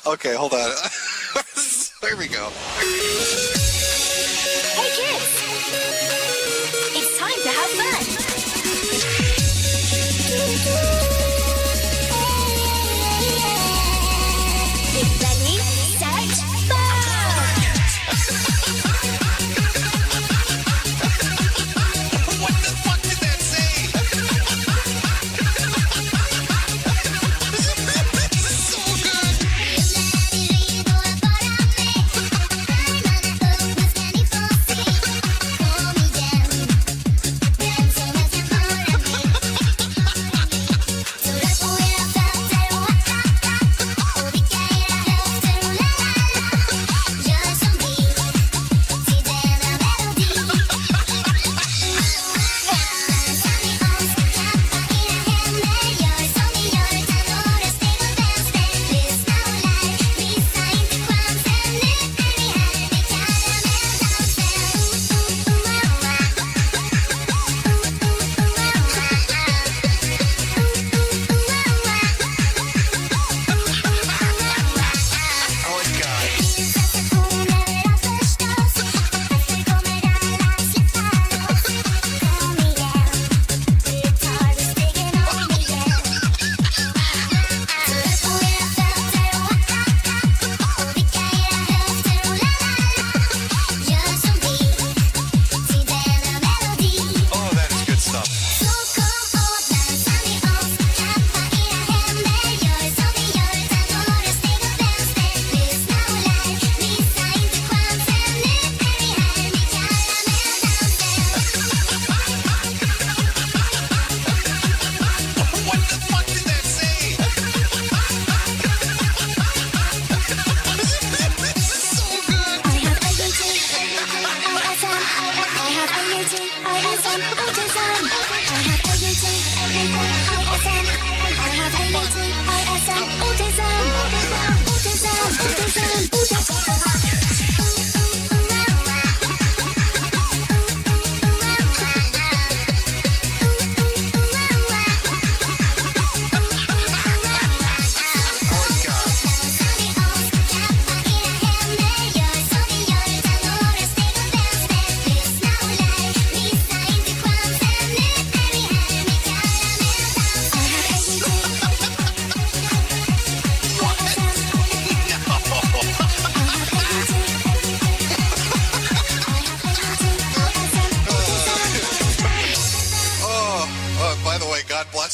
Okay, hold on. There we go. Hey kids! It's time to have fun! Ready, set, What the fuck did that say? This is so good.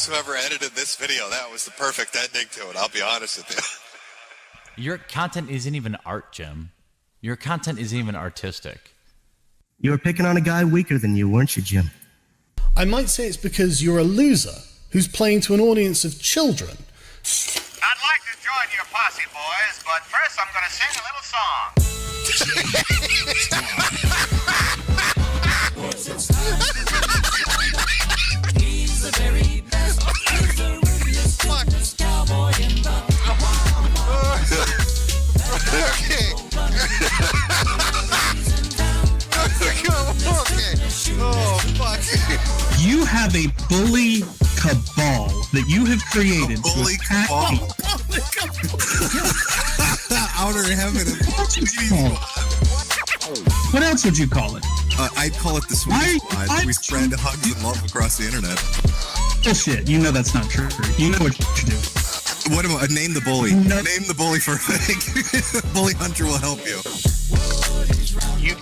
Whoever edited this video, that was the perfect ending to it, I'll be honest with you. Your content isn't even art, Jim. Your content isn't even artistic. You were picking on a guy weaker than you, weren't you, Jim? I might say it's because you're a loser who's playing to an audience of children. I'd like to join your posse, boys, but first I'm going to sing a little song. He's the very best. He's the rudest, toughest cowboy in the Okay. Oh, fuck. You have a bully cabal that you have created to attack people. Outer heaven. What else would you call it? I'd call it the sweet spot. We spread hugs and love across the internet. Bullshit. You know that's not true. You know what you do. What about name the bully? No. Name the bully for a thing. Bully Hunter will help you.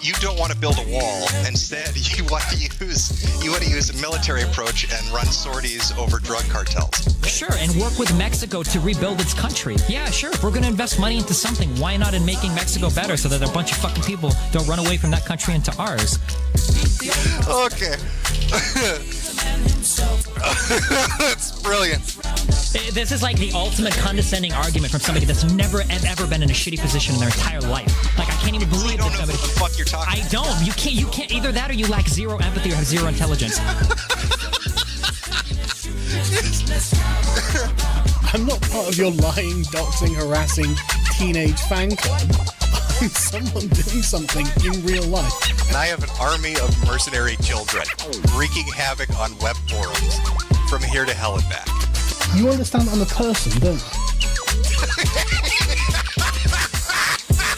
You don't want to build a wall. Instead, you want to use a military approach and run sorties over drug cartels. Sure, and work with Mexico to rebuild its country. Yeah, sure. If we're going to invest money into something, why not in making Mexico better so that a bunch of fucking people don't run away from that country into ours? Okay. That's brilliant. This is like the ultimate condescending argument from somebody that's never ever been in a shitty position in their entire life. Like, I can't even believe that somebody. What the fuck you're talking about. I don't. You can't. Either that or you lack zero empathy or have zero intelligence. I'm not part of your lying, doxing, harassing teenage fan club. I'm someone doing something in real life. And I have an army of mercenary children wreaking havoc on web forums from here to hell and back. You understand I'm a person, don't you?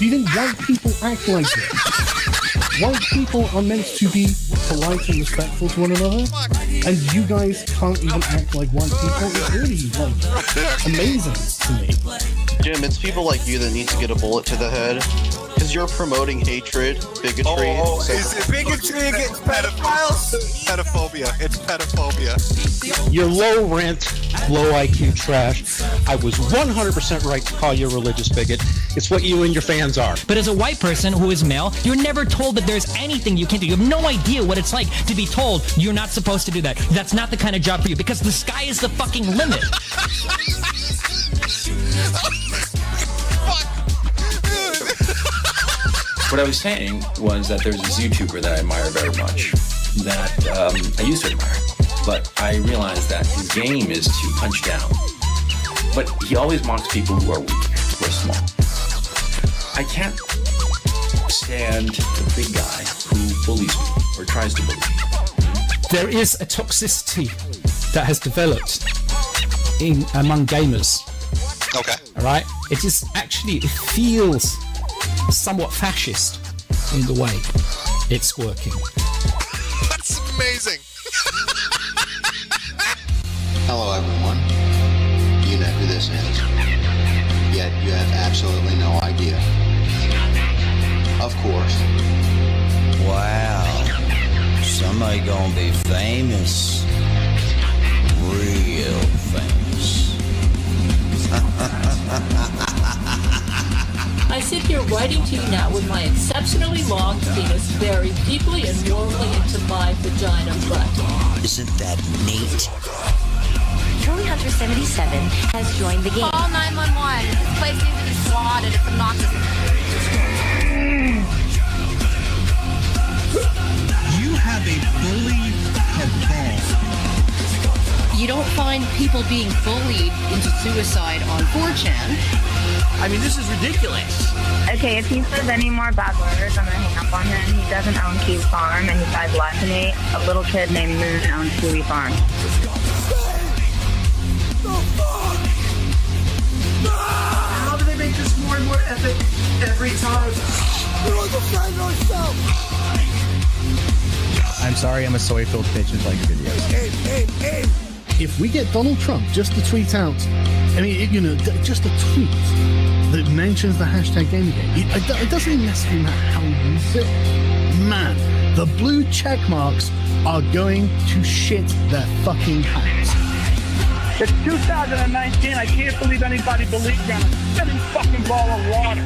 you think white people act like this? White people are meant to be polite and respectful to one another, and you guys can't even act like white people. It's really, like, amazing to me. Jim, it's people like you that need to get a bullet to the head. Because you're promoting hatred, bigotry. Is it bigotry against pedophiles? Pedophobia. It's pedophobia. You're low rent, low IQ trash. I was 100% right to call you a religious bigot. It's what you and your fans are. But as a white person who is male, you're never told that there's anything you can do. You have no idea what it's like to be told you're not supposed to do that. That's not the kind of job for you, because the sky is the fucking limit. What I was saying was that there's this YouTuber that I admire very much, that I used to admire, but I realized that his game is to punch down. But he always mocks people who are weak, who are small. I can't stand the big guy who bullies me, or tries to bully me. There is a toxicity that has developed among gamers. Okay. All right? It feels somewhat fascist in the way it's working. That's amazing. Hello, everyone. You know who this is. Yet you have absolutely no idea. Of course. Wow. Somebody gonna be famous. Real famous. I sit here writing to you now with my exceptionally long penis very deeply and warmly into my vagina butt. Isn't that neat? Trolley Hunter 77 has joined the game. Call 911. This place needs to be swatted. It's obnoxious. You have a bully cabal. You don't find people being bullied into suicide on 4chan. I mean, this is ridiculous. Okay, if he says any more bad words, I'm gonna hang up on him. He doesn't own Key Farm, and he died less than me. A little kid named Moon owns Kiwi Farm. How do they make this more and more epic every time? I'm sorry, I'm a soy-filled bitch who likes videos. If we get Donald Trump just to tweet out, I mean, just a tweet that mentions the hashtag Gamergate, it doesn't even necessarily matter how you use it. Man, the blue check marks are going to shit their fucking pants. It's 2019. I can't believe anybody believes in a spinning fucking ball of water.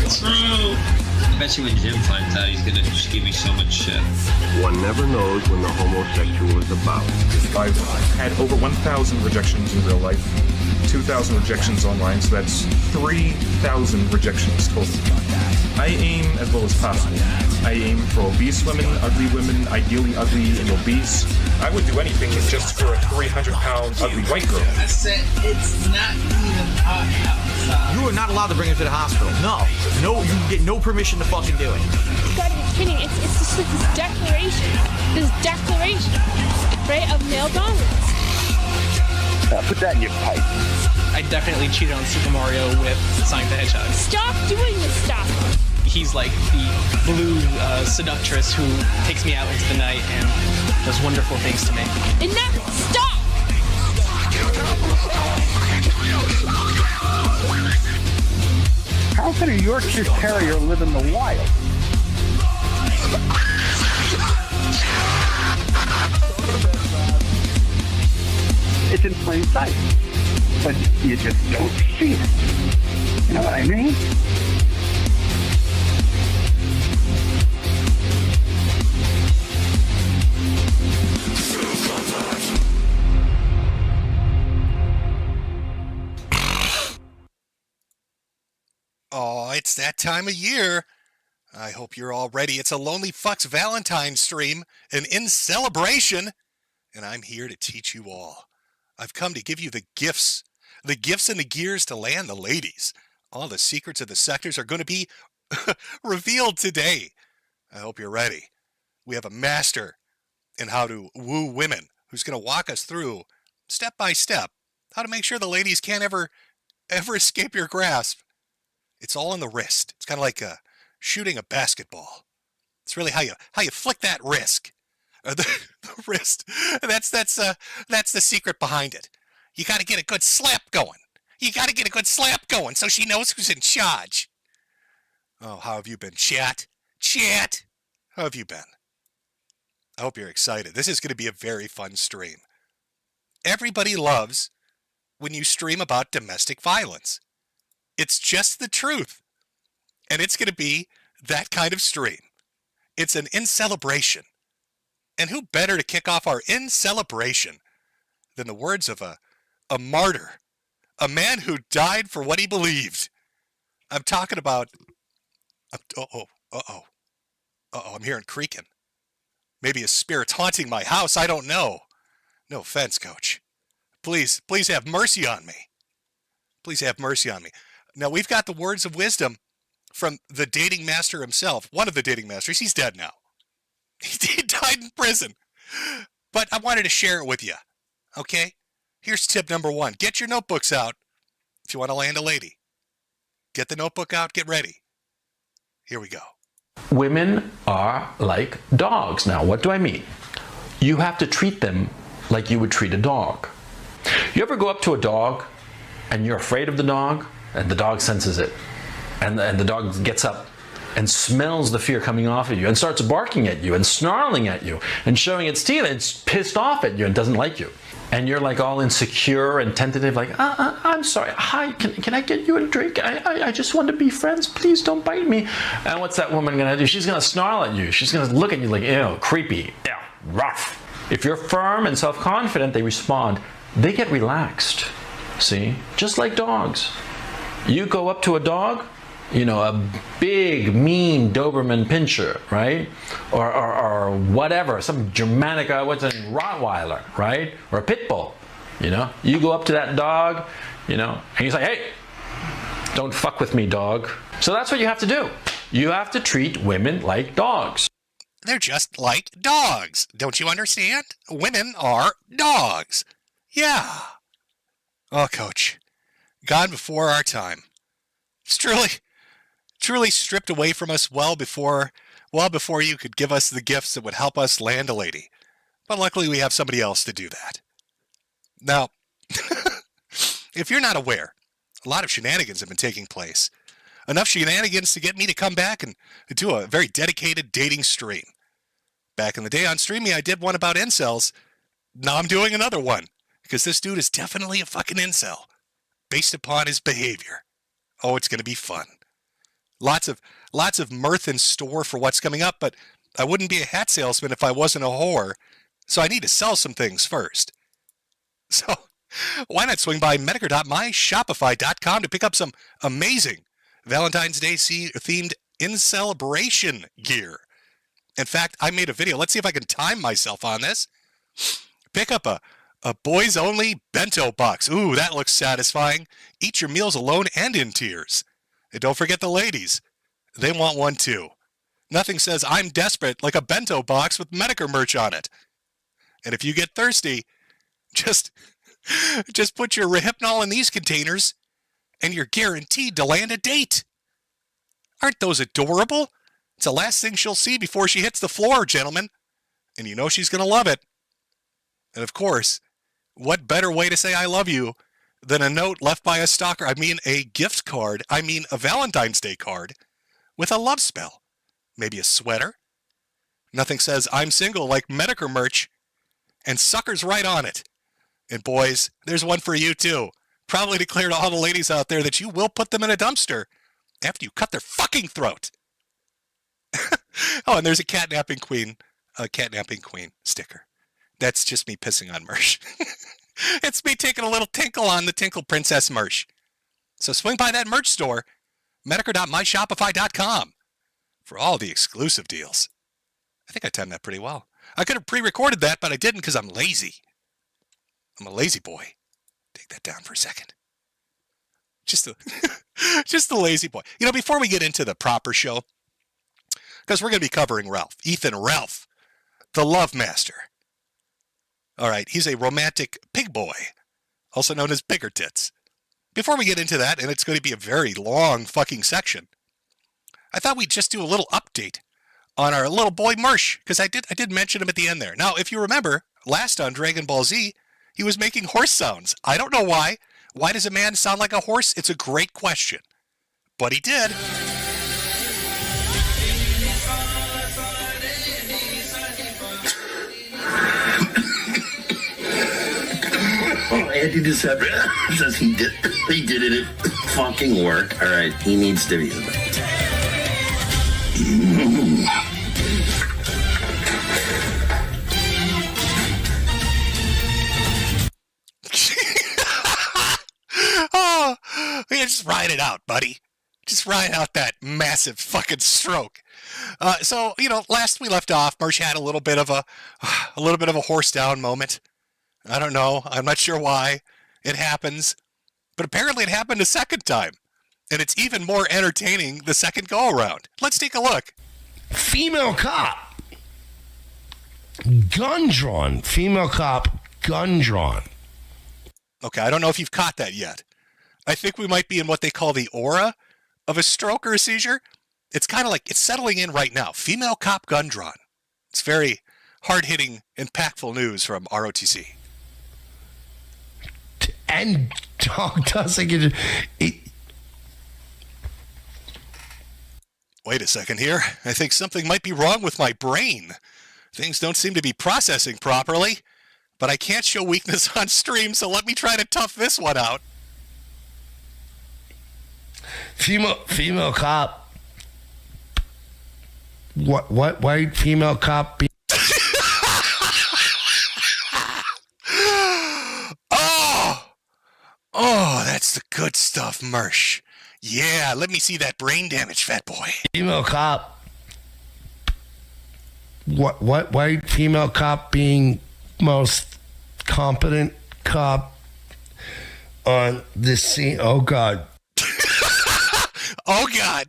True. I bet you when Jim finds out, he's gonna just give me so much shit. One never knows when the homosexual is about. I've had over 1,000 rejections in real life, 2,000 rejections online, so that's 3,000 rejections total. I aim as low as possible. I aim for obese women, ideally ugly and obese. I would do anything just for a 300-pound ugly white girl. I said it's not even hot outside. You are not allowed to bring him to the hospital. No, you get no permission to fucking do it. You gotta be kidding. It's just like this declaration, right, of male dominance. Put that in your pipe. I definitely cheated on Super Mario with Sonic the Hedgehog. Stop doing this stuff. He's like the blue seductress who takes me out into the night and does wonderful things to me. Enough! Stop! How can a Yorkshire Terrier live in the wild? It's in plain sight, but you just don't see it. You know what I mean? Oh, it's that time of year. I hope you're all ready. It's a Lonely Fucks Valentines stream, an INCELebration, and I'm here to teach you all. I've come to give you the gifts and the gears to land the ladies. All the secrets of the sectors are going to be revealed today. I hope you're ready. We have a master in how to woo women who's going to walk us through, step by step, how to make sure the ladies can't ever escape your grasp. It's all in the wrist. It's kind of like shooting a basketball. It's really how you flick that wrist. The wrist. That's the secret behind it. You got to get a good slap going. You got to get a good slap going so she knows who's in charge. Oh, how have you been, chat? Chat! How have you been? I hope you're excited. This is going to be a very fun stream. Everybody loves when you stream about domestic violence. It's just the truth. And it's going to be that kind of stream. It's an INCELebration. And who better to kick off our INCELebration than the words of a martyr, a man who died for what he believed. I'm talking about... I'm hearing creaking. Maybe a spirit's haunting my house. I don't know. No offense, Coach. Please have mercy on me. Please have mercy on me. Now, we've got the words of wisdom from the dating master himself. One of the dating masters. He's dead now. He died in prison. But I wanted to share it with you. Okay? Here's tip number 1. Get your notebooks out if you want to land a lady. Get the notebook out. Get ready. Here we go. Women are like dogs. Now, what do I mean? You have to treat them like you would treat a dog. You ever go up to a dog and you're afraid of the dog and the dog senses it, and the dog gets up and smells the fear coming off of you and starts barking at you and snarling at you and showing its teeth, and it's pissed off at you and doesn't like you. And you're like all insecure and tentative, like, I'm sorry, hi, can I get you a drink? I just want to be friends, please don't bite me. And what's that woman gonna do? She's gonna snarl at you. She's gonna look at you like, ew, creepy, ew, rough. If you're firm and self-confident, they respond. They get relaxed, see? Just like dogs. You go up to a dog, you know, a big, mean Doberman Pinscher, right? Or whatever, some Germanic, what's a Rottweiler, right? Or a Pit Bull, you know? You go up to that dog, you know, and you say, hey, don't fuck with me, dog. So that's what you have to do. You have to treat women like dogs. They're just like dogs. Don't you understand? Women are dogs. Yeah. Oh, Coach. Gone before our time. It's truly stripped away from us well before you could give us the gifts that would help us land a lady. But luckily we have somebody else to do that. Now, if you're not aware, a lot of shenanigans have been taking place. Enough shenanigans to get me to come back and do a very dedicated dating stream. Back in the day on Streamy, I did one about incels. Now I'm doing another one, because this dude is definitely a fucking incel, based upon his behavior. Oh, it's going to be fun. Lots of mirth in store for what's coming up, but I wouldn't be a hat salesman if I wasn't a whore, so I need to sell some things first. So why not swing by Metokur.myshopify.com to pick up some amazing Valentine's Day themed INCELebration gear. In fact, I made a video. Let's see if I can time myself on this. Pick up a boys only bento box. Ooh, that looks satisfying. Eat your meals alone and in tears. And don't forget the ladies. They want one too. Nothing says I'm desperate like a bento box with Metokur merch on it. And if you get thirsty, just put your Rehypnol in these containers and you're guaranteed to land a date. Aren't those adorable? It's the last thing she'll see before she hits the floor, gentlemen. And you know she's going to love it. And of course, what better way to say I love you than a note left by a stalker? I mean a gift card. I mean a Valentine's Day card with a love spell. Maybe a sweater. Nothing says I'm single like Metokur merch. And suckers right on it. And boys, there's one for you too. Probably declare to all the ladies out there that you will put them in a dumpster after you cut their fucking throat. Oh, and there's a catnapping queen sticker. That's just me pissing on merch. It's me taking a little tinkle on the Tinkle Princess merch. So swing by that merch store, Metokur.myshopify.com, for all the exclusive deals. I think I timed that pretty well. I could have pre-recorded that, but I didn't because I'm lazy. I'm a lazy boy. Take that down for a second. Just a lazy boy. You know, before we get into the proper show, because we're going to be covering Ethan Ralph, the Love Master. All right, he's a romantic pig boy, also known as Bigger Tits. before we get into that, and it's going to be a very long fucking section, I thought we'd just do a little update on our little boy Mersh, because I did mention him at the end there. Now, if you remember, last on Dragon Ball Z, he was making horse sounds. I don't know why. Why does a man sound like a horse? It's a great question. But he did. Andy December says he did it. It fucking work. All right, he needs to be the best. Oh, yeah, just ride it out, buddy. Just ride out that massive fucking stroke. So, last we left off, Mersh had a little bit of a horse down moment. I don't know. I'm not sure why it happens, but apparently it happened a second time, and it's even more entertaining the second go around. Let's take a look. Female cop, gun drawn. Female cop, gun drawn. Okay, I don't know if you've caught that yet. I think we might be in what they call the aura of a stroke or a seizure. It's kind of like it's settling in right now. Female cop, gun drawn. It's very hard-hitting, impactful news from ROTC. And dog doesn't get it. Wait a second here. I think something might be wrong with my brain. Things don't seem to be processing properly, but I can't show weakness on stream, so let me try to tough this one out. Female cop. What? Why female cop? Oh, that's the good stuff, Mersh. Yeah, let me see that brain damage, fat boy. Female cop. What? Why female cop being most competent cop on this scene? Oh God. Oh God.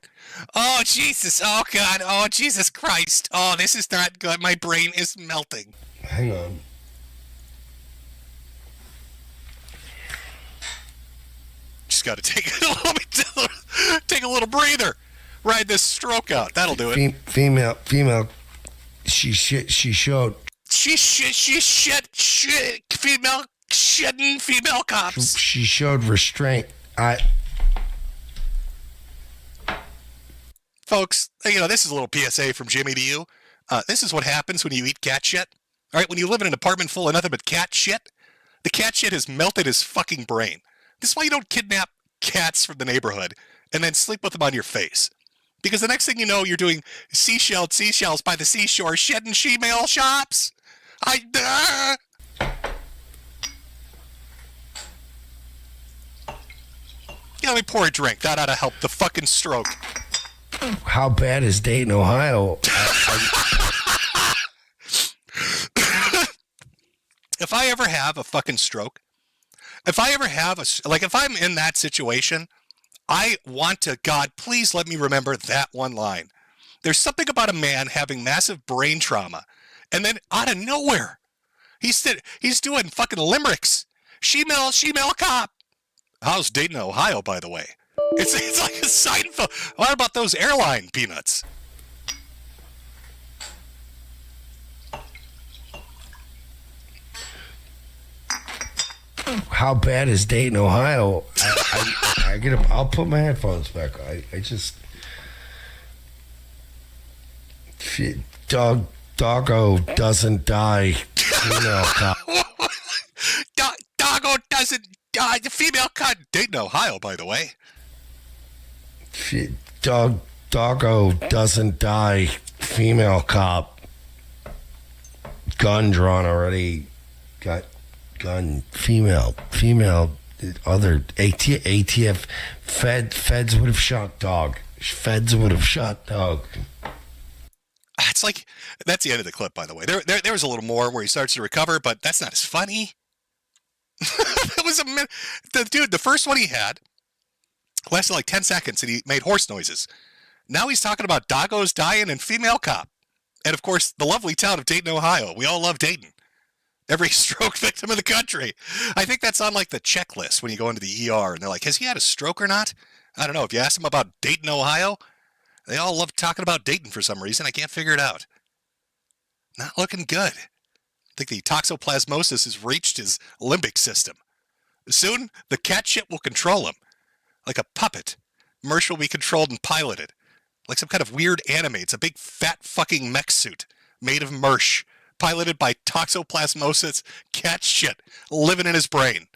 Oh Jesus. Oh God. Oh Jesus Christ. Oh, this is not good. My brain is melting. Hang on. Just got to take a little breather. Ride this stroke out. That'll do it. Female. She showed. Female shitting female cops. She showed restraint. Folks, this is a little PSA from Jimmy to you. This is what happens when you eat cat shit. All right, when you live in an apartment full of nothing but cat shit, the cat shit has melted his fucking brain. This is why you don't kidnap cats from the neighborhood and then sleep with them on your face. Because the next thing you know, you're doing seashells by the seashore, shedding she-male shops. Let me pour a drink. That ought to help the fucking stroke. How bad is Dayton, Ohio? If I ever have a fucking stroke, if I'm in that situation, I want to, God, please let me remember that one line. There's something about a man having massive brain trauma, and then out of nowhere, he's doing fucking limericks. She-male cop. How's Dayton, Ohio, by the way? It's like a Seinfeld. What about those airline peanuts? How bad is Dayton, Ohio? I'll put my headphones back. Doggo doesn't die. Female cop. Doggo doesn't die. The female cop. Dayton, Ohio, by the way. Doggo doesn't die. Female cop. Gun drawn already. Got gun. Female. Other ATF. Feds would have shot dog. Feds would have shot dog. It's like, that's the end of the clip, by the way. There was a little more where he starts to recover, but that's not as funny. It was a minute. The first one he had lasted like 10 seconds, and he made horse noises. Now he's talking about doggos dying and female cop. And, of course, the lovely town of Dayton, Ohio. We all love Dayton. Every stroke victim in the country. I think that's on like the checklist when you go into the ER and they're like, has he had a stroke or not? I don't know. If you ask them about Dayton, Ohio, they all love talking about Dayton for some reason. I can't figure it out. Not looking good. I think the toxoplasmosis has reached his limbic system. Soon, the cat shit will control him. Like a puppet. Mersh will be controlled and piloted. Like some kind of weird anime. It's a big fat fucking mech suit made of Mersh. Piloted by toxoplasmosis cat shit living in his brain.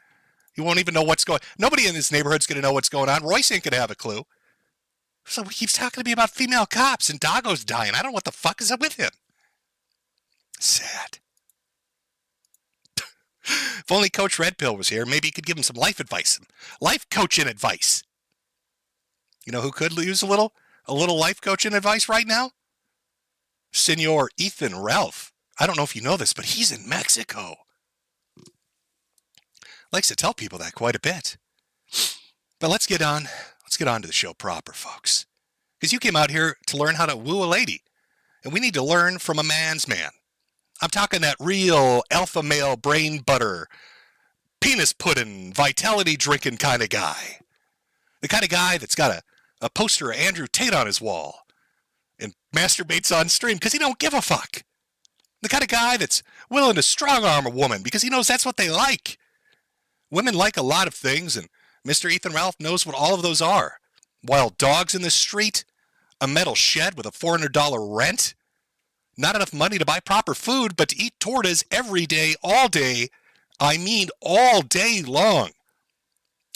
He won't even know what's going on. Nobody in this neighborhood's going to know what's going on. Royce ain't going to have a clue. So he keeps talking to me about female cops and doggos dying. I don't know what the fuck is up with him. Sad. If only Coach Red Pill was here, maybe he could give him some life advice, some life coaching advice. You know who could use a little life coaching advice right now? Senor Ethan Ralph. I don't know if you know this, but he's in Mexico. Likes to tell people that quite a bit. But let's get on to the show proper, folks. Because you came out here to learn how to woo a lady. And we need to learn from a man's man. I'm talking that real alpha male brain butter, penis pudding, vitality drinking kind of guy. The kind of guy that's got a poster of Andrew Tate on his wall and masturbates on stream because he don't give a fuck. The kind of guy that's willing to strong-arm a woman because he knows that's what they like. Women like a lot of things, and Mr. Ethan Ralph knows what all of those are. Wild dogs in the street, a metal shed with a $400 rent, not enough money to buy proper food, but to eat tortas every day, all day. I mean all day long.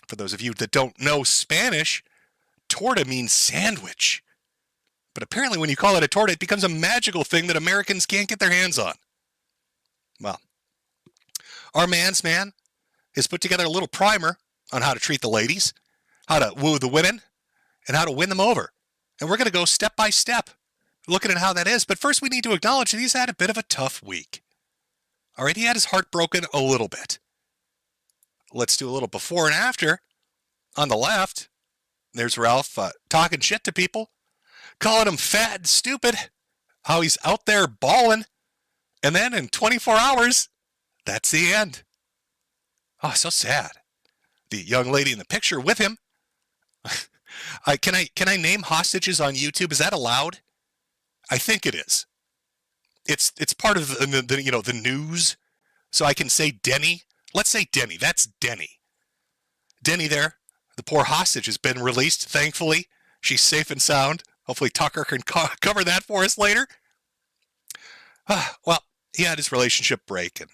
For those of you that don't know Spanish, torta means sandwich. But apparently when you call it a torta, it becomes a magical thing that Americans can't get their hands on. Well, our man's man has put together a little primer on how to treat the ladies, how to woo the women, and how to win them over. And we're going to go step by step, looking at how that is. But first we need to acknowledge that he's had a bit of a tough week. All right, he had his heart broken a little bit. Let's do a little before and after. On the left, there's Ralph talking shit to people, calling them fat and stupid, how he's out there balling, and then in 24 hours, that's the end. Oh, so sad. The young lady in the picture with him. Can I name hostages on YouTube? Is that allowed? I think it is. It's part of the news, so I can say Denny. Let's say Denny. That's Denny. Denny there. The poor hostage has been released, thankfully. She's safe and sound. Hopefully Tucker can cover that for us later. Well, he had his relationship break, and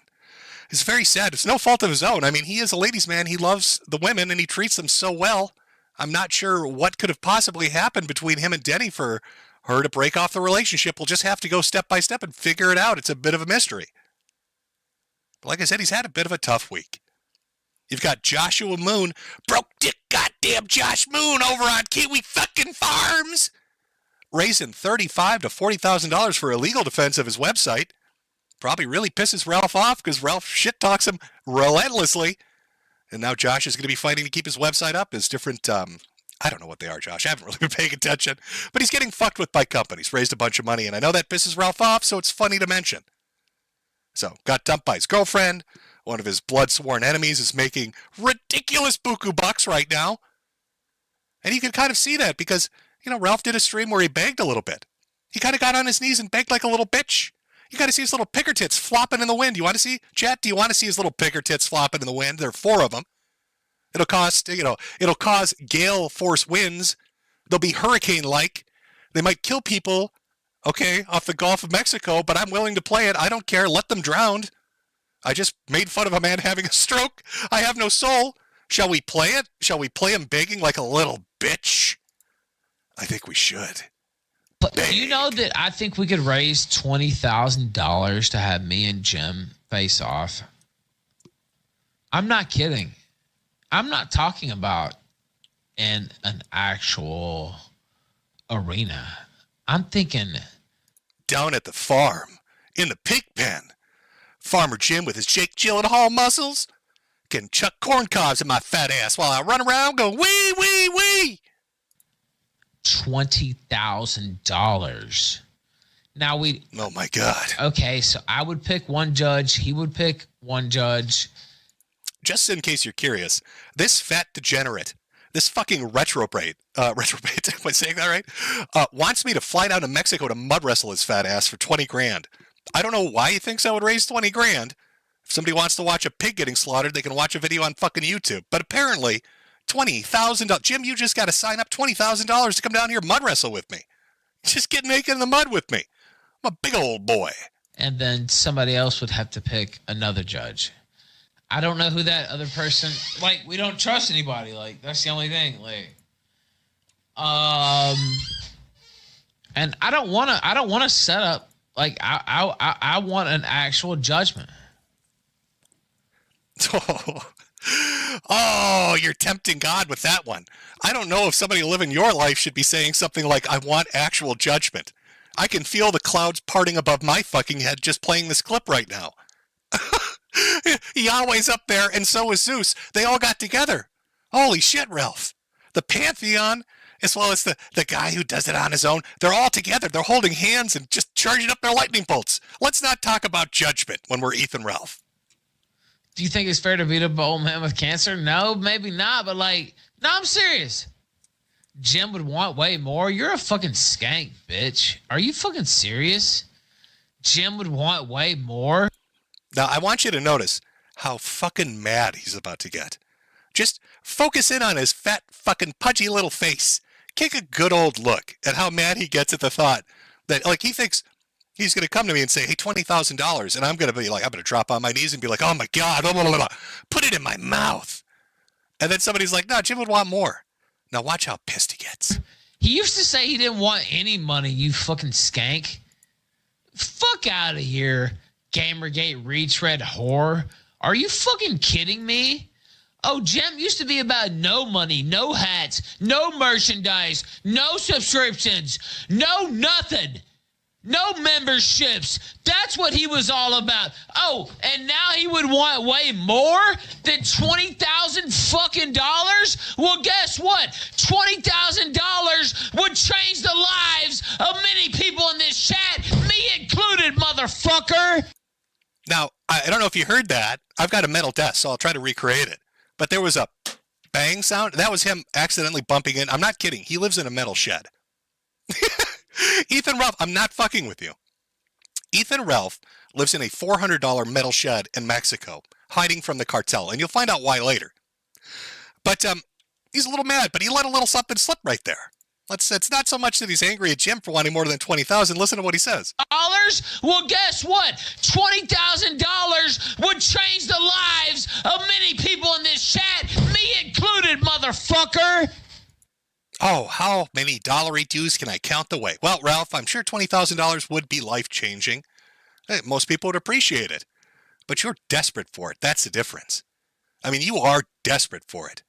it's very sad. It's no fault of his own. I mean, he is a ladies' man. He loves the women, and he treats them so well. I'm not sure what could have possibly happened between him and Denny for her to break off the relationship. We'll just have to go step by step and figure it out. It's a bit of a mystery. But like I said, he's had a bit of a tough week. You've got Joshua Moon, broke dick goddamn Josh Moon over on Kiwi fucking Farms, raising $35,000 to $40,000 for a legal defense of his website. Probably really pisses Ralph off because Ralph shit talks him relentlessly. And now Josh is going to be fighting to keep his website up. His different, I don't know what they are, Josh. I haven't really been paying attention. But he's getting fucked with by companies, raised a bunch of money. And I know that pisses Ralph off, so it's funny to mention. So, got dumped by his girlfriend. One of his blood-sworn enemies is making ridiculous buku bucks right now. And you can kind of see that because, Ralph did a stream where he begged a little bit. He kind of got on his knees and begged like a little bitch. You got to see his little picker tits flopping in the wind. You want to see, chat? Do you want to see his little picker tits flopping in the wind? There are 4 of them. It'll cause gale force winds. They'll be hurricane-like. They might kill people, off the Gulf of Mexico, but I'm willing to play it. I don't care. Let them drown. I just made fun of a man having a stroke. I have no soul. Shall we play it? Shall we play him begging like a little bitch? I think we should. But do you know that I think we could raise $20,000 to have me and Jim face off? I'm not kidding. I'm not talking about in an actual arena. I'm thinking down at the farm, in the pig pen. Farmer Jim with his Jake Gyllenhaal muscles can chuck corn cobs at my fat ass while I run around going wee, wee, wee. $20,000 Now we. Oh my God. Okay, so I would pick one judge. He would pick one judge. Just in case you're curious, this fat degenerate, this fucking retrograde, am I saying that right? Wants me to fly down to Mexico to mud wrestle his fat ass for 20 grand. I don't know why he thinks I would raise 20 grand. If somebody wants to watch a pig getting slaughtered, they can watch a video on fucking YouTube. But apparently, $20,000. Jim, you just got to sign up $20,000 to come down here mud wrestle with me. Just get naked in the mud with me. I'm a big old boy. And then somebody else would have to pick another judge. I don't know who that other person. Like, we don't trust anybody. Like, that's the only thing. Like, and I don't want to set up. Like, I want an actual judgment. Oh, you're tempting God with that one. I don't know if somebody living your life should be saying something like, I want actual judgment. I can feel the clouds parting above my fucking head just playing this clip right now. Yahweh's up there, and so is Zeus. They all got together. Holy shit, Ralph. The Pantheon, as well as the guy who does it on his own, they're all together. They're holding hands and just charging up their lightning bolts. Let's not talk about judgment when we're Ethan Ralph. Do you think it's fair to beat up an old man with cancer? No, maybe not. But no, I'm serious. Jim would want way more. You're a fucking skank, bitch. Are you fucking serious? Jim would want way more. Now, I want you to notice how fucking mad he's about to get. Just focus in on his fat, fucking pudgy little face. Take a good old look at how mad he gets at the thought that, like, he thinks he's going to come to me and say, hey, $20,000. And I'm going to be like, I'm going to drop on my knees and be like, oh my God, blah, blah, blah, blah. Put it in my mouth. And then somebody's like, no, Jim would want more. Now watch how pissed he gets. He used to say he didn't want any money, you fucking skank. Fuck out of here, Gamergate retread whore. Are you fucking kidding me? Oh, Jim used to be about no money, no hats, no merchandise, no subscriptions, no nothing. No memberships. That's what he was all about. Oh, and now he would want way more than $20,000 fucking dollars? Well, guess what? $20,000 would change the lives of many people in this chat, me included, motherfucker. Now, I don't know if you heard that. I've got a metal desk, so I'll try to recreate it. But there was a bang sound. That was him accidentally bumping in. I'm not kidding. He lives in a metal shed. Ethan Ralph, I'm not fucking with you. Ethan Ralph lives in a $400 metal shed in Mexico, hiding from the cartel, and you'll find out why later. But he's a little mad, but he let a little something slip right there. It's not so much that he's angry at Jim for wanting more than $20,000. Listen to what he says. Well, guess what? $20,000 would change the lives of many people in this chat, me included, motherfucker. Oh, how many dollary dues can I count the way? Well, Ralph, I'm sure $20,000 would be life-changing. Most people would appreciate it. But you're desperate for it. That's the difference. I mean, you are desperate for it.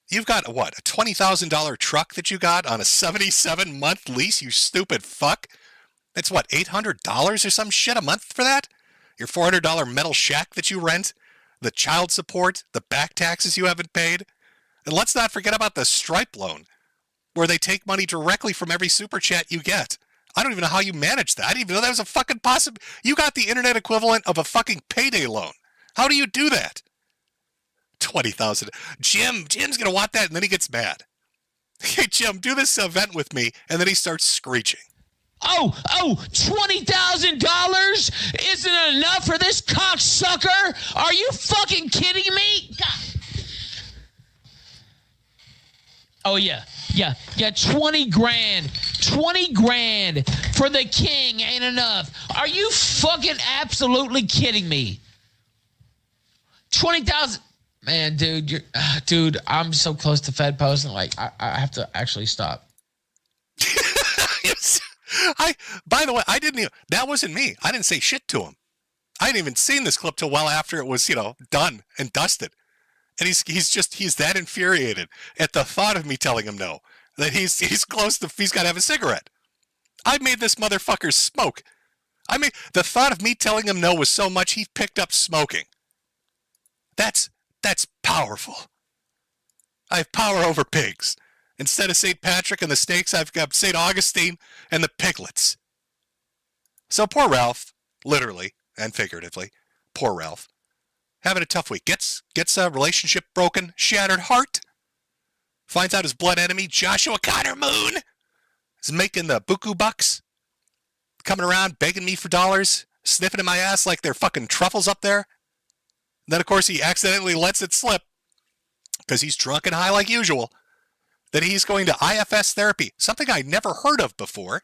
You've got, a $20,000 truck that you got on a 77-month lease, you stupid fuck? That's $800 or some shit a month for that? Your $400 metal shack that you rent? The child support? The back taxes you haven't paid? And let's not forget about the Stripe loan, where they take money directly from every super chat you get. I don't even know how you manage that. I didn't even know that was a fucking possible. You got the internet equivalent of a fucking payday loan. How do you do that? 20,000. Jim's gonna want that, and then he gets mad. Hey, Jim, do this event with me, and then he starts screeching. $20,000 isn't enough for this cocksucker? Are you fucking kidding me? God. Oh, yeah, 20 grand. 20 grand for the king ain't enough. Are you fucking absolutely kidding me? 20,000. Man, dude, I'm so close to Fed posting. Like, I have to actually stop. By the way, that wasn't me. I didn't say shit to him. I hadn't even seen this clip till well after it was, done and dusted. And he's that infuriated at the thought of me telling him no, that he's got to have a cigarette. I made this motherfucker smoke. The thought of me telling him no was so much he picked up smoking. That's powerful. I have power over pigs. Instead of St. Patrick and the snakes, I've got St. Augustine and the piglets. So poor Ralph, literally and figuratively, poor Ralph, having a tough week. Gets a relationship broken, shattered heart. Finds out his blood enemy, Joshua Connor Moon, is making the buku bucks. Coming around, begging me for dollars, sniffing in my ass like they're fucking truffles up there. And then, of course, he accidentally lets it slip, because he's drunk and high like usual, that he's going to IFS therapy, something I never heard of before,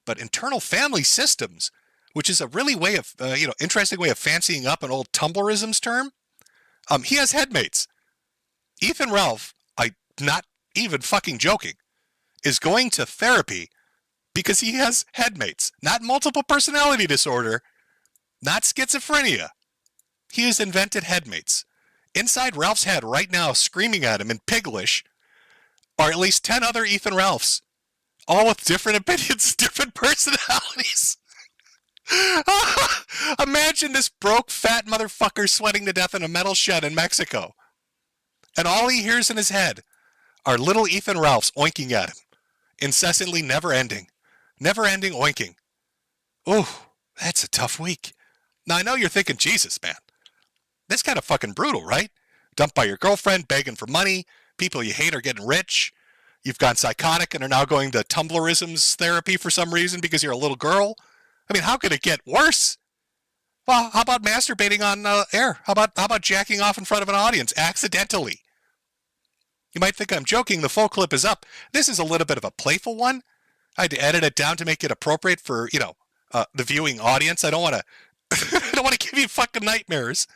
but internal family systems, which is a really way of, interesting way of fancying up an old Tumblrisms term. He has headmates. Ethan Ralph, I'm not even fucking joking, is going to therapy because he has headmates, not multiple personality disorder, not schizophrenia. He has invented headmates. Inside Ralph's head right now, screaming at him in Piglish, are at least 10 other Ethan Ralphs, all with different opinions, different personalities. Imagine this broke, fat motherfucker sweating to death in a metal shed in Mexico. And all he hears in his head are little Ethan Ralphs oinking at him, incessantly never-ending oinking. Oh, that's a tough week. Now, I know you're thinking, Jesus, man, that's kind of fucking brutal, right? Dumped by your girlfriend, begging for money, people you hate are getting rich, you've gone psychotic and are now going to Tumblrisms therapy for some reason because you're a little girl. I mean, how could it get worse? Well, how about masturbating on air? How about jacking off in front of an audience accidentally? You might think I'm joking. The full clip is up. This is a little bit of a playful one. I had to edit it down to make it appropriate for, the viewing audience. I don't want to I don't want to give you fucking nightmares.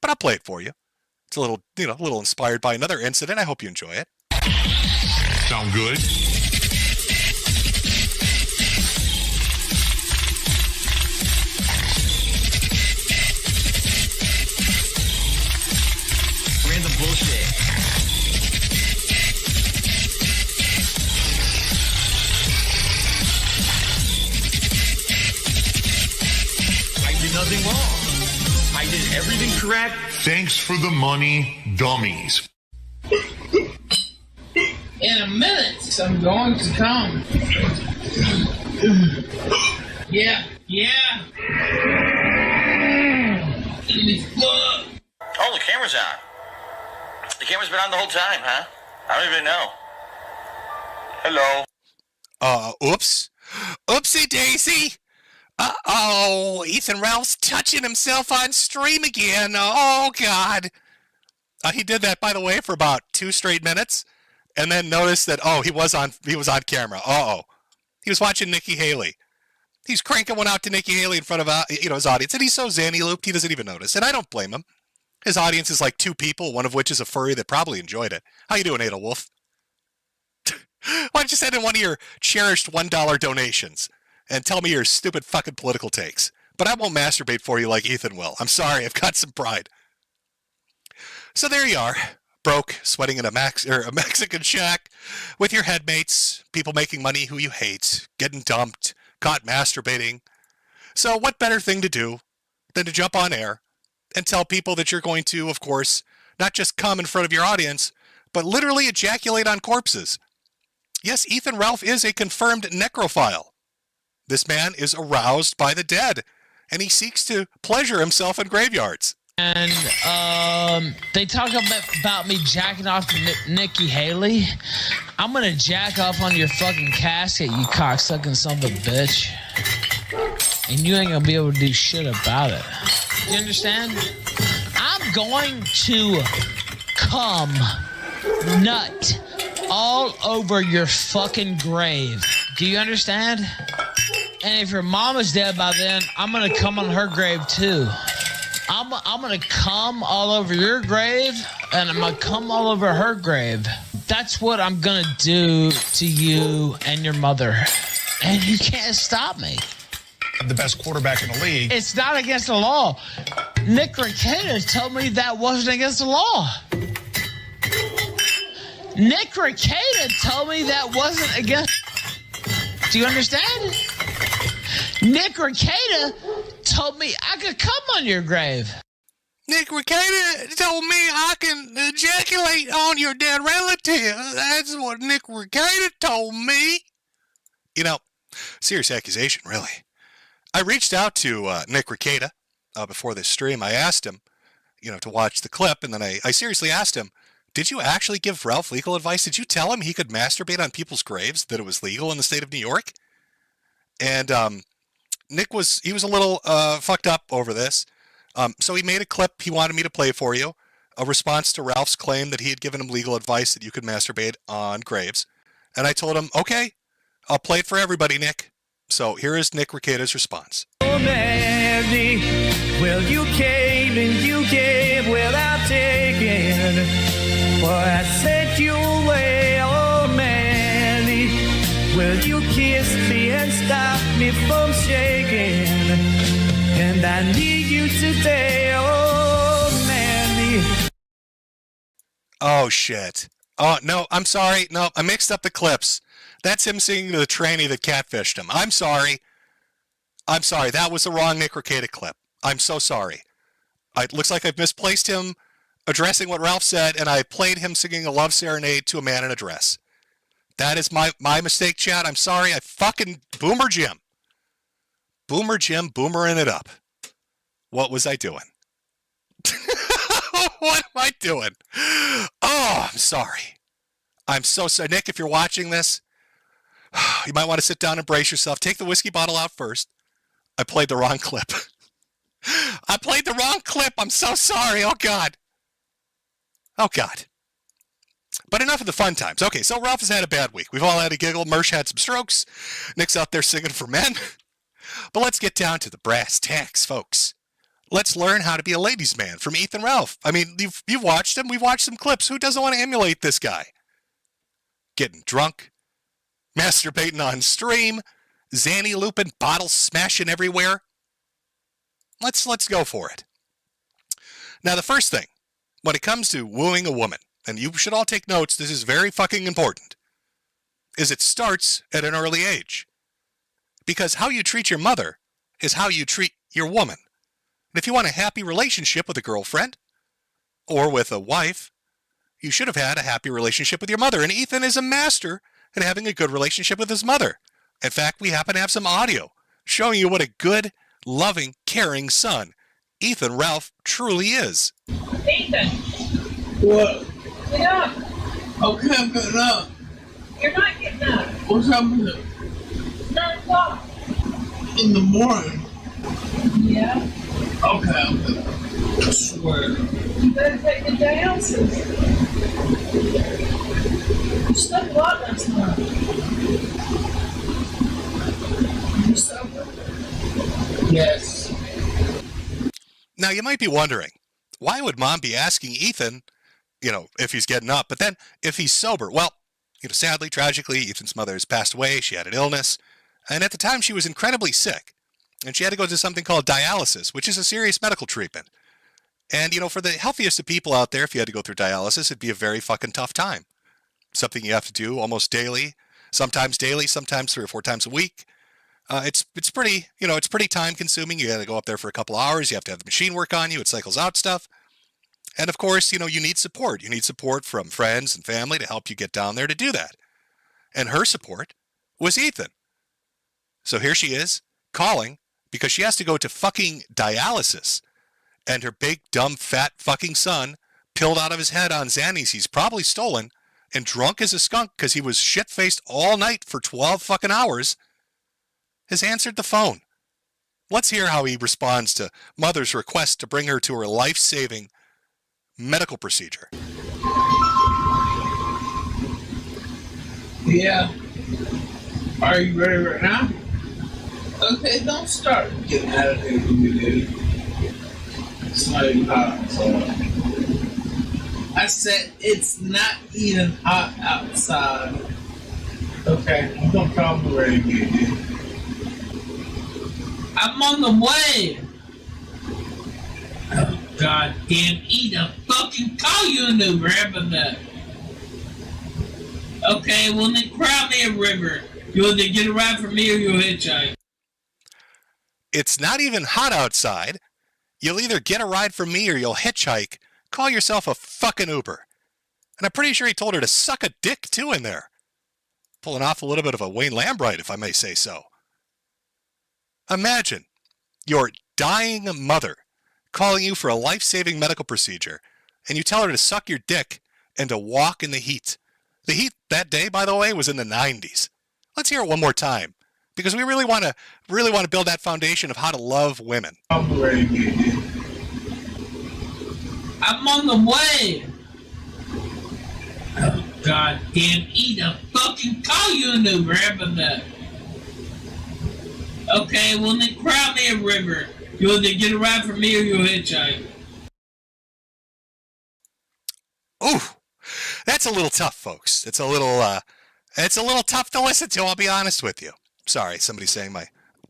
But I'll play it for you. It's a little, a little inspired by another incident. I hope you enjoy it. Sound good? Random bullshit. I did nothing wrong. I did everything correct. Thanks for the money, dummies. In a minute, I'm going to come. Yeah. Oh, the camera's on. The camera's been on the whole time, huh? I don't even know. Hello. Oops. Oopsie daisy. Uh-oh, Ethan Ralph's touching himself on stream again. Oh, God. He did that, by the way, for about 2 straight minutes, and then noticed that, he was on camera. Uh-oh. He was watching Nikki Haley. He's cranking one out to Nikki Haley in front of, his audience, and he's so zanny-looped, he doesn't even notice, and I don't blame him. His audience is like 2 people, one of which is a furry that probably enjoyed it. How you doing, Ada Wolf? Why don't you send in one of your cherished $1 donations and tell me your stupid fucking political takes? But I won't masturbate for you like Ethan will. I'm sorry, I've got some pride. So there you are, broke, sweating in a Mexican shack with your headmates, people making money who you hate, getting dumped, caught masturbating. So what better thing to do than to jump on air and tell people that you're going to, of course, not just come in front of your audience, but literally ejaculate on corpses. Yes, Ethan Ralph is a confirmed necrophile. This man is aroused by the dead, and he seeks to pleasure himself in graveyards. And they talk about me jacking off to Nikki Haley. I'm gonna jack off on your fucking casket, you cocksucking son of a bitch. And you ain't gonna be able to do shit about it. You understand? I'm going to come nut all over your fucking grave. Do you understand? And if your mom is dead by then, I'm gonna come on her grave too. I'm gonna come all over your grave, and I'm gonna come all over her grave. That's what I'm gonna do to you and your mother. And you can't stop me. The best quarterback in the league. It's not against the law. Nick Rekieta told me that wasn't against the law. Nick Rekieta told me that wasn't against... Do you understand? Nick Rekieta told me I could come on your grave. Nick Rekieta told me I can ejaculate on your dead relative. That's what Nick Rekieta told me. Serious accusation, really. I reached out to Nick Rekieta before this stream. I asked him, to watch the clip, and then I seriously asked him, did you actually give Ralph legal advice? Did you tell him he could masturbate on people's graves, that it was legal in the state of New York? And Nick was a little fucked up over this. So he made a clip he wanted me to play for you, a response to Ralph's claim that he had given him legal advice that you could masturbate on graves. And I told him, okay, I'll play it for everybody, Nick. So here is Nick Rekieta's response. Oh, Mandy, well, you came and you gave without taking. Boy, I sent you away, oh, Mandy. Well, you kissed me and stopped me from shaking. And I need you today, oh, Mandy. Oh, shit. Oh, no, I'm sorry. No, I mixed up the clips. That's him singing to the tranny that catfished him. I'm sorry. That was the wrong Nick Rekieta clip. I'm so sorry. It looks like I've misplaced him addressing what Ralph said, and I played him singing a love serenade to a man in a dress. That is my mistake, Chad. I'm sorry. I fucking Boomer Jim, boomering it up. What was I doing? What am I doing? Oh, I'm sorry. I'm so sorry. Nick, if you're watching this, you might want to sit down and brace yourself. Take the whiskey bottle out first. I played the wrong clip. I'm so sorry. Oh, God. But enough of the fun times. Okay, so Ralph has had a bad week. We've all had a giggle. Mersh had some strokes. Nick's out there singing for men. But let's get down to the brass tacks, folks. Let's learn how to be a ladies' man from Ethan Ralph. I mean, you've watched him. We've watched some clips. Who doesn't want to emulate this guy? Getting drunk, masturbating on stream, Zanny looping, bottles smashing everywhere. Let's go for it. Now, the first thing, when it comes to wooing a woman, and you should all take notes, this is very fucking important, is it starts at an early age. Because how you treat your mother is how you treat your woman. And if you want a happy relationship with a girlfriend or with a wife, you should have had a happy relationship with your mother. And Ethan is a master at having a good relationship with his mother. In fact, we happen to have some audio showing you what a good, loving, caring son Ethan Ralph truly is. Ethan! What? Get up! Okay, I'm getting up. You're not getting up. What's happening? 9 o'clock. In the morning? Yeah. Okay. I swear. You better take the dialysis. You slept a lot last night. You sober? Yes. Now, you might be wondering, why would mom be asking Ethan, if he's getting up, but then if he's sober? Well, sadly, tragically, Ethan's mother has passed away. She had an illness. And at the time, she was incredibly sick. And she had to go to something called dialysis, which is a serious medical treatment. And, for the healthiest of people out there, if you had to go through dialysis, it'd be a very fucking tough time. Something you have to do almost daily, sometimes 3 or 4 times a week. It's pretty, it's pretty time consuming. You got to go up there for a couple hours. You have to have the machine work on you. It cycles out stuff. And of course, you need support. You need support from friends and family to help you get down there to do that. And her support was Ethan. So here she is calling because she has to go to fucking dialysis. And her big, dumb, fat fucking son, pilled out of his head on Xannies he's probably stolen, and drunk as a skunk because he was shit-faced all night for 12 fucking hours, has answered the phone. Let's hear how he responds to mother's request to bring her to her life-saving medical procedure. Yeah. Are you ready right now? Okay, don't start getting out of here with me, dude. It's not even hot outside. I said it's not even hot outside. Okay, I'm gonna come ready to get you. I'm on the way. Oh, goddamn, Ethan, fucking call you an Uber, how about that? Okay, well then cry me a river. You'll either get a ride from me or you'll hitchhike. It's not even hot outside. You'll either get a ride from me or you'll hitchhike. Call yourself a fucking Uber. And I'm pretty sure he told her to suck a dick too in there. Pulling off a little bit of a Wayne Lambright, if I may say so. Imagine your dying mother calling you for a life-saving medical procedure, and you tell her to suck your dick and to walk in the heat. The heat that day, by the way, was in the 90s. Let's hear it one more time, because we really want to build that foundation of how to love women. I'm on the way. Oh, goddamn, eat a fucking call you a new rabbit nut. Okay, well then cry me a river. You'll either get a ride from me or you'll hitchhike. Ooh, that's a little tough, folks. It's a little tough to listen to, I'll be honest with you. Sorry, somebody's saying my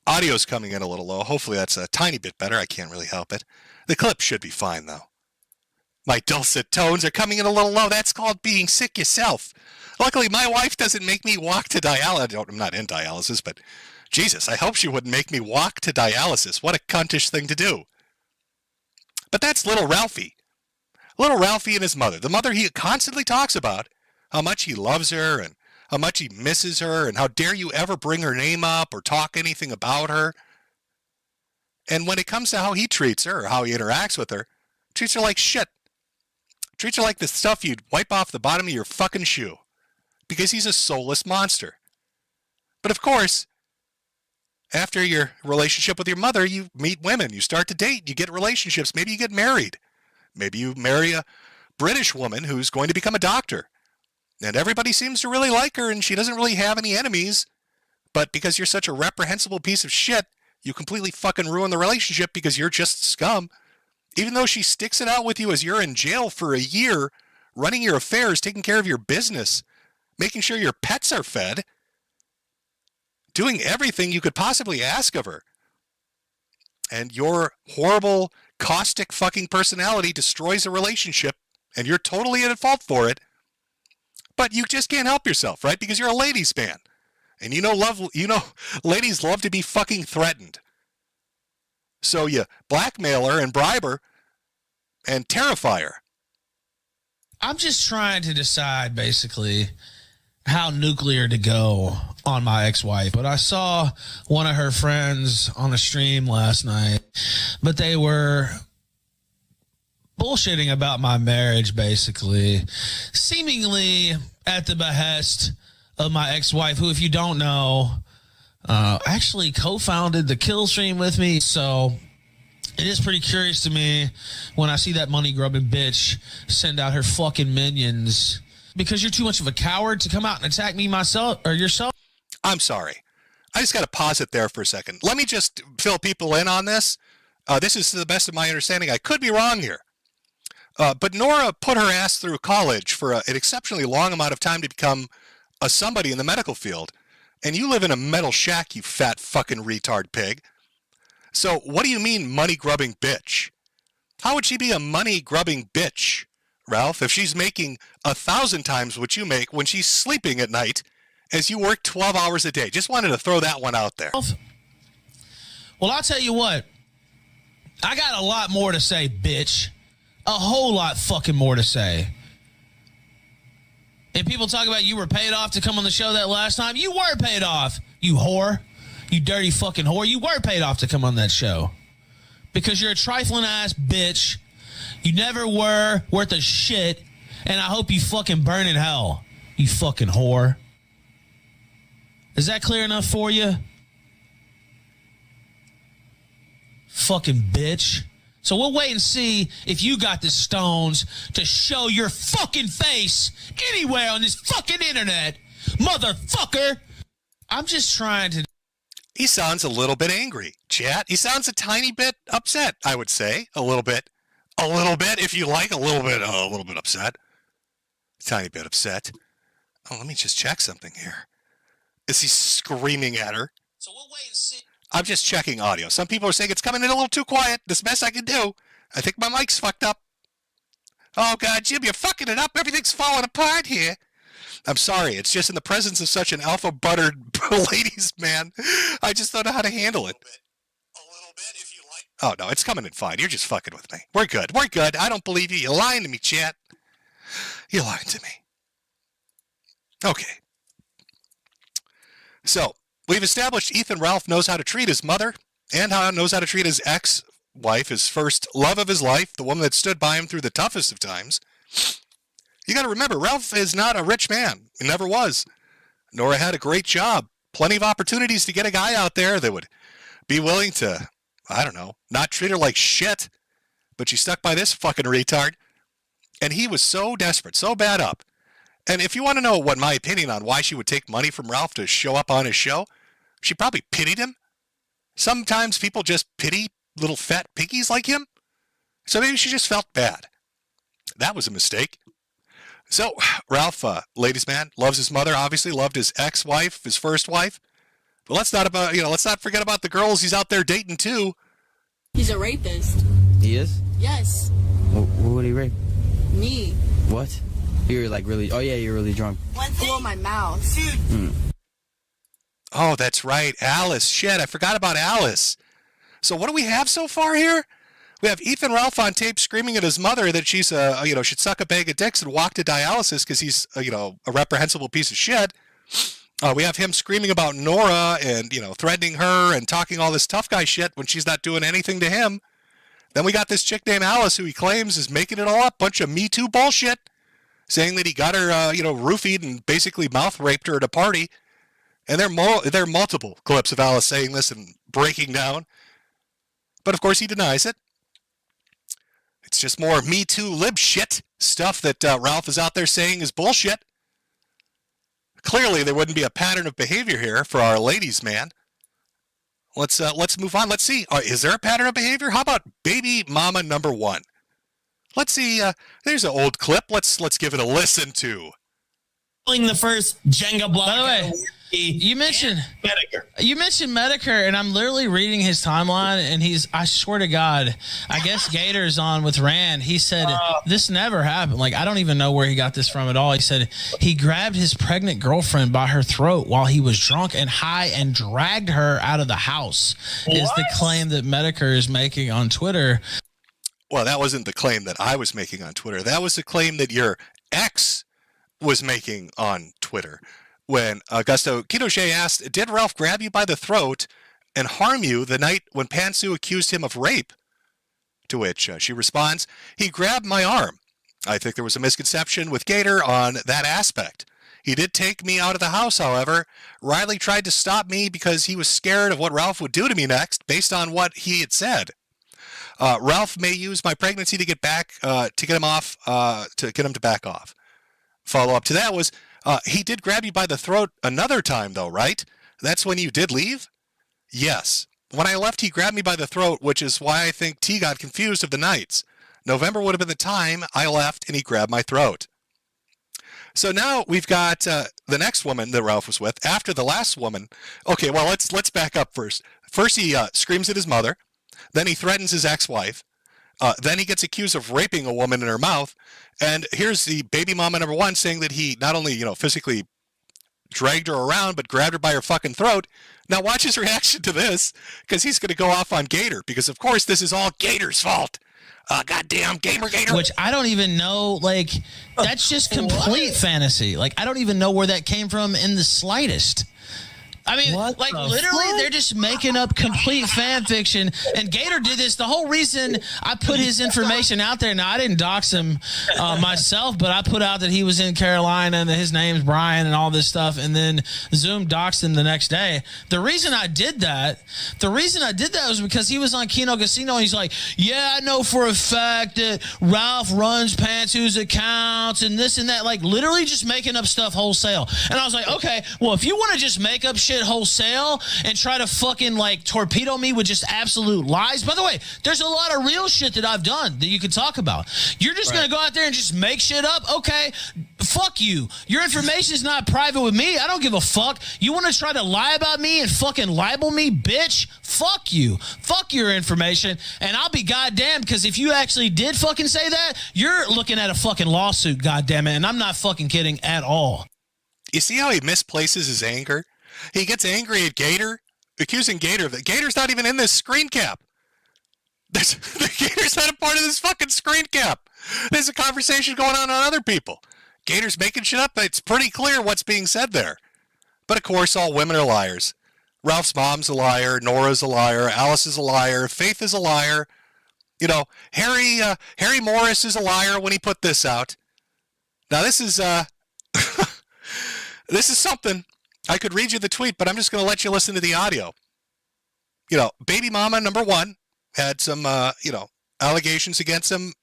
audio's coming in a little low. Hopefully that's a tiny bit better. I can't really help it. The clip should be fine, though. My dulcet tones are coming in a little low. That's called being sick yourself. Luckily, my wife doesn't make me walk to dialysis. I'm not in dialysis, but Jesus, I hope she wouldn't make me walk to dialysis. What a cuntish thing to do. But that's little Ralphie. Little Ralphie and his mother. The mother he constantly talks about, how much he loves her and how much he misses her and how dare you ever bring her name up or talk anything about her. And when it comes to how he treats her or how he interacts with her, treats her like shit. Treats her like the stuff you'd wipe off the bottom of your fucking shoe. Because he's a soulless monster. But of course, after your relationship with your mother, you meet women, you start to date, you get relationships, maybe you get married. Maybe you marry a British woman who's going to become a doctor. And everybody seems to really like her and she doesn't really have any enemies. But because you're such a reprehensible piece of shit, you completely fucking ruin the relationship because you're just scum. Even though she sticks it out with you as you're in jail for a year, running your affairs, taking care of your business, making sure your pets are fed, doing everything you could possibly ask of her. And your horrible, caustic fucking personality destroys a relationship, and you're totally at fault for it. But you just can't help yourself, right? Because you're a ladies' man. And ladies love to be fucking threatened. So you blackmail her and bribe her and terrify her. I'm just trying to decide, basically, how nuclear to go on my ex-wife. But I saw one of her friends on a stream last night, but they were bullshitting about my marriage, basically, seemingly at the behest of my ex-wife, who, if you don't know, actually co-founded the Kill Stream with me. So it is pretty curious to me when I see that money-grubbing bitch send out her fucking minions. Because you're too much of a coward to come out and attack me myself or yourself? I'm sorry. I just got to pause it there for a second. Let me just fill people in on this. This is to the best of my understanding. I could be wrong here. But Nora put her ass through college for an exceptionally long amount of time to become a somebody in the medical field. And you live in a metal shack, you fat fucking retard pig. So what do you mean money-grubbing bitch? How would she be a money-grubbing bitch, Ralph, if she's making 1,000 times what you make when she's sleeping at night as you work 12 hours a day? Just wanted to throw that one out there. Well, I'll tell you what. I got a lot more to say, bitch. A whole lot fucking more to say. And people talk about you were paid off to come on the show that last time. You were paid off, you whore. You dirty fucking whore. You were paid off to come on that show. Because you're a trifling ass bitch. You never were worth a shit. And I hope you fucking burn in hell. You fucking whore. Is that clear enough for you? Fucking bitch. So we'll wait and see if you got the stones to show your fucking face anywhere on this fucking internet. Motherfucker. I'm just trying to... He sounds a little bit angry, chat. He sounds a tiny bit upset, I would say. A little bit. A little bit, if you like. A little bit upset. Tiny bit upset. Oh, let me just check something here. Is he screaming at her? So we'll wait and see. I'm just checking audio. Some people are saying it's coming in a little too quiet. This best I can do. I think my mic's fucked up. Oh, God, Jim, you're fucking it up. Everything's falling apart here. I'm sorry. It's just in the presence of such an alpha-buttered ladies man. I just don't know how to handle it. A little bit, if you like. Oh, no, it's coming in fine. You're just fucking with me. We're good. We're good. I don't believe you. You're lying to me, chat. You're lying to me. Okay. So, we've established Ethan Ralph knows how to treat his mother. and how knows how to treat his ex-wife, his first love of his life, the woman that stood by him through the toughest of times. You got to remember, Ralph is not a rich man. He never was. Nora had a great job. Plenty of opportunities to get a guy out there that would be willing to, I don't know, not treat her like shit. But she stuck by this fucking retard. And he was so desperate, so bad up. And if you want to know what my opinion on why she would take money from Ralph to show up on his show, she probably pitied him. Sometimes people just pity little fat piggies like him. So maybe she just felt bad. That was a mistake. So Ralph, ladies' man, loves his mother, obviously loved his ex-wife, his first wife. But let's not forget about the girls he's out there dating too. He's a rapist. He is? Yes. Who would he rape? Me. What? You're like really, oh yeah, you're really drunk. Blow my mouth. Oh, that's right. Alice. Shit, I forgot about Alice. So what do we have so far here? We have Ethan Ralph on tape screaming at his mother that she's, should suck a bag of dicks and walk to dialysis because he's, a reprehensible piece of shit. We have him screaming about Nora and, threatening her and talking all this tough guy shit when she's not doing anything to him. Then we got this chick named Alice who he claims is making it all up. Bunch of Me Too bullshit. Saying that he got her, roofied and basically mouth raped her at a party. And there are multiple clips of Alice saying this and breaking down. But of course he denies it. It's just more Me Too lib shit stuff that Ralph is out there saying is bullshit. Clearly there wouldn't be a pattern of behavior here for our ladies' man. Let's move on. Let's see. Is there a pattern of behavior? How about baby mama number one? Let's see. There's an old clip. Let's give it a listen to. The first Jenga block. By the way, you mentioned Metokur, and I'm literally reading his timeline, and I swear to God, I guess Gator's on with Rand. He said this never happened. Like, I don't even know where he got this from at all. He said he grabbed his pregnant girlfriend by her throat while he was drunk and high and dragged her out of the house. What? Is the claim that Metokur is making on Twitter. Well, that wasn't the claim that I was making on Twitter. That was the claim that your ex was making on Twitter. When Augusto Kinoche asked, did Ralph grab you by the throat and harm you the night when Pantsu accused him of rape? To which she responds, he grabbed my arm. I think there was a misconception with Gator on that aspect. He did take me out of the house, however. Riley tried to stop me because he was scared of what Ralph would do to me next based on what he had said. Ralph may use my pregnancy to get back, to get him off, to get him to back off. Follow up to that was, he did grab you by the throat another time though, right? That's when you did leave? Yes. When I left, he grabbed me by the throat, which is why I think T got confused of the nights. November would have been the time I left and he grabbed my throat. So now we've got the next woman that Ralph was with after the last woman. Okay, well, let's back up first. First he screams at his mother. Then he threatens his ex-wife. Then he gets accused of raping a woman in her mouth. And here's the baby mama number one saying that he not only, physically dragged her around, but grabbed her by her fucking throat. Now watch his reaction to this, because he's going to go off on Gator, because of course this is all Gator's fault. Goddamn Gator. Which I don't even know, that's just complete fantasy. I don't even know where that came from in the slightest. I mean, literally, they're just making up complete fan fiction. And Gator did this. The whole reason I put his information out there. Now, I didn't dox him myself, but I put out that he was in Carolina and that his name's Brian and all this stuff. And then Zoom doxed him the next day. The reason I did that was because he was on Kino Casino. And he's like, yeah, I know for a fact that Ralph runs Pantsu's accounts and this and that. Literally just making up stuff wholesale. And I was like, okay, well, if you want to just make up shit wholesale and try to fucking torpedo me with just absolute lies. By the way, there's a lot of real shit that I've done that you could talk about. You're just going to go out there and just make shit up? Okay, fuck you. Your information is not private with me. I don't give a fuck. You want to try to lie about me and fucking libel me, bitch? Fuck you. Fuck your information, and I'll be goddamned, because if you actually did fucking say that, you're looking at a fucking lawsuit, goddamn it, and I'm not fucking kidding at all. You see how he misplaces his anger? He gets angry at Gator, accusing Gator of that. Gator's not even in this screen cap. The Gator's not a part of this fucking screen cap. There's a conversation going on other people. Gator's making shit up. It's pretty clear what's being said there. But of course, all women are liars. Ralph's mom's a liar. Nora's a liar. Alice is a liar. Faith is a liar. You know, Harry Morris is a liar when he put this out. Now this is this is something. I could read you the tweet, but I'm just going to let you listen to the audio. You know, baby mama number 1 had some allegations against him.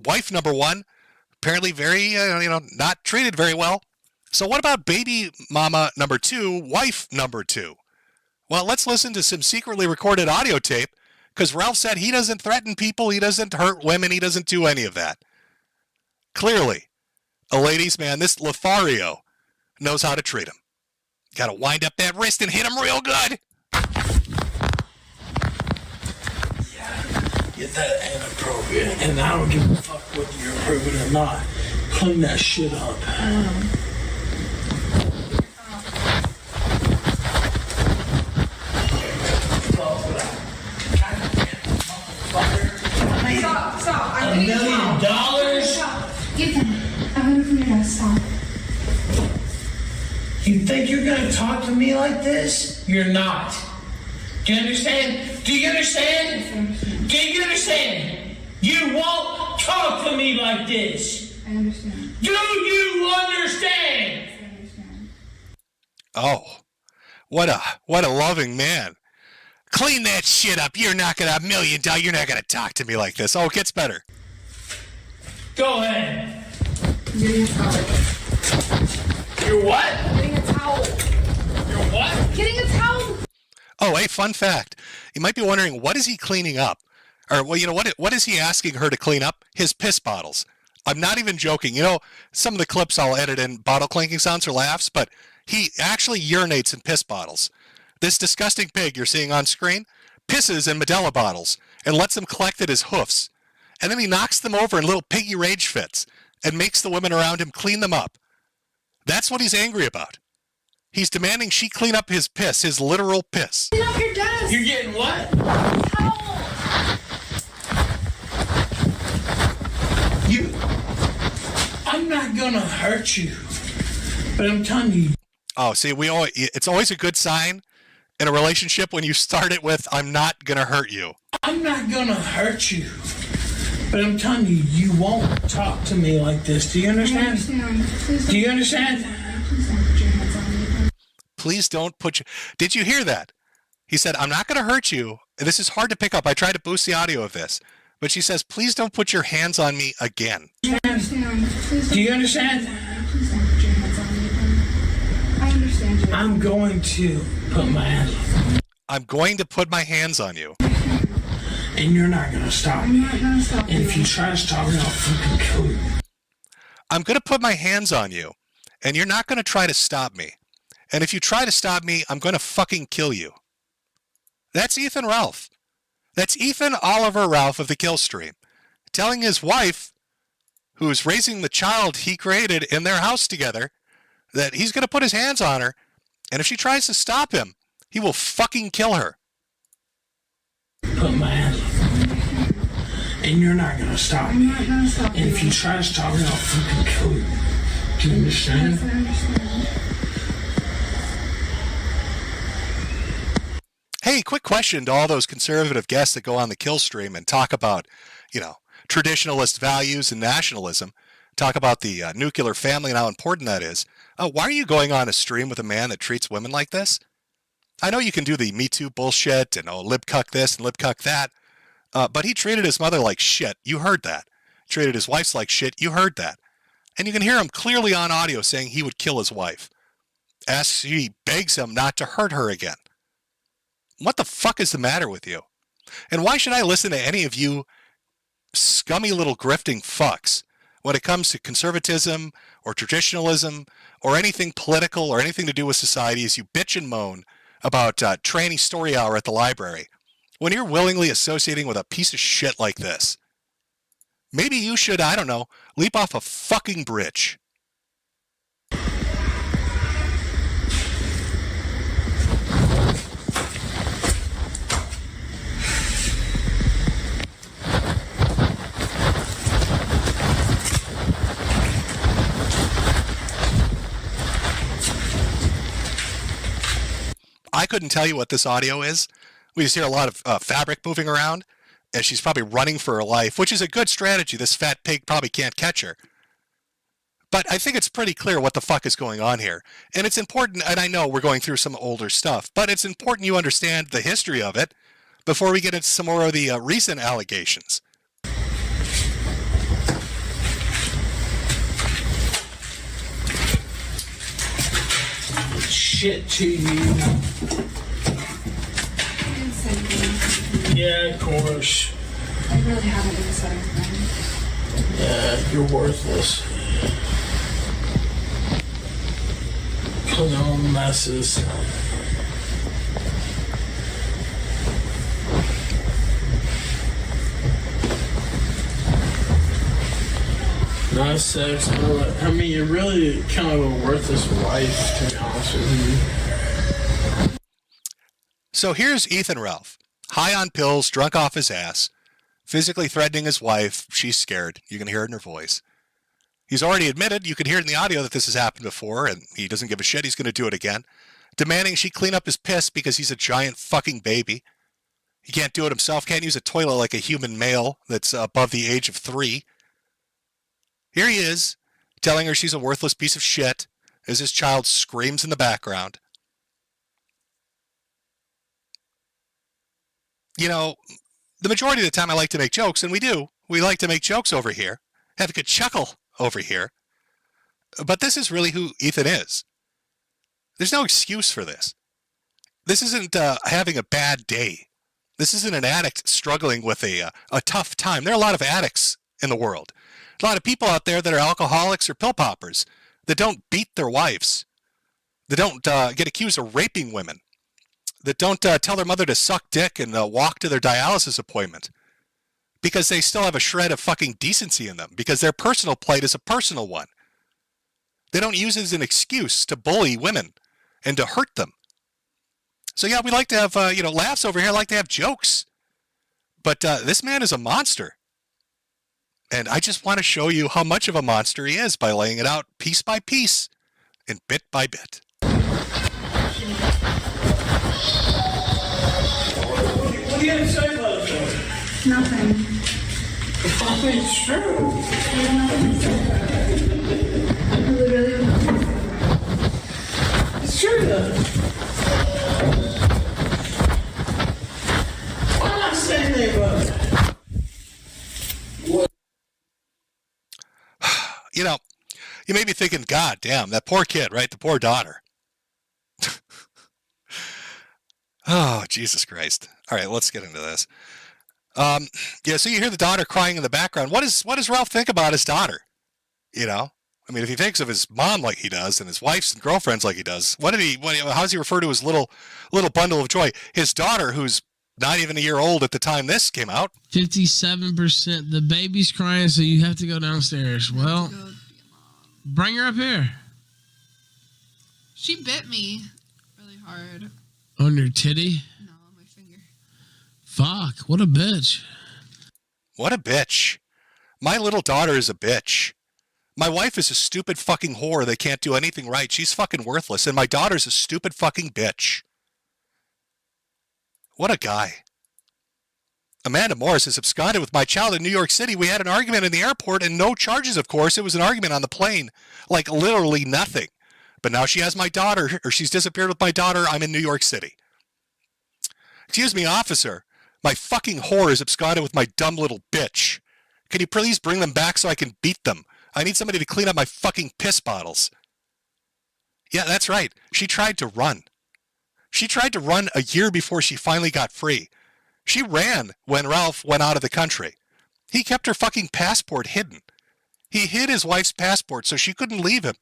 Wife number 1 apparently very not treated very well. So what about baby mama number 2, wife number 2? Well, let's listen to some secretly recorded audio tape, because Ralph said he doesn't threaten people, he doesn't hurt women, he doesn't do any of that. Clearly, a ladies' man, this Lothario, knows how to treat him. Got to wind up that wrist and hit him real good. Get that inappropriate, and I don't give a fuck whether you're approving or not. Clean that shit up. Stop. $1 million? Ethan, I'm gonna clean your stop. You think you're gonna talk to me like this? You're not. Do you understand? Do you understand? Do you understand? You won't talk to me like this. I understand. Do you understand? I understand. Oh, what a loving man. Clean that shit up. You're not gonna $1 million. You're not gonna talk to me like this. Oh, it gets better. Go ahead. I'm getting a towel. You're what? Getting a towel. You're what? Getting a towel. Oh, hey, fun fact. You might be wondering, what is he cleaning up? Or, well, you know, what is he asking her to clean up? His piss bottles. I'm not even joking. You know, some of the clips I'll edit in bottle clinking sounds or laughs, but he actually urinates in piss bottles. This disgusting pig you're seeing on screen pisses in Medela bottles and lets them collect at his hoofs. And then he knocks them over in little piggy rage fits and makes the women around him clean them up. That's what he's angry about. He's demanding she clean up his piss, his literal piss. Clean up your desk. You're getting what? Towel. I'm not gonna hurt you, but I'm telling you. Oh, see, it's always a good sign in a relationship when you start it with, I'm not gonna hurt you. I'm not gonna hurt you, but I'm telling you, you won't talk to me like this. Do you understand? Do you understand? Please don't put your hands on me. Please don't put your... Did you hear that? He said, I'm not gonna hurt you. This is hard to pick up. I tried to boost the audio of this. But she says, please don't put your hands on me again. Do you understand? Please don't put your hands on me again. I understand you. I'm going to put my hands on you. I'm going to put my hands on you. And you're not going to stop me. I'm not gonna stop And you. if you try to stop me, I'll fucking kill you. I'm going to put my hands on you, and you're not going to try to stop me. And if you try to stop me, I'm going to fucking kill you. That's Ethan Ralph. That's Ethan Oliver Ralph of the Kill Stream, telling his wife, who's raising the child he created in their house together, that he's going to put his hands on her, and if she tries to stop him, he will fucking kill her. Put my hands on you. And you're not going to stop me. I'm not gonna stop And you. if you try to stop me, I'll fucking kill you. Do you understand? Yes, I understand. Hey, quick question to all those conservative guests that go on the Kill Stream and talk about, traditionalist values and nationalism, talk about the nuclear family and how important that is. Why are you going on a stream with a man that treats women like this? I know you can do the Me Too bullshit and libcuck this and libcuck that, but he treated his mother like shit. You heard that. Treated his wife like shit. You heard that. And you can hear him clearly on audio saying he would kill his wife. As she begs him not to hurt her again. What the fuck is the matter with you? And why should I listen to any of you scummy little grifting fucks when it comes to conservatism or traditionalism or anything political or anything to do with society as you bitch and moan about tranny story hour at the library when you're willingly associating with a piece of shit like this? Maybe you should, I don't know, leap off a fucking bridge. I couldn't tell you what this audio is. We just hear a lot of fabric moving around, and she's probably running for her life, which is a good strategy. This fat pig probably can't catch her. But I think it's pretty clear what the fuck is going on here. And it's important, and I know we're going through some older stuff, but it's important you understand the history of it before we get into some more of the recent allegations. Shit TV. Yeah, of course. I really haven't been setting them. Yeah, you're worthless. Clean all the messes. Not sex. I mean, you're really kind of a worthless wife, to be honest with you. So here's Ethan Ralph, high on pills, drunk off his ass, physically threatening his wife. She's scared. You can hear it in her voice. He's already admitted, you can hear it in the audio, that this has happened before, and he doesn't give a shit. He's going to do it again. Demanding she clean up his piss because he's a giant fucking baby. He can't do it himself, can't use a toilet like a human male that's above the age of 3. Here he is, telling her she's a worthless piece of shit as his child screams in the background. You know, the majority of the time I like to make jokes, and we do. We like to make jokes over here, have a good chuckle over here. But this is really who Ethan is. There's no excuse for this. This isn't having a bad day. This isn't an addict struggling with a tough time. There are a lot of addicts in the world. A lot of people out there that are alcoholics or pill poppers that don't beat their wives, that don't get accused of raping women, that don't tell their mother to suck dick and walk to their dialysis appointment because they still have a shred of fucking decency in them, because their personal plight is a personal one. They don't use it as an excuse to bully women and to hurt them. So yeah, we like to have laughs over here, like to have jokes. But this man is a monster. And I just want to show you how much of a monster he is by laying it out piece by piece and bit by bit. What do you have to say about it? Nothing. I think it's true. It's true though. Why not say anything about it? You know, you may be thinking, God damn, that poor kid, right? The poor daughter. Oh, Jesus Christ. All right, let's get into this. So you hear the daughter crying in the background. What does Ralph think about his daughter? You know? I mean, if he thinks of his mom like he does and his wife's and girlfriends like he does, how does he refer to his little bundle of joy? His daughter, who's not even a year old at the time this came out. 57%. The baby's crying, so you have to go downstairs. Well, bring her up here. She bit me really hard. On your titty? No, on my finger. Fuck, what a bitch. What a bitch. My little daughter is a bitch. My wife is a stupid fucking whore that can't do anything right. She's fucking worthless. And my daughter's a stupid fucking bitch. What a guy. Amanda Morris has absconded with my child in New York City. We had an argument in the airport and no charges, of course. It was an argument on the plane. Like literally nothing. But now she has my daughter, or she's disappeared with my daughter. I'm in New York City. Excuse me, officer. My fucking whore is absconded with my dumb little bitch. Can you please bring them back so I can beat them? I need somebody to clean up my fucking piss bottles. Yeah, that's right. She tried to run. She tried to run a year before she finally got free. She ran when Ralph went out of the country. He kept her fucking passport hidden. He hid his wife's passport so she couldn't leave him.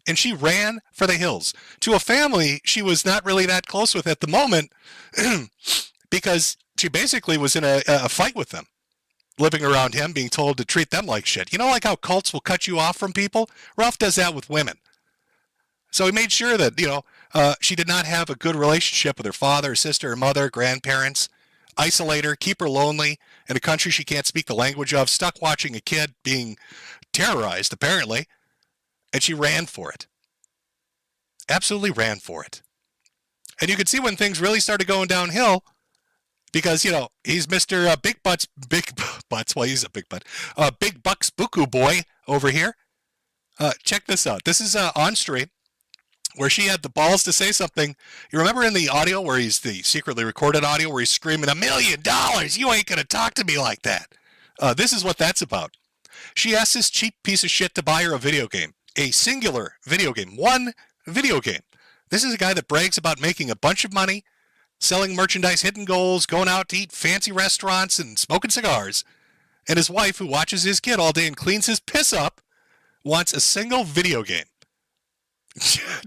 And she ran for the hills to a family she was not really that close with at the moment because she basically was in a fight with them, living around him, being told to treat them like shit. You know, like how cults will cut you off from people? Ralph does that with women. So he made sure that, she did not have a good relationship with her father, sister, her mother, grandparents, isolate her, keep her lonely in a country she can't speak the language of, stuck watching a kid being terrorized, apparently. And she ran for it. Absolutely ran for it. And you could see when things really started going downhill because, you know, he's Mr. Big Butts. Well, he's a big butt. Big Bucks Buku boy over here. Check this out. This is on stream where she had the balls to say something. You remember in the audio where he's the secretly recorded audio where he's screaming, $1 million, you ain't going to talk to me like that. This is what that's about. She asked this cheap piece of shit to buy her a video game, a singular video game, one video game. This is a guy that brags about making a bunch of money, selling merchandise, hitting goals, going out to eat fancy restaurants and smoking cigars. And his wife, who watches his kid all day and cleans his piss up, wants a single video game.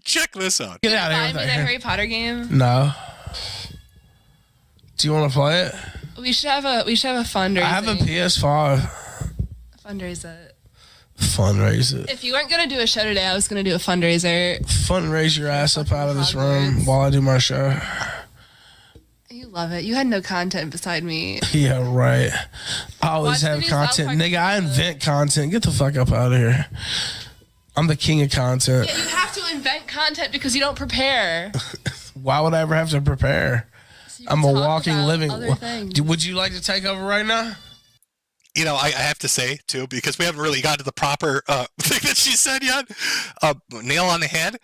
Check this out. Get out of Buy here me with the that. Harry Potter game. No. Do you want to play it? We should have a fundraiser. I have a PS5. Fundraise it. Fundraise it. If you weren't gonna do a show today, I was gonna do a fundraiser. Fundraise your ass up out of this room while I do my show. You love it. You had no content beside me. Yeah, right. I always Watch have videos content. out Nigga, I invent content. Get the fuck up out of here. I'm the king of content. Yeah, you have to invent content because you don't prepare. Why would I ever have to prepare? I'm a walking, living. other things. Would you like to take over right now? You know, I have to say, too, because we haven't really got to the proper thing that she said yet. Nail on the head.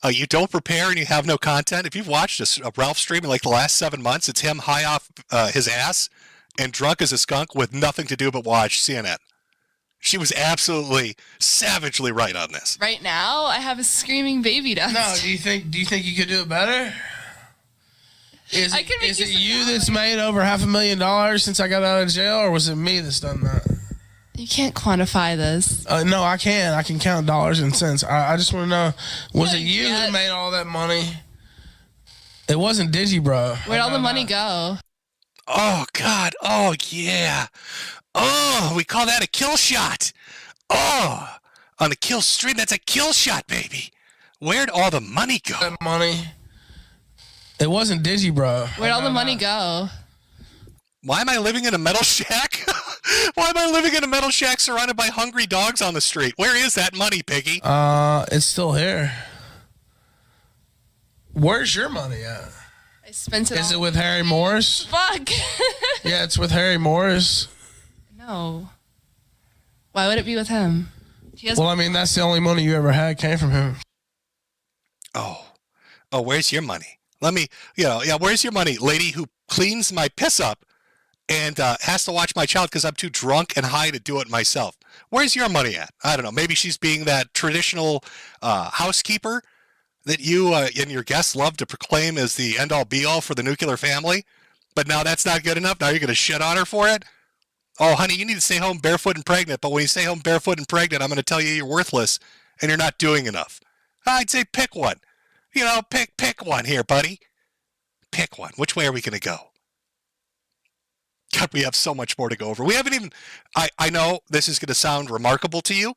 You don't prepare and you have no content. If you've watched a Ralph stream in like the last 7 months, it's him high off his ass and drunk as a skunk with nothing to do but watch CNN. She was absolutely savagely right on this. Right now, I have a screaming baby downstairs. No, do you think you could do it better? Is I can make it you that's made over $500,000 since I got out of jail, or was it me that's done that? You can't quantify this. No, I can. I can count dollars and cents. I just want to know, was it you that made all that money? It wasn't Digi, bro. Where'd all the money go? Oh, God. Oh, yeah. Oh, we call that a kill shot. Oh, on a kill stream, that's a kill shot, baby. Where'd all the money go? That money. It wasn't Digi, bro. Where'd all the money go? Why am I living in a metal shack? Why am I living in a metal shack surrounded by hungry dogs on the street? Where is that money, Piggy? It's still here. Where's your money at? I spent it. Is it with Harry Morris? Fuck. Yeah, it's with Harry Morris. No. Why would it be with him? Well, I mean, that's the only money you ever had came from him. Oh, where's your money? Where's your money, lady who cleans my piss up and has to watch my child because I'm too drunk and high to do it myself? Where's your money at? I don't know. Maybe she's being that traditional housekeeper that you and your guests love to proclaim as the end-all be-all for the nuclear family. But now that's not good enough. Now you're going to shit on her for it? Oh, honey, you need to stay home barefoot and pregnant. But when you stay home barefoot and pregnant, I'm going to tell you you're worthless and you're not doing enough. I'd say pick one. You know, pick one here, buddy. Pick one. Which way are we going to go? God, we have so much more to go over. We haven't even, I know this is going to sound remarkable to you,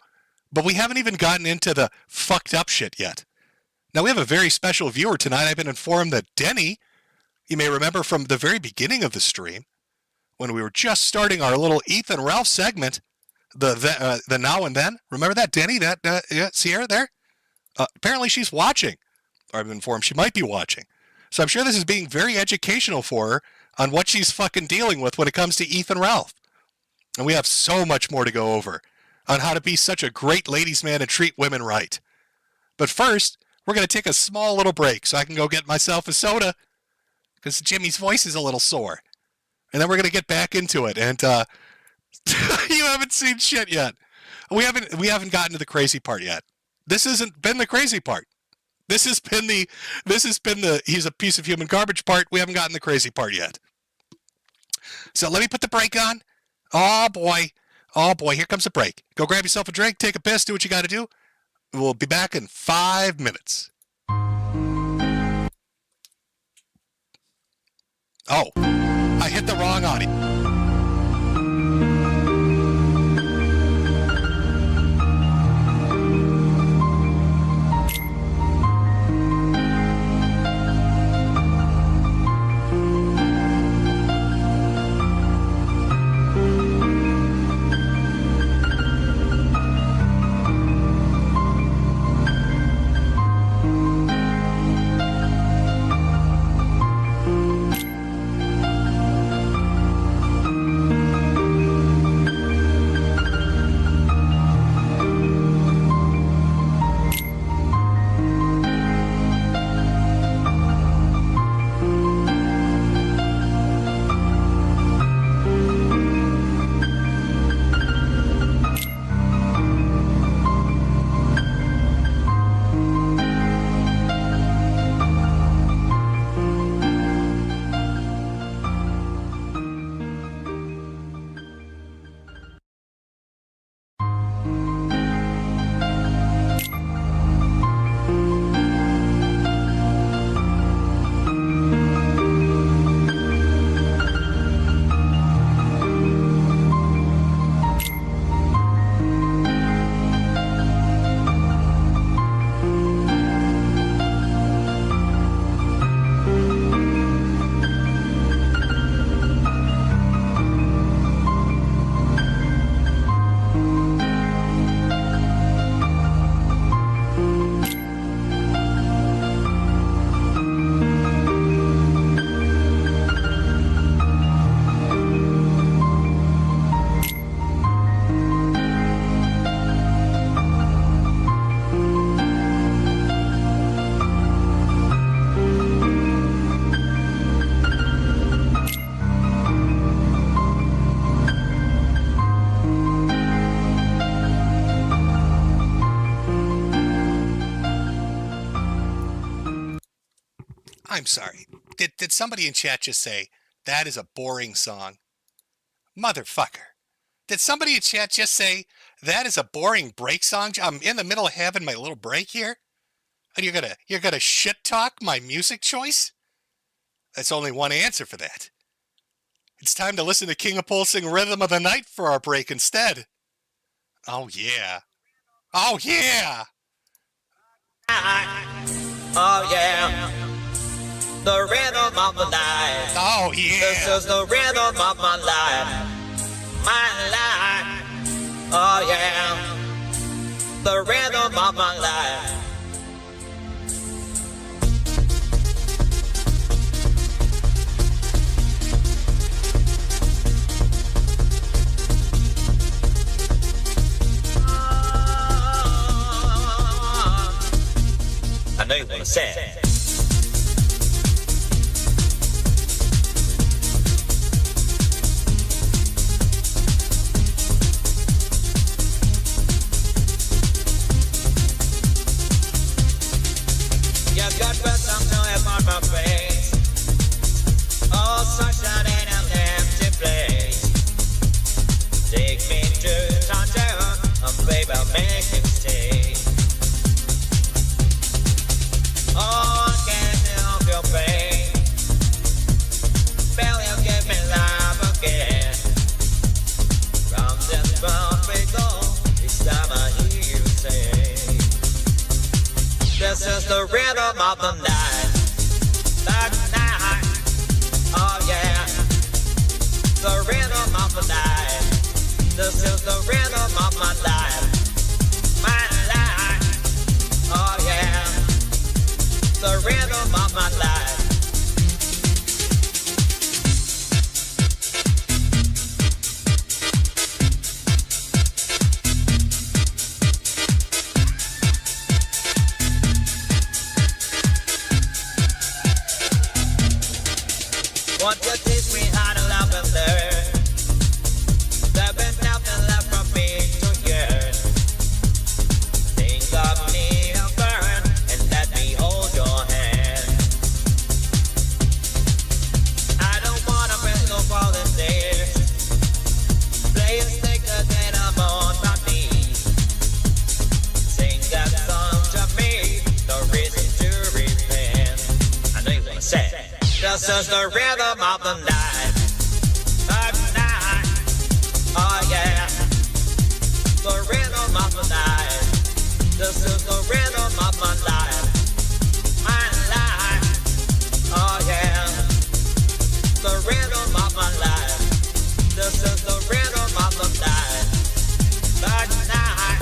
but we haven't even gotten into the fucked up shit yet. Now, we have a very special viewer tonight. I've been informed that Denny, you may remember from the very beginning of the stream, when we were just starting our little Ethan Ralph segment, the now and then. Remember that, Denny? Sierra there? Apparently she's watching. Or I've been informed she might be watching. So I'm sure this is being very educational for her on what she's fucking dealing with when it comes to Ethan Ralph. And we have so much more to go over on how to be such a great ladies' man and treat women right. But first, we're going to take a small little break so I can go get myself a soda because Jimmy's voice is a little sore. And then we're going to get back into it. And you haven't seen shit yet. We haven't gotten to the crazy part yet. This hasn't been the crazy part. This has been the he's a piece of human garbage part. We haven't gotten the crazy part yet. So let me put the break on. Oh boy, here comes the break. Go grab yourself a drink, take a piss, do what you got to do. We'll be back in 5 minutes. Oh, I hit the wrong audio. sorry. Did somebody in chat just say, that is a boring song? Motherfucker. Did somebody in chat just say, that is a boring break song? I'm in the middle of having my little break here? And you're gonna shit talk my music choice? That's only one answer for that. It's time to listen to King of Pulsing Rhythm of the Night for our break instead. Oh yeah. Oh yeah! Oh yeah, the rhythm of the night. Oh yeah, this is the rhythm of my life, my life. Oh yeah, the rhythm of my life. I know you want to say it. You got some joy upon my face. Oh, sunshine in an empty place. Take me to Tangier, baby, I'll make it stay. Oh, I can't help your pain. Feel you give me life again. Round and round we go. Each time I hear you say, this is the rhythm of the night. The night. Oh yeah. The rhythm of the night. This is the rhythm of my life. My life. Oh yeah. The rhythm of my life. Want to teach me how to love and learn. There's been nothing left from me to yearn. Think of me and burn, and let me hold your hand. I don't wanna bring no volunteers. Play a sticker that I'm on my knees. Sing that song to me, no reason to repent. I know you wanna say it. This is the rhythm of the night. The night. Oh yeah. The rhythm of the night. This is the rhythm of my life. My life. Oh yeah. The rhythm of my life. This is the rhythm of the night. The night.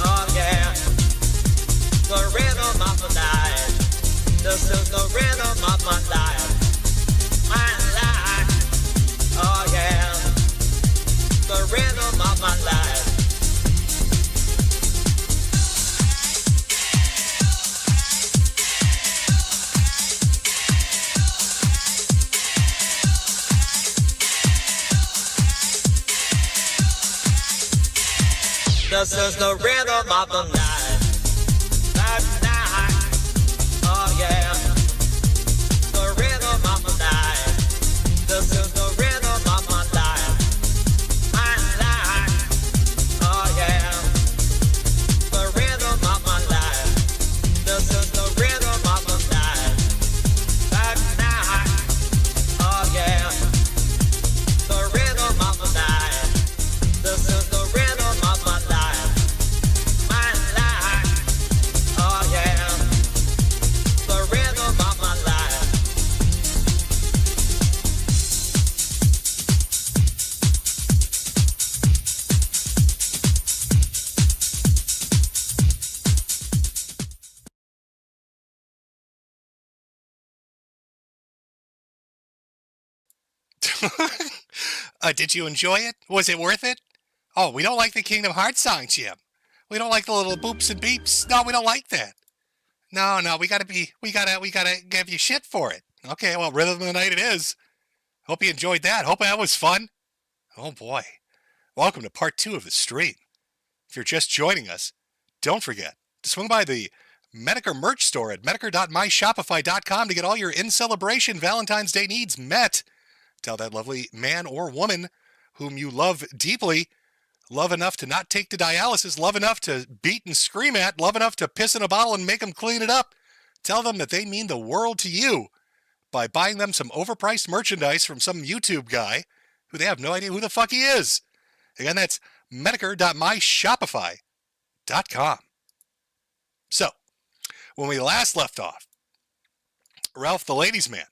Oh yeah. The rhythm of the night. This is the rhythm of my life. My life. Oh yeah. The rhythm of my life. This is the rhythm of the night. The night. Oh yeah. The rhythm of the night. This is the rhythm of my life. My life. Oh yeah. The rhythm of my life. This is the rhythm of the night. The night. Oh yeah. The rhythm of the night. This is the rhythm of my life. My life. Oh yeah. The rhythm of my life. Did you enjoy it? Was it worth it? Oh, we don't like the Kingdom Hearts song, Jim. We don't like the little boops and beeps. No, we don't like that. No, we gotta give you shit for it. Okay, well, Rhythm of the Night it is. Hope you enjoyed that. Hope that was fun. Oh boy. Welcome to part 2 of the stream. If you're just joining us, don't forget to swing by the Metokur merch store at metokur.myshopify.com to get all your INCELebration Valentine's Day needs met. Tell that lovely man or woman whom you love deeply, love enough to not take to dialysis, love enough to beat and scream at, love enough to piss in a bottle and make them clean it up. Tell them that they mean the world to you by buying them some overpriced merchandise from some YouTube guy who they have no idea who the fuck he is. Again, that's metokur.myshopify.com. So, when we last left off, Ralph the ladies' man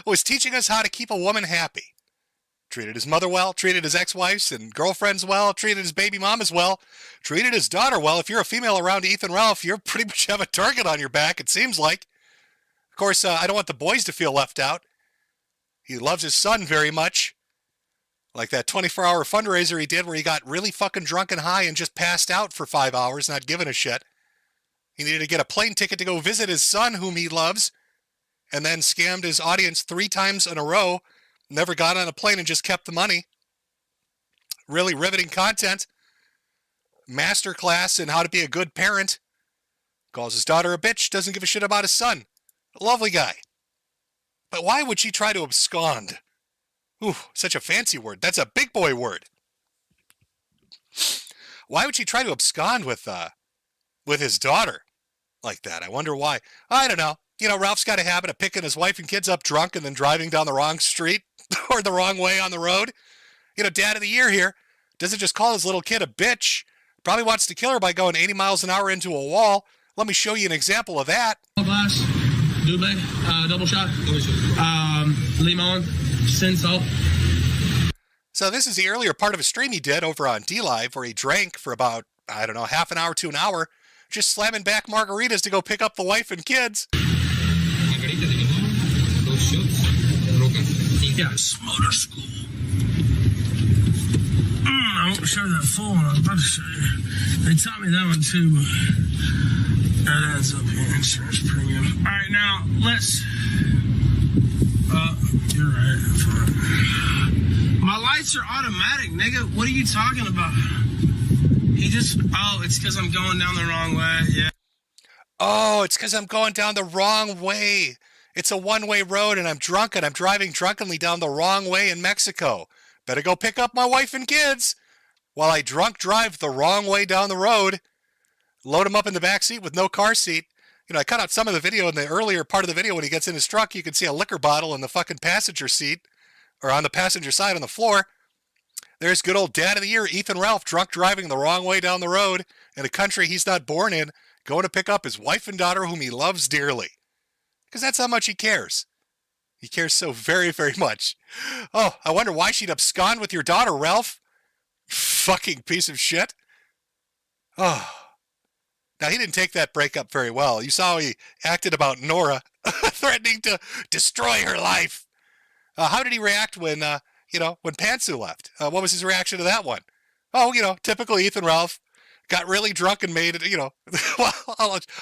was teaching us how to keep a woman happy. Treated his mother well, treated his ex-wives and girlfriends well, treated his baby mamas well, treated his daughter well. If you're a female around Ethan Ralph, you're pretty much have a target on your back, it seems like. Of course, I don't want the boys to feel left out. He loves his son very much. Like that 24-hour fundraiser he did where he got really fucking drunk and high and just passed out for 5 hours, not giving a shit. He needed to get a plane ticket to go visit his son, whom he loves, and then scammed his audience 3 times in a row, never got on a plane and just kept the money. Really riveting content. Masterclass in how to be a good parent. Calls his daughter a bitch, doesn't give a shit about his son. A lovely guy. But why would she try to abscond? Ooh, such a fancy word. That's a big boy word. Why would she try to abscond with his daughter like that? I wonder why. I don't know. You know, Ralph's got a habit of picking his wife and kids up drunk and then driving down the wrong street or the wrong way on the road. You know, dad of the year here doesn't just call his little kid a bitch. Probably wants to kill her by going 80 miles an hour into a wall. Let me show you an example of that. Glass, double, double shot, limon, sin salt. So this is the earlier part of a stream he did over on D-Live where he drank for about, I don't know, half an hour to an hour, just slamming back margaritas to go pick up the wife and kids. Yes, motor school. I won't show that full one I was about to show you. They taught me that one too, but that adds up your insurance premium. All right, now let's. You're right. My lights are automatic, nigga. What are you talking about? It's because I'm going down the wrong way. Yeah. Oh, it's because I'm going down the wrong way. It's a one-way road and I'm drunk and I'm driving drunkenly down the wrong way in Mexico. Better go pick up my wife and kids while I drunk drive the wrong way down the road. Load him up in the back seat with no car seat. You know, I cut out some of the video in the earlier part of the video when he gets in his truck. You can see a liquor bottle in the fucking passenger seat or on the passenger side on the floor. There's good old dad of the year, Ethan Ralph, drunk driving the wrong way down the road in a country he's not born in, going to pick up his wife and daughter whom he loves dearly. Because that's how much he cares. He cares so very, very much. Oh, I wonder why she'd abscond with your daughter, Ralph. Fucking piece of shit. Oh. Now, he didn't take that breakup very well. You saw how he acted about Nora, threatening to destroy her life. How did he react when Pantsu left? What was his reaction to that one? Oh, typical Ethan Ralph. Got really drunk and made it, well,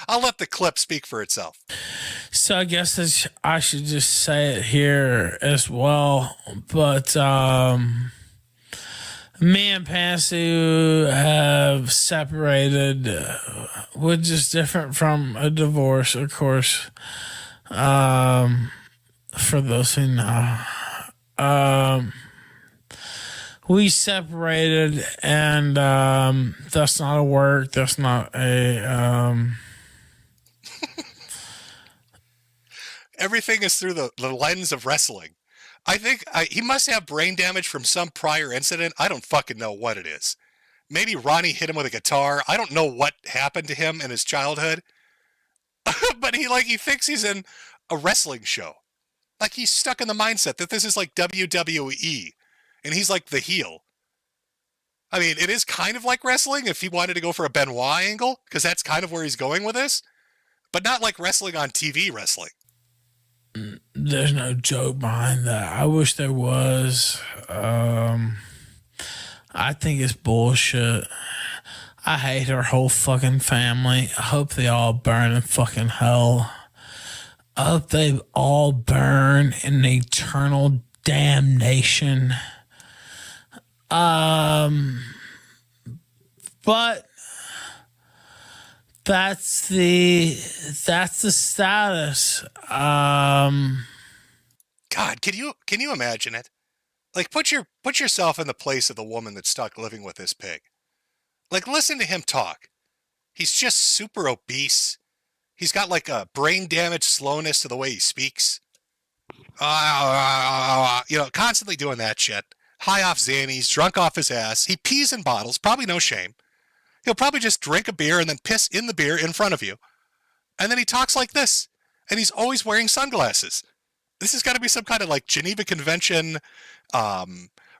I'll let the clip speak for itself. So I guess I should just say it here as well. But me and Pantsu have separated, which is different from a divorce, of course. For those who know. We separated, and that's not a work. That's not a... Everything is through the lens of wrestling. I think he must have brain damage from some prior incident. I don't fucking know what it is. Maybe Ronnie hit him with a guitar. I don't know what happened to him in his childhood. But he thinks he's in a wrestling show. Like he's stuck in the mindset that this is like WWE. And he's like the heel. I mean, it is kind of like wrestling if he wanted to go for a Benoit angle, because that's kind of where he's going with this. But not like wrestling on TV wrestling. There's no joke behind that. I wish there was. I think it's bullshit. I hate her whole fucking family. I hope they all burn in fucking hell. I hope they all burn in eternal damnation. But That's the status. God, can you imagine it? Like, put yourself in the place of the woman that's stuck living with this pig. Like, listen to him talk. He's just super obese. He's got like a brain damage slowness to the way he speaks. Constantly doing that shit. High off Xannies, drunk off his ass. He pees in bottles, probably no shame. He'll probably just drink a beer and then piss in the beer in front of you. And then he talks like this. And he's always wearing sunglasses. This has got to be some kind of like Geneva Convention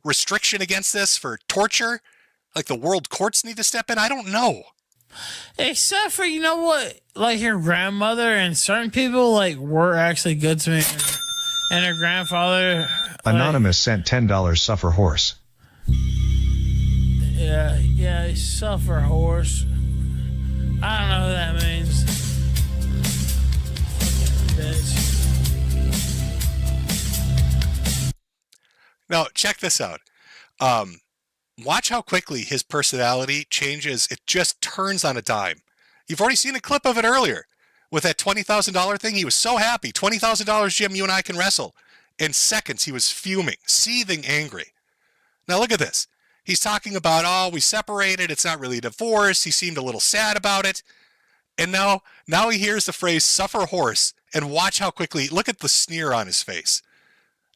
restriction against this for torture. Like the world courts need to step in. I don't know. Except for, you know what? Like your grandmother and certain people like were actually good to me. And her grandfather. Anonymous sent $10 suffer horse. Yeah, suffer horse. I don't know who that means. Bitch. Now, check this out. Watch how quickly his personality changes. It just turns on a dime. You've already seen a clip of it earlier. With that $20,000 thing, he was so happy. $20,000, Jim, you and I can wrestle. In seconds, he was fuming, seething angry. Now, look at this. He's talking about, oh, we separated. It's not really a divorce. He seemed a little sad about it. And now he hears the phrase, suffer horse, and watch how quickly, look at the sneer on his face.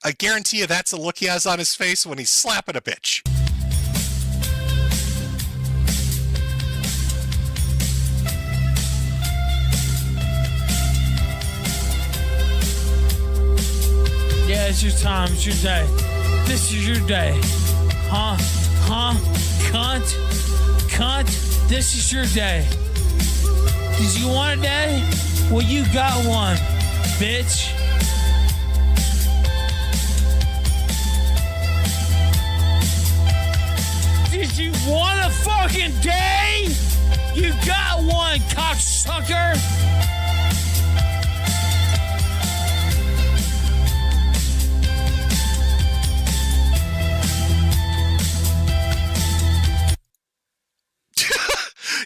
I guarantee you that's the look he has on his face when he's slapping a bitch. Yeah, it's your time. It's your day. This is your day. Huh? Cunt? This is your day. Did you want a day? Well, you got one, bitch. Did you want a fucking day? You got one, cocksucker.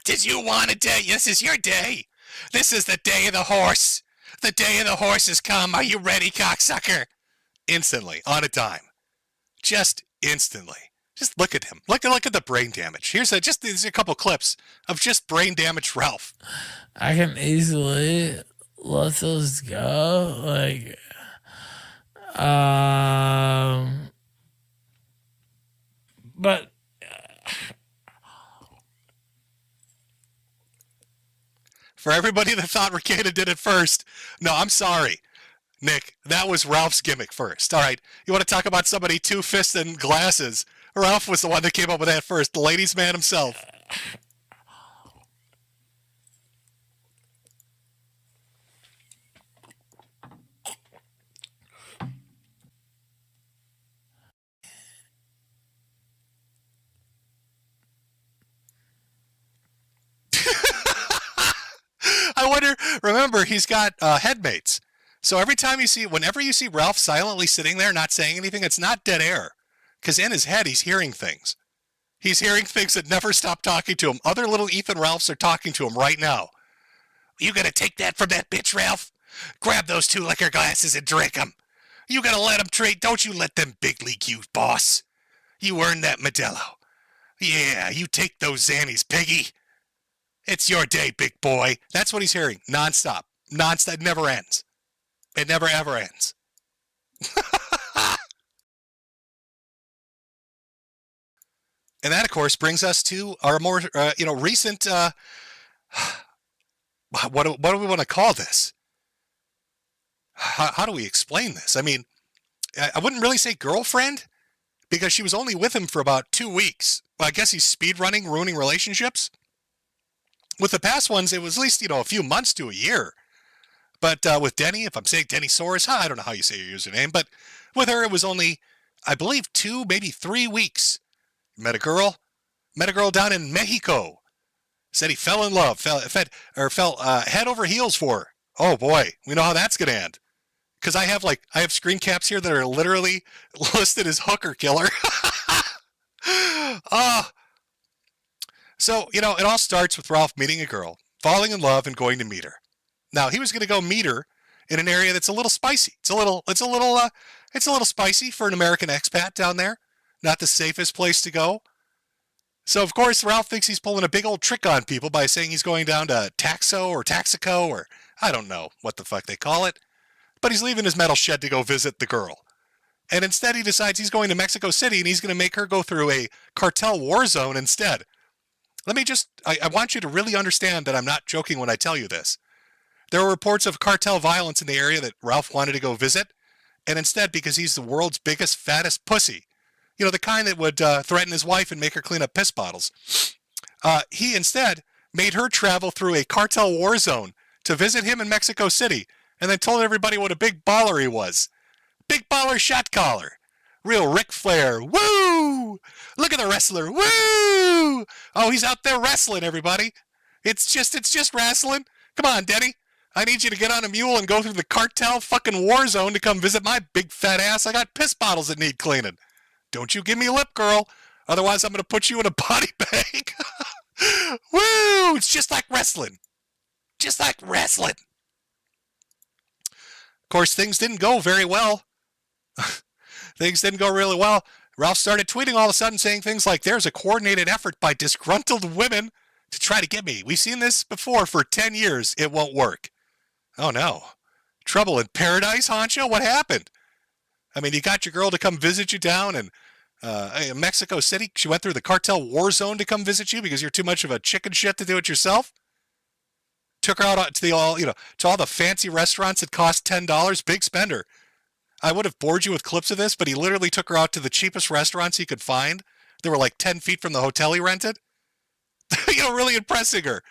Did you want a day? This is your day. This is the day of the horse. The day of the horse has come. Are you ready, cocksucker? Instantly, on a dime. Just instantly. Just look at him. Look at the brain damage. Here's a couple clips of just brain damaged Ralph. I can easily let those go. Like, but for everybody that thought Ricada did it first, no, I'm sorry. Nick, that was Ralph's gimmick first. All right, you want to talk about somebody two fists and glasses? Ralph was the one that came up with that first, the ladies' man himself. I wonder, remember, he's got headmates. So whenever you see Ralph silently sitting there not saying anything, it's not dead air. Because in his head, he's hearing things. He's hearing things that never stop talking to him. Other little Ethan Ralphs are talking to him right now. You gonna take that from that bitch, Ralph? Grab those 2 liquor glasses and drink them. You gonna let them trade? Don't you let them big league you, boss. You earned that Modelo. Yeah, you take those Xannies, piggy. It's your day, big boy. That's what he's hearing. Nonstop. Nonstop. It never ends. It never, ever ends. And that, of course, brings us to our more, recent, what do we want to call this? How do we explain this? I mean, I wouldn't really say girlfriend, because she was only with him for about 2 weeks. Well, I guess he's speed running, ruining relationships. With the past ones, it was at least, a few months to a year. But with Denny, if I'm saying Denny Soares, I don't know how you say your username, but with her, it was only, I believe, 2, maybe 3 weeks. Met a girl down in Mexico. Said he fell in love, fell head over heels for her. Oh boy, we know how that's gonna end. Because I have screen caps here that are literally listed as hooker killer. So, it all starts with Ralph meeting a girl. falling in love and going to meet her. Now, he was going to go meet her in an area that's a little spicy. It's a little spicy for an American expat down there. Not the safest place to go. So, of course, Ralph thinks he's pulling a big old trick on people by saying he's going down to Taxo or Taxico or I don't know what the fuck they call it. But he's leaving his metal shed to go visit the girl. And instead he decides he's going to Mexico City and he's going to make her go through a cartel war zone instead. I want you to really understand that I'm not joking when I tell you this. There were reports of cartel violence in the area that Ralph wanted to go visit. And instead, because he's the world's biggest, fattest pussy, you know, the kind that would threaten his wife and make her clean up piss bottles, he instead made her travel through a cartel war zone to visit him in Mexico City and then told everybody what a big baller he was. Big baller shot caller. Real Ric Flair. Woo! Look at the wrestler. Woo! Oh, he's out there wrestling, everybody. It's just wrestling. Come on, Denny. I need you to get on a mule and go through the cartel fucking war zone to come visit my big fat ass. I got piss bottles that need cleaning. Don't you give me lip, girl. Otherwise, I'm going to put you in a body bag. Woo! It's just like wrestling. Just like wrestling. Of course, things didn't go very well. Things didn't go really well. Ralph started tweeting all of a sudden saying things like, there's a coordinated effort by disgruntled women to try to get me. We've seen this before for 10 years. It won't work. Oh, no. Trouble in paradise, Honcho? What happened? I mean, you got your girl to come visit you down in Mexico City. She went through the cartel war zone to come visit you because you're too much of a chicken shit to do it yourself. Took her out to all the fancy restaurants that cost $10. Big spender. I would have bored you with clips of this, but he literally took her out to the cheapest restaurants he could find. They were like 10 feet from the hotel he rented. Really impressing her.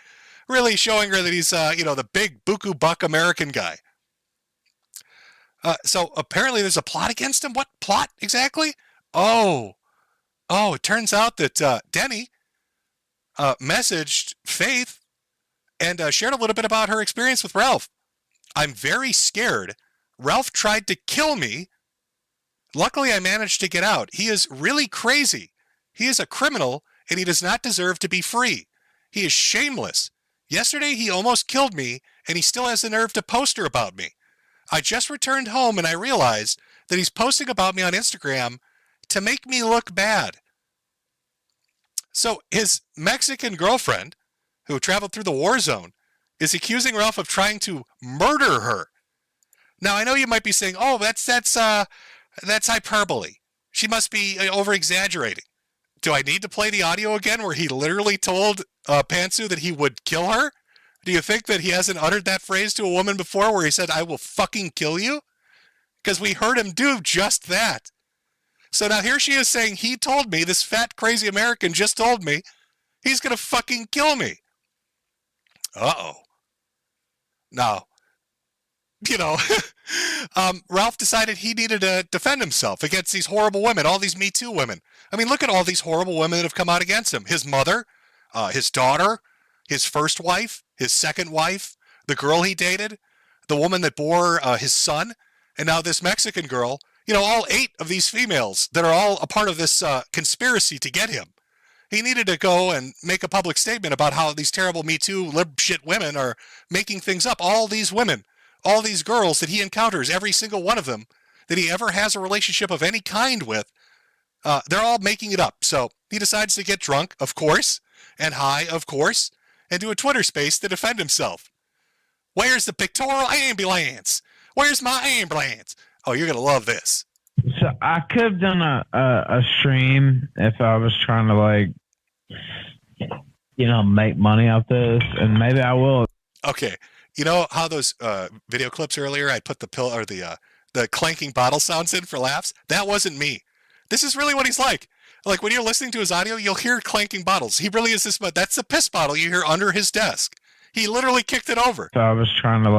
Really showing her that he's, the big buku buck American guy. So apparently there's a plot against him. What plot exactly? Oh, it turns out that Denny messaged Faith and shared a little bit about her experience with Ralph. I'm very scared. Ralph tried to kill me. Luckily, I managed to get out. He is really crazy. He is a criminal, and he does not deserve to be free. He is shameless. Yesterday, he almost killed me, and he still has the nerve to post her about me. I just returned home, and I realized that he's posting about me on Instagram to make me look bad. So his Mexican girlfriend, who traveled through the war zone, is accusing Ralph of trying to murder her. Now, I know you might be saying, oh, that's hyperbole. She must be over-exaggerating. Do I need to play the audio again where he literally told Pantsu that he would kill her? Do you think that he hasn't uttered that phrase to a woman before where he said, I will fucking kill you? Because we heard him do just that. So now here she is saying, he told me, this fat, crazy American just told me, he's going to fucking kill me. Uh-oh. Now, Ralph decided he needed to defend himself against these horrible women, all these Me Too women. I mean, look at all these horrible women that have come out against him. His mother, his daughter, his first wife, his second wife, the girl he dated, the woman that bore his son, and now this Mexican girl. All 8 of these females that are all a part of this conspiracy to get him. He needed to go and make a public statement about how these terrible Me Too lib shit women are making things up. All these women, all these girls that he encounters, every single one of them that he ever has a relationship of any kind with, they're all making it up. So he decides to get drunk, of course, and high, of course, and do a Twitter space to defend himself. Where's the pictorial ambulance? Where's my ambulance? Oh, you're going to love this. So I could have done a stream if I was trying to make money off this, and maybe I will. Okay. You know how those video clips earlier, I put the pill or the clanking bottle sounds in for laughs? That wasn't me. This is really what he's like. Like when you're listening to his audio, you'll hear clanking bottles. He really is this, but that's the piss bottle you hear under his desk. He literally kicked it over. So I was trying to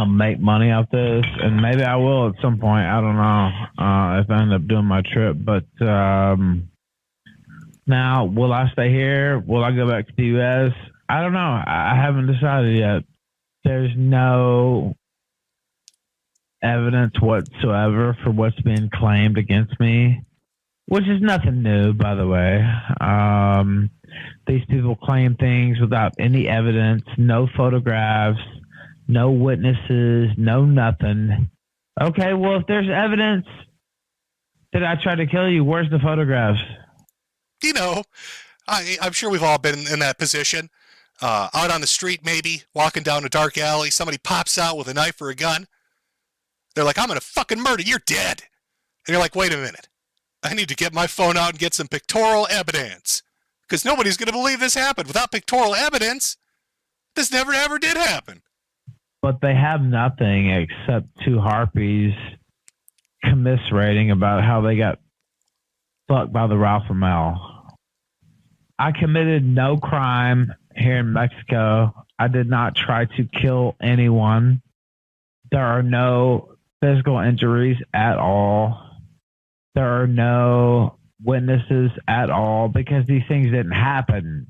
make money off this, and maybe I will at some point. I don't know if I end up doing my trip, but now will I stay here? Will I go back to the U.S.? I don't know. I haven't decided yet. There's no evidence whatsoever for what's being claimed against me, which is nothing new, by the way. These people claim things without any evidence, no photographs, no witnesses, no nothing. Okay, well, if there's evidence that I tried to kill you, where's the photographs? You know, I'm sure we've all been in that position. Out on the street, maybe, walking down a dark alley, somebody pops out with a knife or a gun. They're like, I'm going to fucking murder, you're dead. And you're like, wait a minute. I need to get my phone out and get some pictorial evidence. Because nobody's going to believe this happened. Without pictorial evidence, this never ever did happen. But they have nothing except two harpies commiserating about how they got fucked by the Ralph Ramel. I committed no crime here in Mexico. I did not try to kill anyone. There are no physical injuries at all. There are no witnesses at all because these things didn't happen.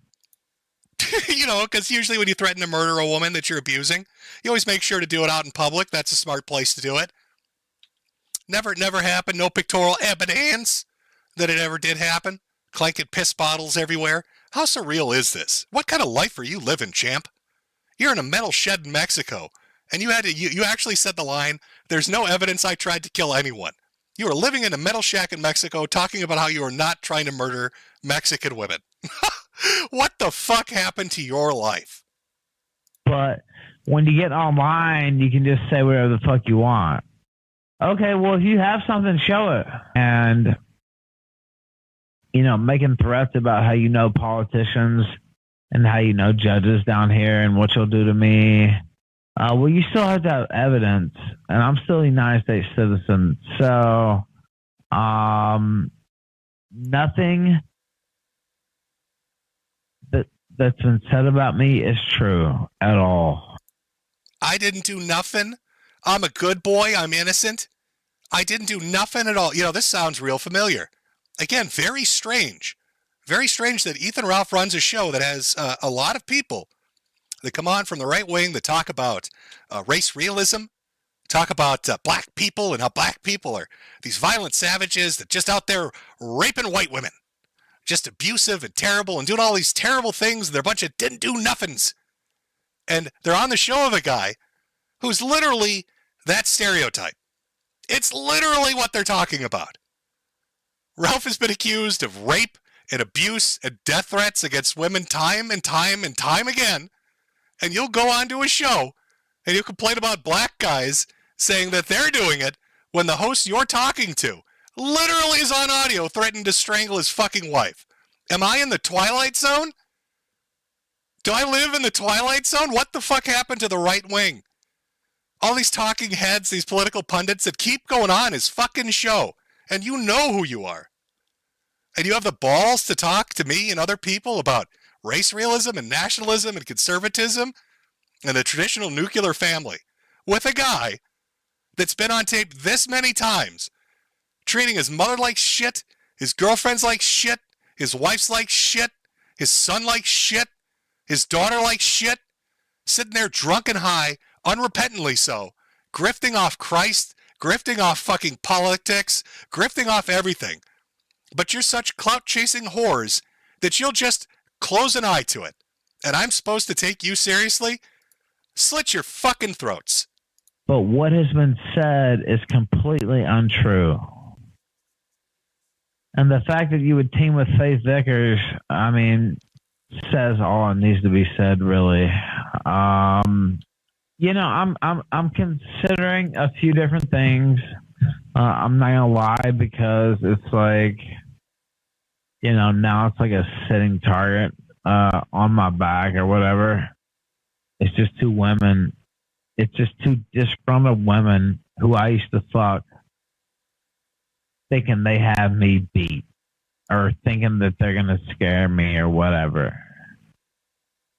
You know, because usually when you threaten to murder a woman that you're abusing, you always make sure to do it out in public. That's a smart place to do it. Never happened. No pictorial evidence that it ever did happen. Clanking piss bottles everywhere. How surreal is this? What kind of life are you living, champ? You're in a metal shed in Mexico, and you actually said the line, there's no evidence I tried to kill anyone. You are living in a metal shack in Mexico talking about how you are not trying to murder Mexican women. What the fuck happened to your life? But when you get online, you can just say whatever the fuck you want. Okay, well, if you have something, show it. And, you know, making threats about how you know politicians and how you know judges down here and what you'll do to me. Well, you still have to have evidence, and I'm still a United States citizen. So, nothing that's been said about me is true at all. I didn't do nothing. I'm a good boy. I'm innocent. I didn't do nothing at all. You know, this sounds real familiar. Again, very strange. Very strange that Ethan Ralph runs a show that has a lot of people that come on from the right wing that talk about race realism, talk about black people and how black people are these violent savages that just out there raping white women. Just abusive and terrible and doing all these terrible things. They're a bunch of didn't do nothings. And they're on the show of a guy who's literally that stereotype. It's literally what they're talking about. Ralph has been accused of rape and abuse and death threats against women time and time and time again. And you'll go on to a show and you'll complain about black guys saying that they're doing it when the host you're talking to literally is on audio threatening to strangle his fucking wife. Am I in the Twilight Zone? Do I live in the Twilight Zone? What the fuck happened to the right wing? All these talking heads, these political pundits that keep going on his fucking show, and you know who you are. And you have the balls to talk to me and other people about race realism and nationalism and conservatism and the traditional nuclear family with a guy that's been on tape this many times treating his mother like shit, his girlfriends like shit, his wife's like shit, his son like shit, his daughter like shit, sitting there drunk and high, unrepentantly so, grifting off Christ, grifting off fucking politics, grifting off everything. But you're such clout-chasing whores that you'll just close an eye to it. And I'm supposed to take you seriously? Slit your fucking throats. But what has been said is completely untrue. And the fact that you would team with Faith Vickers, I mean, says all it needs to be said, really. You know, I'm considering a few different things. I'm not gonna lie, because it's like, you know, now it's like a sitting target on my back or whatever. It's just two women. It's just two disgruntled women who I used to fuck, thinking they have me beat or thinking that they're going to scare me or whatever.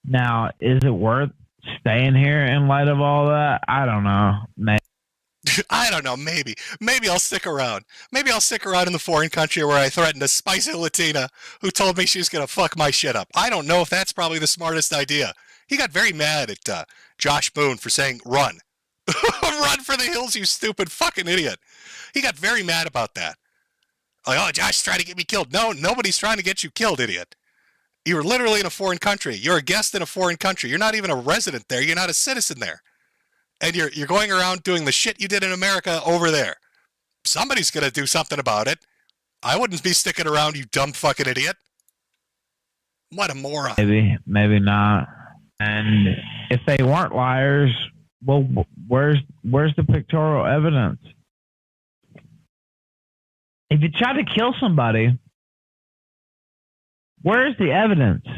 Now, is it worth staying here in light of all that? I don't know. I don't know, maybe. Maybe I'll stick around. Maybe I'll stick around in the foreign country where I threatened a spicy Latina who told me she was going to fuck my shit up. I don't know if that's probably the smartest idea. He got very mad at Josh Boone for saying, run. Run for the hills, you stupid fucking idiot. He got very mad about that. Like, oh, Josh trying to get me killed. No, nobody's trying to get you killed, idiot. You're literally in a foreign country. You're a guest in a foreign country. You're not even a resident there. You're not a citizen there. And you're going around doing the shit you did in America over there. Somebody's going to do something about it. I wouldn't be sticking around, you dumb fucking idiot. What a moron. Maybe not. And if they weren't liars, well, where's the pictorial evidence? If you try to kill somebody, where's the evidence? Do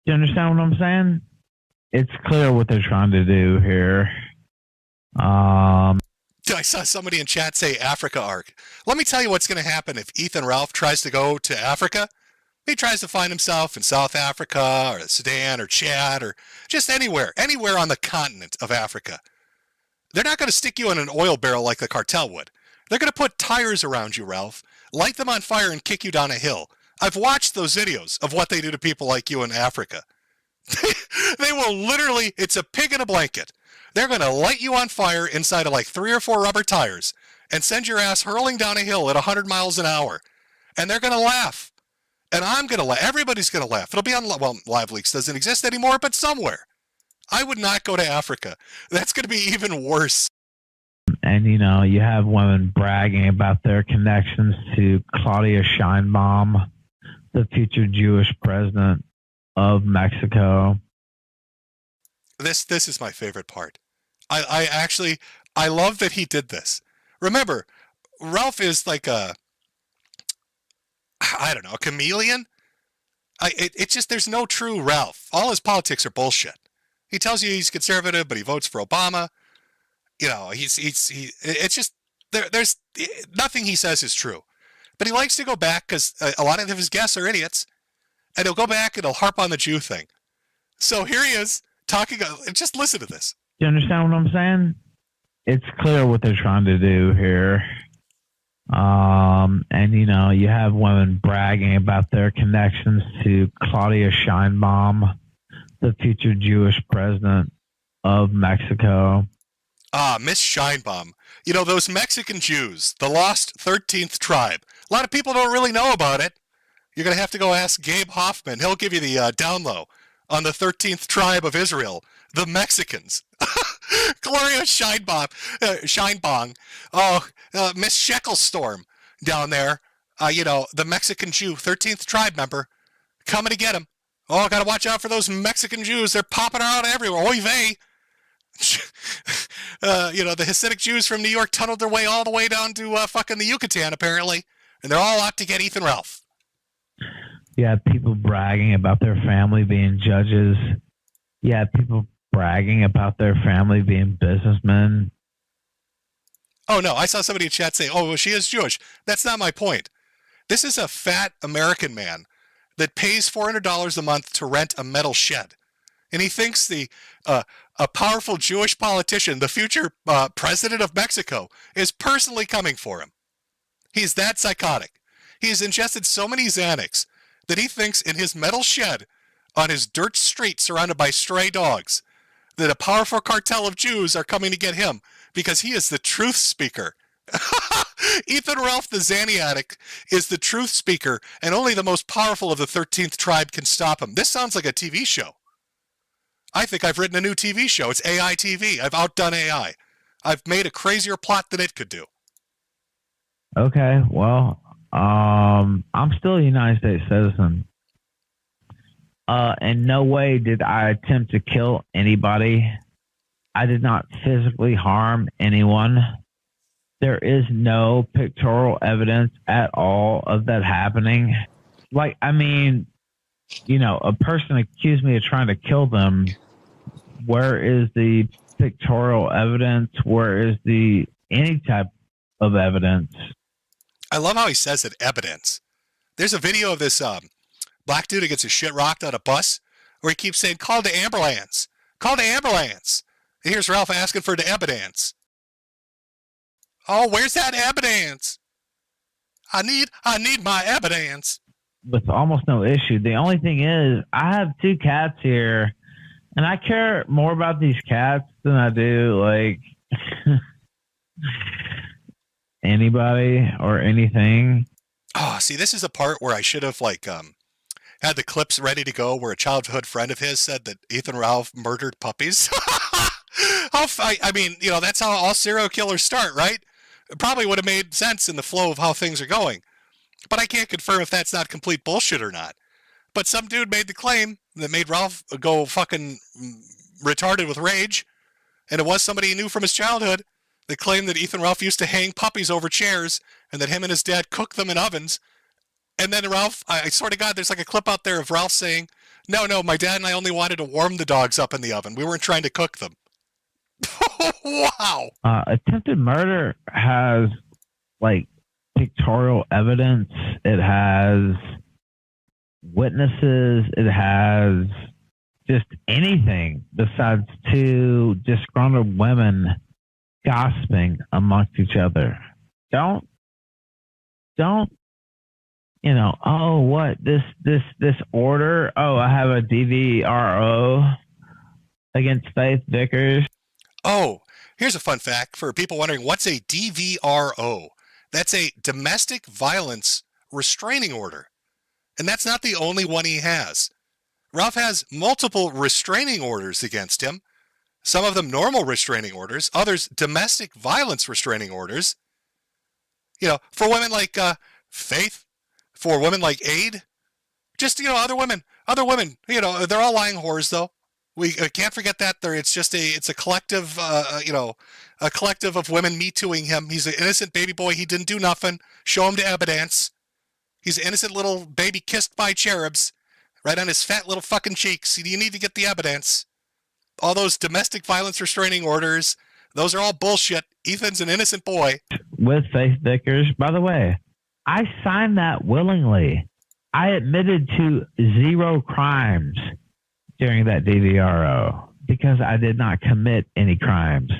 you understand what I'm saying? It's clear what they're trying to do here. I saw somebody in chat say Africa arc. Let me tell you what's going to happen if Ethan Ralph tries to go to Africa. He tries to find himself in South Africa or Sudan or Chad or just anywhere on the continent of Africa. They're not going to stick you in an oil barrel like the cartel would. They're going to put tires around you, Ralph, light them on fire and kick you down a hill. I've watched those videos of what they do to people like you in Africa. They will literally, it's a pig in a blanket. They're going to light you on fire inside of like 3 or 4 rubber tires and send your ass hurling down a hill at 100 miles an hour. And they're going to laugh. And I'm going to laugh. Everybody's going to laugh. It'll be on, well, Live Leaks doesn't exist anymore, but somewhere. I would not go to Africa. That's going to be even worse. And, you have women bragging about their connections to Claudia Sheinbaum, the future Jewish president of Mexico. This is my favorite part. I love that he did this. Remember, Ralph is like a chameleon. It's just, there's no true Ralph. All his politics are bullshit. He tells you he's conservative, but he votes for Obama. It's just, there's nothing he says is true. But he likes to go back because a lot of his guests are idiots. And he'll go back and he'll harp on the Jew thing. So here he is talking, just listen to this. Do you understand what I'm saying? It's clear what they're trying to do here. And, you have women bragging about their connections to Claudia Sheinbaum, the future Jewish president of Mexico. Miss Sheinbaum. Those Mexican Jews, the lost 13th tribe. A lot of people don't really know about it. You're going to have to go ask Gabe Hoffman. He'll give you the down low on the 13th tribe of Israel, the Mexicans. Gloria Scheinbong. Miss Shecklestorm down there. The Mexican Jew, 13th tribe member, coming to get him. Oh, got to watch out for those Mexican Jews. They're popping out everywhere. Oy vey. The Hasidic Jews from New York tunneled their way all the way down to fucking the Yucatan, apparently. And they're all out to get Ethan Ralph. You have people bragging about their family being judges. You have people bragging about their family being businessmen. Oh, no. I saw somebody in chat say, well, she is Jewish. That's not my point. This is a fat American man that pays $400 a month to rent a metal shed. And he thinks a powerful Jewish politician, the future president of Mexico, is personally coming for him. He's that psychotic. He's ingested so many Xanax that he thinks in his metal shed on his dirt street surrounded by stray dogs that a powerful cartel of Jews are coming to get him because he is the truth speaker. Ethan Ralph, the Xanny addict, is the truth speaker, and only the most powerful of the 13th tribe can stop him. This sounds like a TV show. I think I've written a new TV show. It's AI TV. I've outdone AI. I've made a crazier plot than it could do. Okay, well, I'm still a United States citizen. In no way did I attempt to kill anybody. I did not physically harm anyone. There is no pictorial evidence at all of that happening. A person accused me of trying to kill them. Where is the pictorial evidence? Where is any type of evidence? I love how he says it, evidence. There's a video of this black dude who gets his shit rocked on a bus where he keeps saying, call the ambulance. Call the ambulance. And here's Ralph asking for the evidence. Oh, where's that evidence? I need my evidence. With almost no issue. The only thing is, I have 2 cats here, and I care more about these cats than I do, anybody or anything. Oh, see, this is a part where I should have, had the clips ready to go where a childhood friend of his said that Ethan Ralph murdered puppies. I mean, that's how all serial killers start, right? It probably would have made sense in the flow of how things are going. But I can't confirm if that's not complete bullshit or not. But some dude made the claim that made Ralph go fucking retarded with rage. And it was somebody he knew from his childhood that claimed that Ethan Ralph used to hang puppies over chairs and that him and his dad cooked them in ovens. And then Ralph, I swear to God, there's like a clip out there of Ralph saying, no, my dad and I only wanted to warm the dogs up in the oven. We weren't trying to cook them. Wow. Attempted murder has like pictorial evidence. It has witnesses. It has just anything besides two disgruntled women gossiping amongst each other. Don't, oh, what, this order? Oh, I have a DVRO against Faith Vickers. Oh, here's a fun fact for people wondering, what's a DVRO? That's a domestic violence restraining order. And that's not the only one he has. Ralph has multiple restraining orders against him. Some of them normal restraining orders, others domestic violence restraining orders. For women like Faith, for women like Aid, just, other women, they're all lying whores though. We can't forget that it's a collective, a collective of women me tooing him. He's an innocent baby boy. He didn't do nothing. Show him to evidence. He's an innocent little baby kissed by cherubs right on his fat little fucking cheeks. You need to get the evidence. All those domestic violence restraining orders, those are all bullshit. Ethan's an innocent boy. With Faith Vickers. By the way, I signed that willingly. I admitted to 0 crimes during that DVRO because I did not commit any crimes.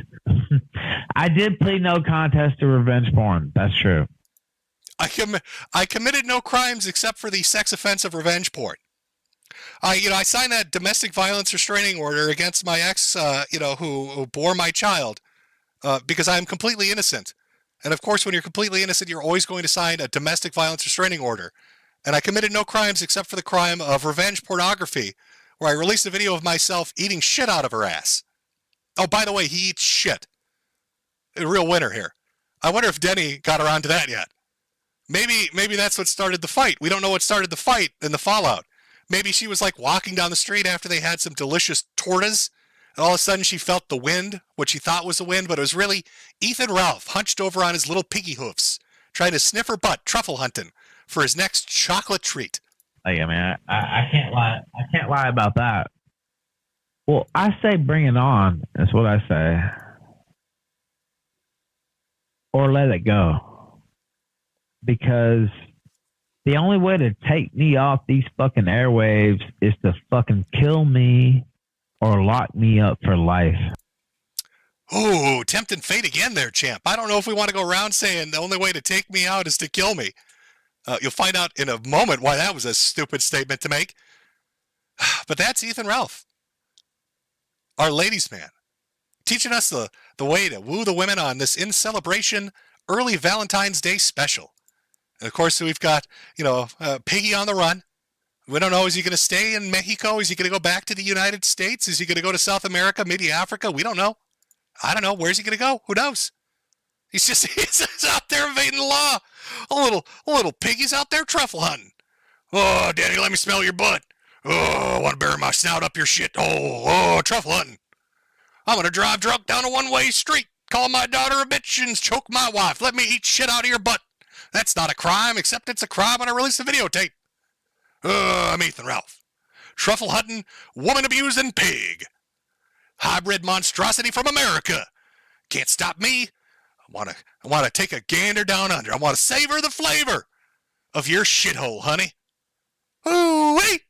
I did plead no contest to revenge porn. That's true. I committed no crimes except for the sex offense of revenge porn. I signed that domestic violence restraining order against my ex, who bore my child, because I'm completely innocent. And of course, when you're completely innocent, you're always going to sign a domestic violence restraining order. And I committed no crimes except for the crime of revenge pornography, where I released a video of myself eating shit out of her ass. Oh, by the way, he eats shit. A real winner here. I wonder if Denny got around to that yet. Maybe that's what started the fight. We don't know what started the fight and the fallout. Maybe she was like walking down the street after they had some delicious tortas, and all of a sudden she felt the wind, what she thought was the wind, but it was really Ethan Ralph hunched over on his little piggy hoofs, trying to sniff her butt, truffle hunting for his next chocolate treat. Like, I mean, I can't lie. I can't lie about that. Well, I say bring it on. That's what I say. Or let it go. Because the only way to take me off these fucking airwaves is to fucking kill me or lock me up for life. Ooh, tempting fate again there, champ. I don't know if we want to go around saying the only way to take me out is to kill me. You'll find out in a moment why that was a stupid statement to make. But that's Ethan Ralph, our ladies' man, teaching us the way to woo the women on this INCELebration early Valentine's Day special. And of course, we've got, Piggy on the run. We don't know, is he going to stay in Mexico? Is he going to go back to the United States? Is he going to go to South America, maybe Africa? We don't know. I don't know. Where's he going to go? Who knows? He's just out there evading the law. A little piggy's out there truffle hunting. Oh, Daddy, let me smell your butt. Oh, I want to bury my snout up your shit. Oh, truffle hunting. I'm going to drive drunk down a one-way street, call my daughter a bitch, and choke my wife. Let me eat shit out of your butt. That's not a crime, except it's a crime when I release a videotape. I'm Ethan Ralph. Truffle hunting, woman abusing pig. Hybrid monstrosity from America. Can't stop me. I want to take a gander down under. I want to savor the flavor of your shithole, honey. Ooh-wee!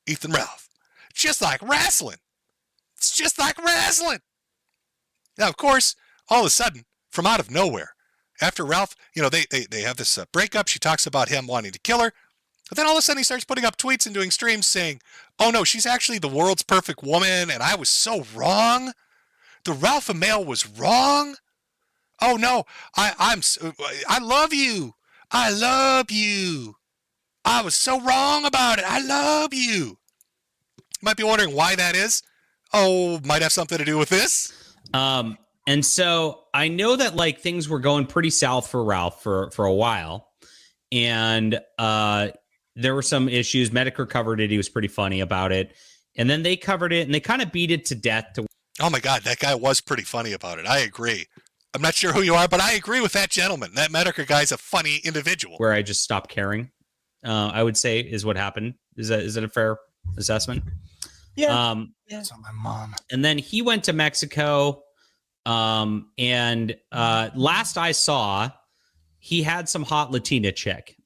Ethan Ralph. Just like wrestling. It's just like wrestling. Now, of course, all of a sudden, from out of nowhere, after Ralph, they have this breakup. She talks about him wanting to kill her. But then all of a sudden he starts putting up tweets and doing streams saying, oh no, she's actually the world's perfect woman and I was so wrong. The Ralph male was wrong. Oh no, I love you. I love you. I was so wrong about it. I love you. You might be wondering why that is. Oh, might have something to do with this. And so I know that like things were going pretty south for Ralph for a while. And there were some issues. Metokur covered it. He was pretty funny about it. And then they covered it and they kind of beat it to death. Oh my God, that guy was pretty funny about it. I agree. I'm not sure who you are, but I agree with that gentleman. That Metokur guy's a funny individual. Where I just stopped caring, I would say is what happened. Is that a fair assessment? Yeah. That's not my mom. And then he went to Mexico. And last I saw, he had some hot Latina chick.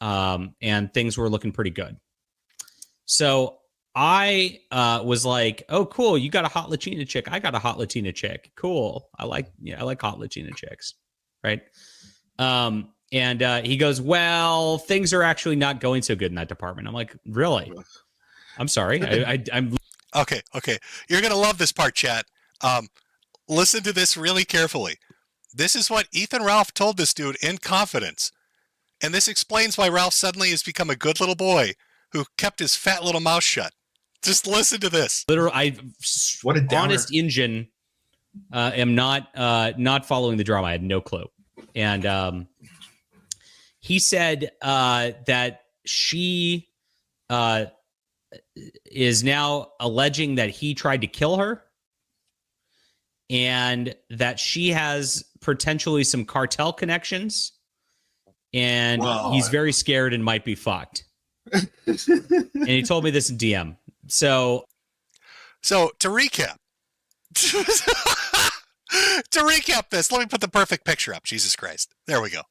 And things were looking pretty good. So I was like, oh, cool. You got a hot Latina chick. I got a hot Latina chick. Cool. I like hot Latina chicks. Right. And he goes, well, things are actually not going so good in that department. I'm like, really? I'm sorry. I'm okay. You're going to love this part, chat. Listen to this really carefully. This is what Ethan Ralph told this dude in confidence. And this explains why Ralph suddenly has become a good little boy who kept his fat little mouth shut. Just listen to this. Literally, what a honest engine. Am not following the drama. I had no clue. And he said that she is now alleging that he tried to kill her, and that she has potentially some cartel connections, and he's very scared and might be fucked. And he told me this in DM. So to recap, this, let me put the perfect picture up. Jesus Christ. There we go.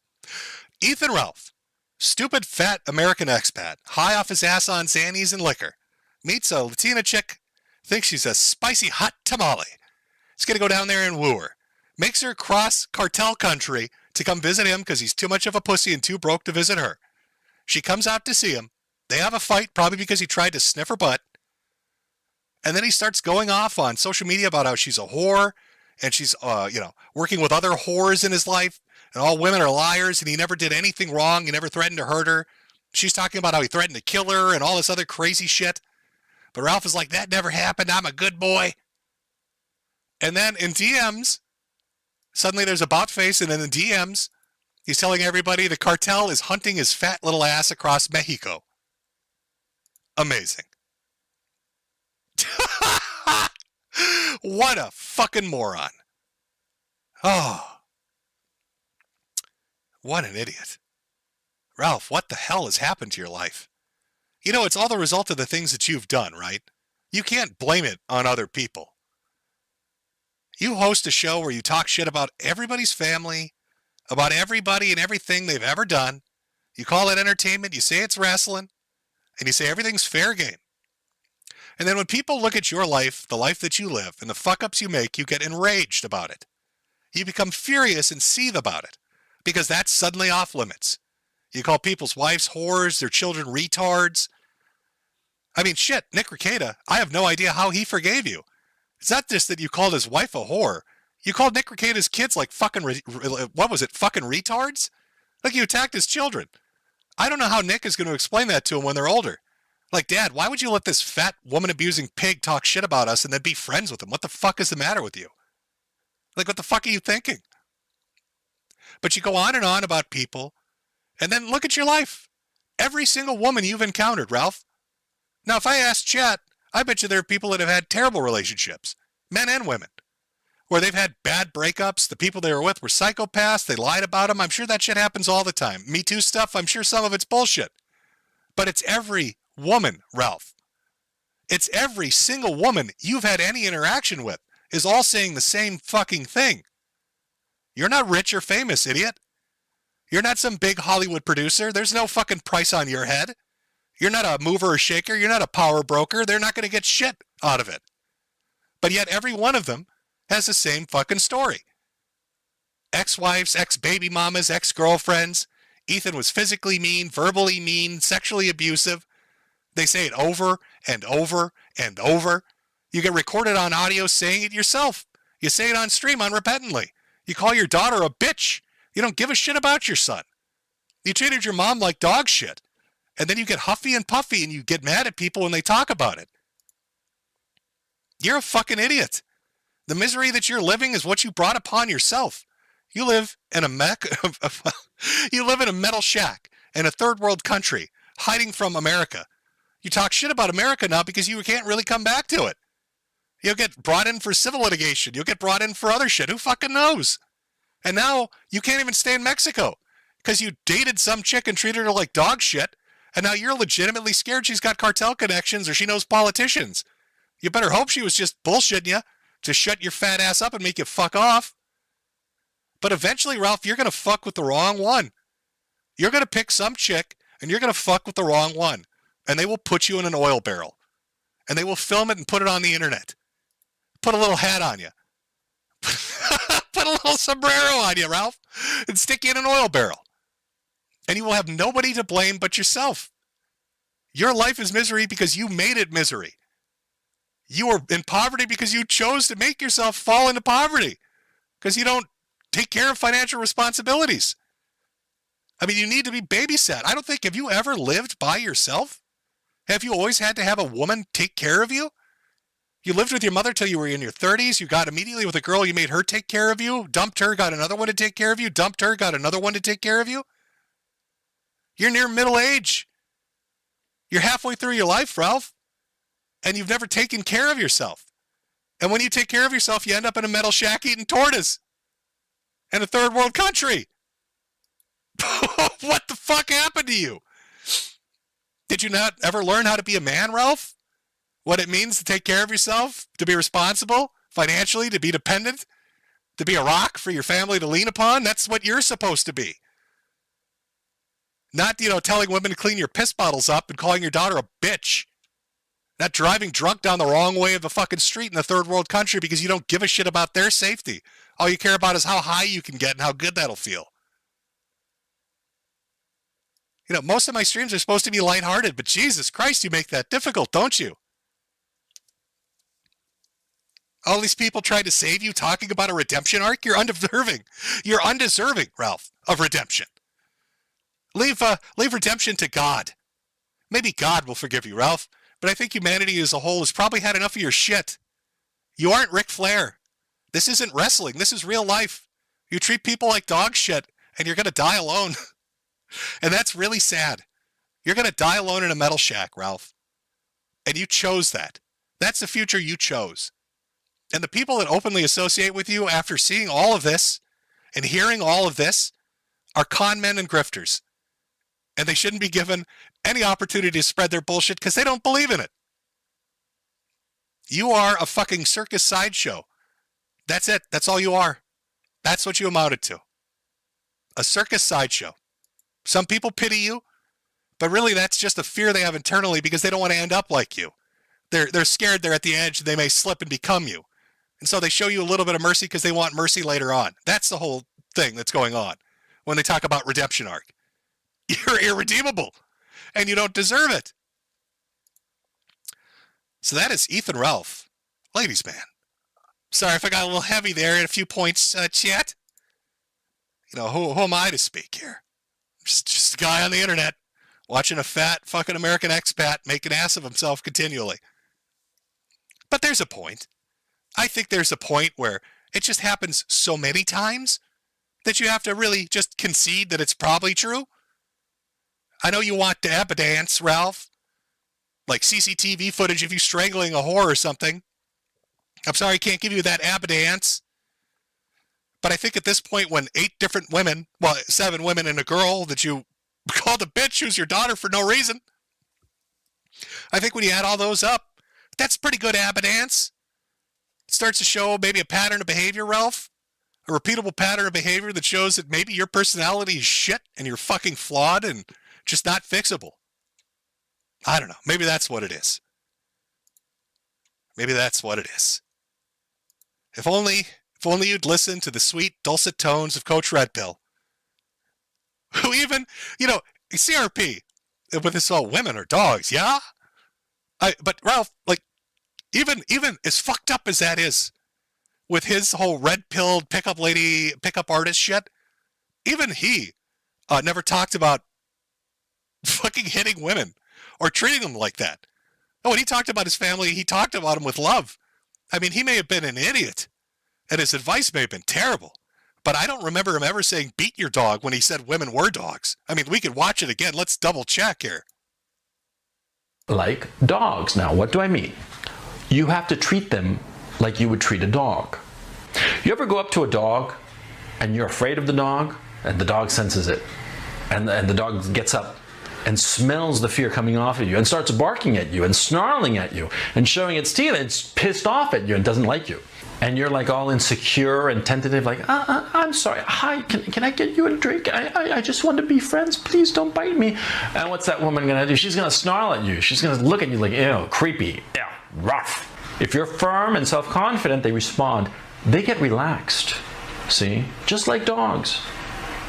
Ethan Ralph, stupid fat American expat, high off his ass on Xannies and liquor, meets a Latina chick, thinks she's a spicy hot tamale. He's going to go down there and woo her. Makes her cross cartel country to come visit him because he's too much of a pussy and too broke to visit her. She comes out to see him. They have a fight, probably because he tried to sniff her butt. And then he starts going off on social media about how she's a whore and she's, working with other whores in his life and all women are liars and he never did anything wrong. He never threatened to hurt her. She's talking about how he threatened to kill her and all this other crazy shit. But Ralph is like, that never happened. I'm a good boy. And then in DMs, suddenly there's a bot face, and in the DMs, he's telling everybody the cartel is hunting his fat little ass across Mexico. Amazing. What a fucking moron. Oh. What an idiot. Ralph, what the hell has happened to your life? You know, it's all the result of the things that you've done, right? You can't blame it on other people. You host a show where you talk shit about everybody's family, about everybody and everything they've ever done. You call it entertainment, you say it's wrestling, and you say everything's fair game. And then when people look at your life, the life that you live, and the fuck-ups you make, you get enraged about it. You become furious and seethe about it, because that's suddenly off limits. You call people's wives whores, their children retards. I mean, shit, Nick Rekieta, I have no idea how he forgave you. It's not just that you called his wife a whore. You called Nick Rekieta's kids like fucking, fucking retards? Like you attacked his children. I don't know how Nick is going to explain that to him when they're older. Like, Dad, why would you let this fat woman-abusing pig talk shit about us and then be friends with him? What the fuck is the matter with you? Like, what the fuck are you thinking? But you go on and on about people, and then look at your life. Every single woman you've encountered, Ralph. Now, if I ask chat, I bet you there are people that have had terrible relationships, men and women, where they've had bad breakups. The people they were with were psychopaths. They lied about them. I'm sure that shit happens all the time. Me Too stuff, I'm sure some of it's bullshit. But it's every woman, Ralph. It's every single woman you've had any interaction with is all saying the same fucking thing. You're not rich or famous, idiot. You're not some big Hollywood producer. There's no fucking price on your head. You're not a mover or shaker. You're not a power broker. They're not going to get shit out of it. But yet every one of them has the same fucking story. Ex-wives, ex-baby mamas, ex-girlfriends. Ethan was physically mean, verbally mean, sexually abusive. They say it over and over and over. You get recorded on audio saying it yourself. You say it on stream unrepentantly. You call your daughter a bitch. You don't give a shit about your son. You treated your mom like dog shit. And then you get huffy and puffy and you get mad at people when they talk about it. You're a fucking idiot. The misery that you're living is what you brought upon yourself. You live in a you live in a metal shack in a third world country, hiding from America. You talk shit about America now because you can't really come back to it. You'll get brought in for civil litigation. You'll get brought in for other shit. Who fucking knows? And now you can't even stay in Mexico because you dated some chick and treated her like dog shit. And now you're legitimately scared she's got cartel connections or she knows politicians. You better hope she was just bullshitting you to shut your fat ass up and make you fuck off. But eventually, Ralph, you're going to fuck with the wrong one. You're going to pick some chick and you're going to fuck with the wrong one. And they will put you in an oil barrel. And they will film it and put it on the internet. Put a little hat on you. Put a little sombrero on you, Ralph. And stick you in an oil barrel. And you will have nobody to blame but yourself. Your life is misery because you made it misery. You are in poverty because you chose to make yourself fall into poverty. Because you don't take care of financial responsibilities. I mean, you need to be babysat. I don't think, have you ever lived by yourself? Have you always had to have a woman take care of you? You lived with your mother till you were in your 30s. You got immediately with a girl, you made her take care of you. Dumped her, got another one to take care of you. Dumped her, got another one to take care of you. You're near middle age. You're halfway through your life, Ralph. And you've never taken care of yourself. And when you take care of yourself, you end up in a metal shack eating tortas in a third world country. What the fuck happened to you? Did you not ever learn how to be a man, Ralph? What it means to take care of yourself, to be responsible financially, to be dependent, to be a rock for your family to lean upon? That's what you're supposed to be. Not, telling women to clean your piss bottles up and calling your daughter a bitch. Not driving drunk down the wrong way of the fucking street in a third world country because you don't give a shit about their safety. All you care about is how high you can get and how good that'll feel. Most of my streams are supposed to be lighthearted, but Jesus Christ, you make that difficult, don't you? All these people tried to save you talking about a redemption arc? You're undeserving. You're undeserving, Ralph, of redemption. Leave redemption to God. Maybe God will forgive you, Ralph, but I think humanity as a whole has probably had enough of your shit. You aren't Ric Flair. This isn't wrestling. This is real life. You treat people like dog shit, and you're going to die alone. And that's really sad. You're going to die alone in a metal shack, Ralph. And you chose that. That's the future you chose. And the people that openly associate with you after seeing all of this and hearing all of this are con men and grifters. And they shouldn't be given any opportunity to spread their bullshit because they don't believe in it. You are a fucking circus sideshow. That's it. That's all you are. That's what you amounted to. A circus sideshow. Some people pity you, but really that's just a fear they have internally because they don't want to end up like you. They're scared they're at the edge and they may slip and become you. And so they show you a little bit of mercy because they want mercy later on. That's the whole thing that's going on when they talk about redemption arc. You're irredeemable and you don't deserve it. So that is Ethan Ralph, ladies man. Sorry if I got a little heavy there in a few points, chat. Who am I to speak here? Just a guy on the internet watching a fat fucking American expat make an ass of himself continually. But there's a point. I think there's a point where it just happens so many times that you have to really just concede that it's probably true. I know you want the evidence, Ralph, like CCTV footage of you strangling a whore or something. I'm sorry I can't give you that evidence. But I think at this point when 7 women and a girl that you called a bitch who's your daughter for no reason, I think when you add all those up, that's pretty good evidence. It starts to show maybe a pattern of behavior, Ralph. A repeatable pattern of behavior that shows that maybe your personality is shit and you're fucking flawed and just not fixable. I don't know. Maybe that's what it is. Maybe that's what it is. If only you'd listen to the sweet, dulcet tones of Coach Red Pill. Who even, CRP, with this all women are dogs, yeah? But Ralph, even as fucked up as that is, with his whole red-pilled pickup artist shit, even he never talked about fucking hitting women or treating them like that. Oh, when he talked about his family, he talked about them with love. I mean, he may have been an idiot, and his advice may have been terrible, but I don't remember him ever saying beat your dog when he said women were dogs. I mean, we could watch it again. Let's double check here. Like dogs. Now, what do I mean? You have to treat them like you would treat a dog. You ever go up to a dog and you're afraid of the dog and the dog senses it, and the dog gets up and smells the fear coming off of you and starts barking at you and snarling at you and showing its teeth, and it's pissed off at you and doesn't like you. And you're like all insecure and tentative, like, I'm sorry, hi, can I get you a drink? I just want to be friends, please don't bite me. And what's that woman gonna do? She's gonna snarl at you. She's gonna look at you like, ew, creepy, ew, rough. If you're firm and self-confident, they respond. They get relaxed, see? Just like dogs.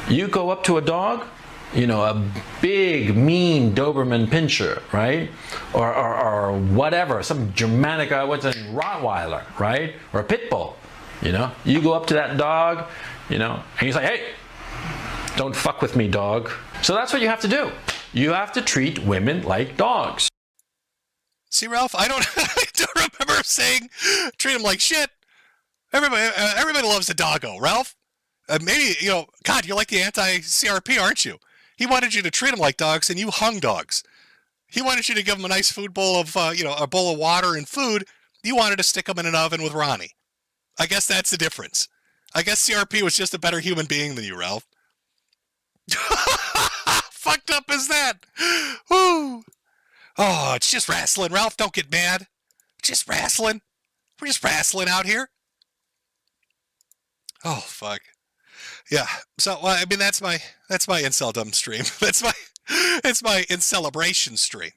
You go up to a dog, you know, a big, mean Doberman Pinscher, right? Or whatever, some Germanic, what's a Rottweiler, right? Or a Pit Bull, you know? You go up to that dog, you know, and you say, hey, don't fuck with me, dog. So that's what you have to do. You have to treat women like dogs. See, Ralph, I don't remember saying treat them like shit. Everybody loves a doggo, Ralph. Maybe, you know, God, you're like the anti-CRP, aren't you? He wanted you to treat them like dogs, and you hung dogs. He wanted you to give them a nice food bowl of, a bowl of water and food. You wanted to stick them in an oven with Ronnie. I guess that's the difference. I guess CRP was just a better human being than you, Ralph. Fucked up is that? Woo. Oh, it's just wrestling, Ralph. Don't get mad. Just wrestling. We're just wrestling out here. Oh, fuck. Yeah. So, well, I mean, that's my Inceldom stream. It's my INCELebration stream.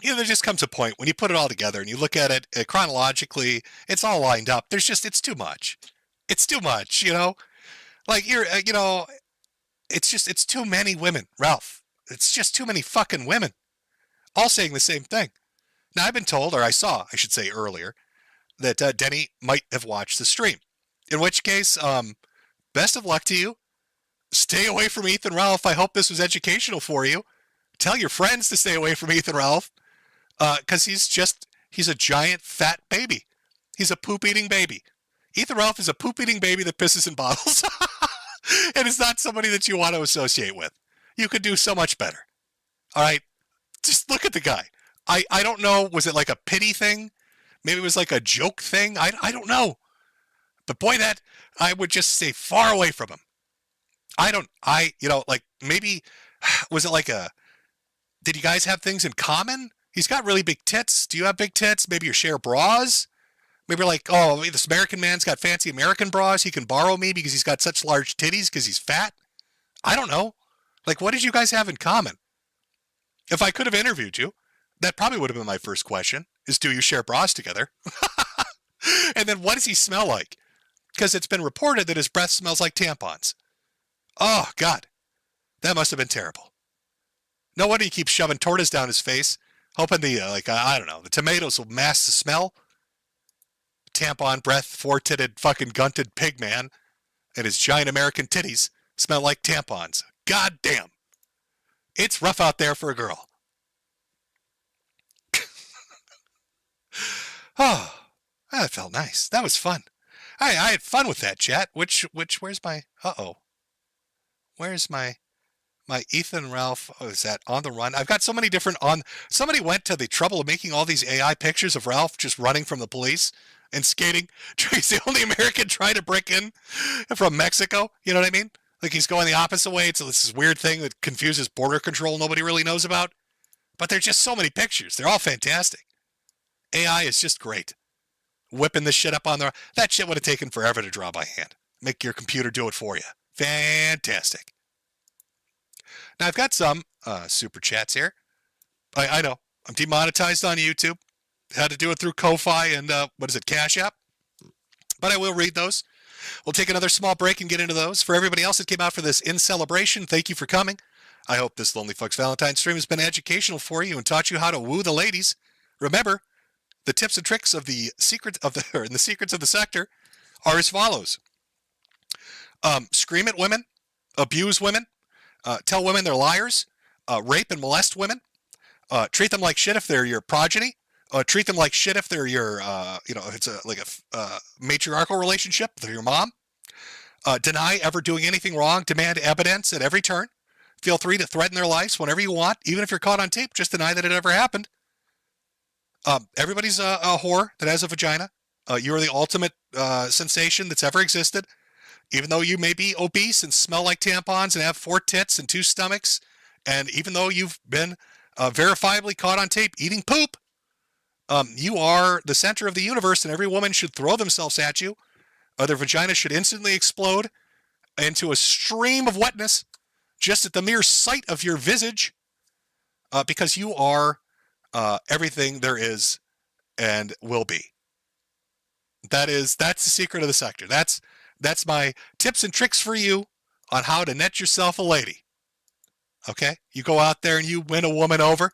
You know, there just comes a point when you put it all together and you look at it chronologically, it's all lined up. It's too much. It's too much, you know? Like, it's too many women, Ralph. It's just too many fucking women. All saying the same thing. Now, I've been told, or I should say earlier, that Denny might have watched the stream. In which case, best of luck to you. Stay away from Ethan Ralph. I hope this was educational for you. Tell your friends to stay away from Ethan Ralph. Because he's a giant fat baby. He's a poop-eating baby. Ethan Ralph is a poop-eating baby that pisses in bottles. And it's not somebody that you want to associate with. You could do so much better. All right? Just look at the guy. I don't know. Was it like a pity thing? Maybe it was like a joke thing? I don't know. But boy, that I would just stay far away from him. Maybe, was it like did you guys have things in common? He's got really big tits. Do you have big tits? Maybe you share bras? Maybe you're like, oh, this American man's got fancy American bras. He can borrow me because he's got such large titties because he's fat. I don't know. Like, what did you guys have in common? If I could have interviewed you, that probably would have been my first question, is do you share bras together? And then what does he smell like? Because it's been reported that his breath smells like tampons. Oh, God. That must have been terrible. No wonder he keeps shoving tortas down his face, hoping the tomatoes will mask the smell. Tampon breath, four-titted, fucking gunted pig man, and his giant American titties smell like tampons. God damn. It's rough out there for a girl. Oh, that felt nice. That was fun. I had fun with that, chat. Where's my, where's my Ethan Ralph, is that on the run? I've got so many different somebody went to the trouble of making all these AI pictures of Ralph just running from the police and skating. He's the only American trying to break in from Mexico. You know what I mean? Like he's going the opposite way. It's this weird thing that confuses border control nobody really knows about. But there's just so many pictures. They're all fantastic. AI is just great. Whipping this shit up on there. That shit would have taken forever to draw by hand. Make your computer do it for you. Fantastic. Now, I've got some super chats here. I know. I'm demonetized on YouTube. Had to do it through Ko-Fi and, Cash App. But I will read those. We'll take another small break and get into those. For everybody else that came out for this INCELebration, thank you for coming. I hope this Lonely Fucks Valentine stream has been educational for you and taught you how to woo the ladies. Remember, the tips and tricks of the secrets of the sector are as follows. Scream at women, abuse women, tell women they're liars, rape and molest women. Treat them like shit if they're your progeny. Treat them like shit if they're your, if it's a matriarchal relationship, they're your mom. Deny ever doing anything wrong. Demand evidence at every turn. Feel free to threaten their lives whenever you want. Even if you're caught on tape, just deny that it ever happened. Everybody's a whore that has a vagina. You are the ultimate sensation that's ever existed. Even though you may be obese and smell like tampons and have 4 tits and 2 stomachs, and even though you've been verifiably caught on tape eating poop, you are the center of the universe, and every woman should throw themselves at you. Their vagina should instantly explode into a stream of wetness just at the mere sight of your visage, because you are everything there is and will be. That's the secret of the sector. That's my tips and tricks for you on how to net yourself a lady. Okay? You go out there and you win a woman over,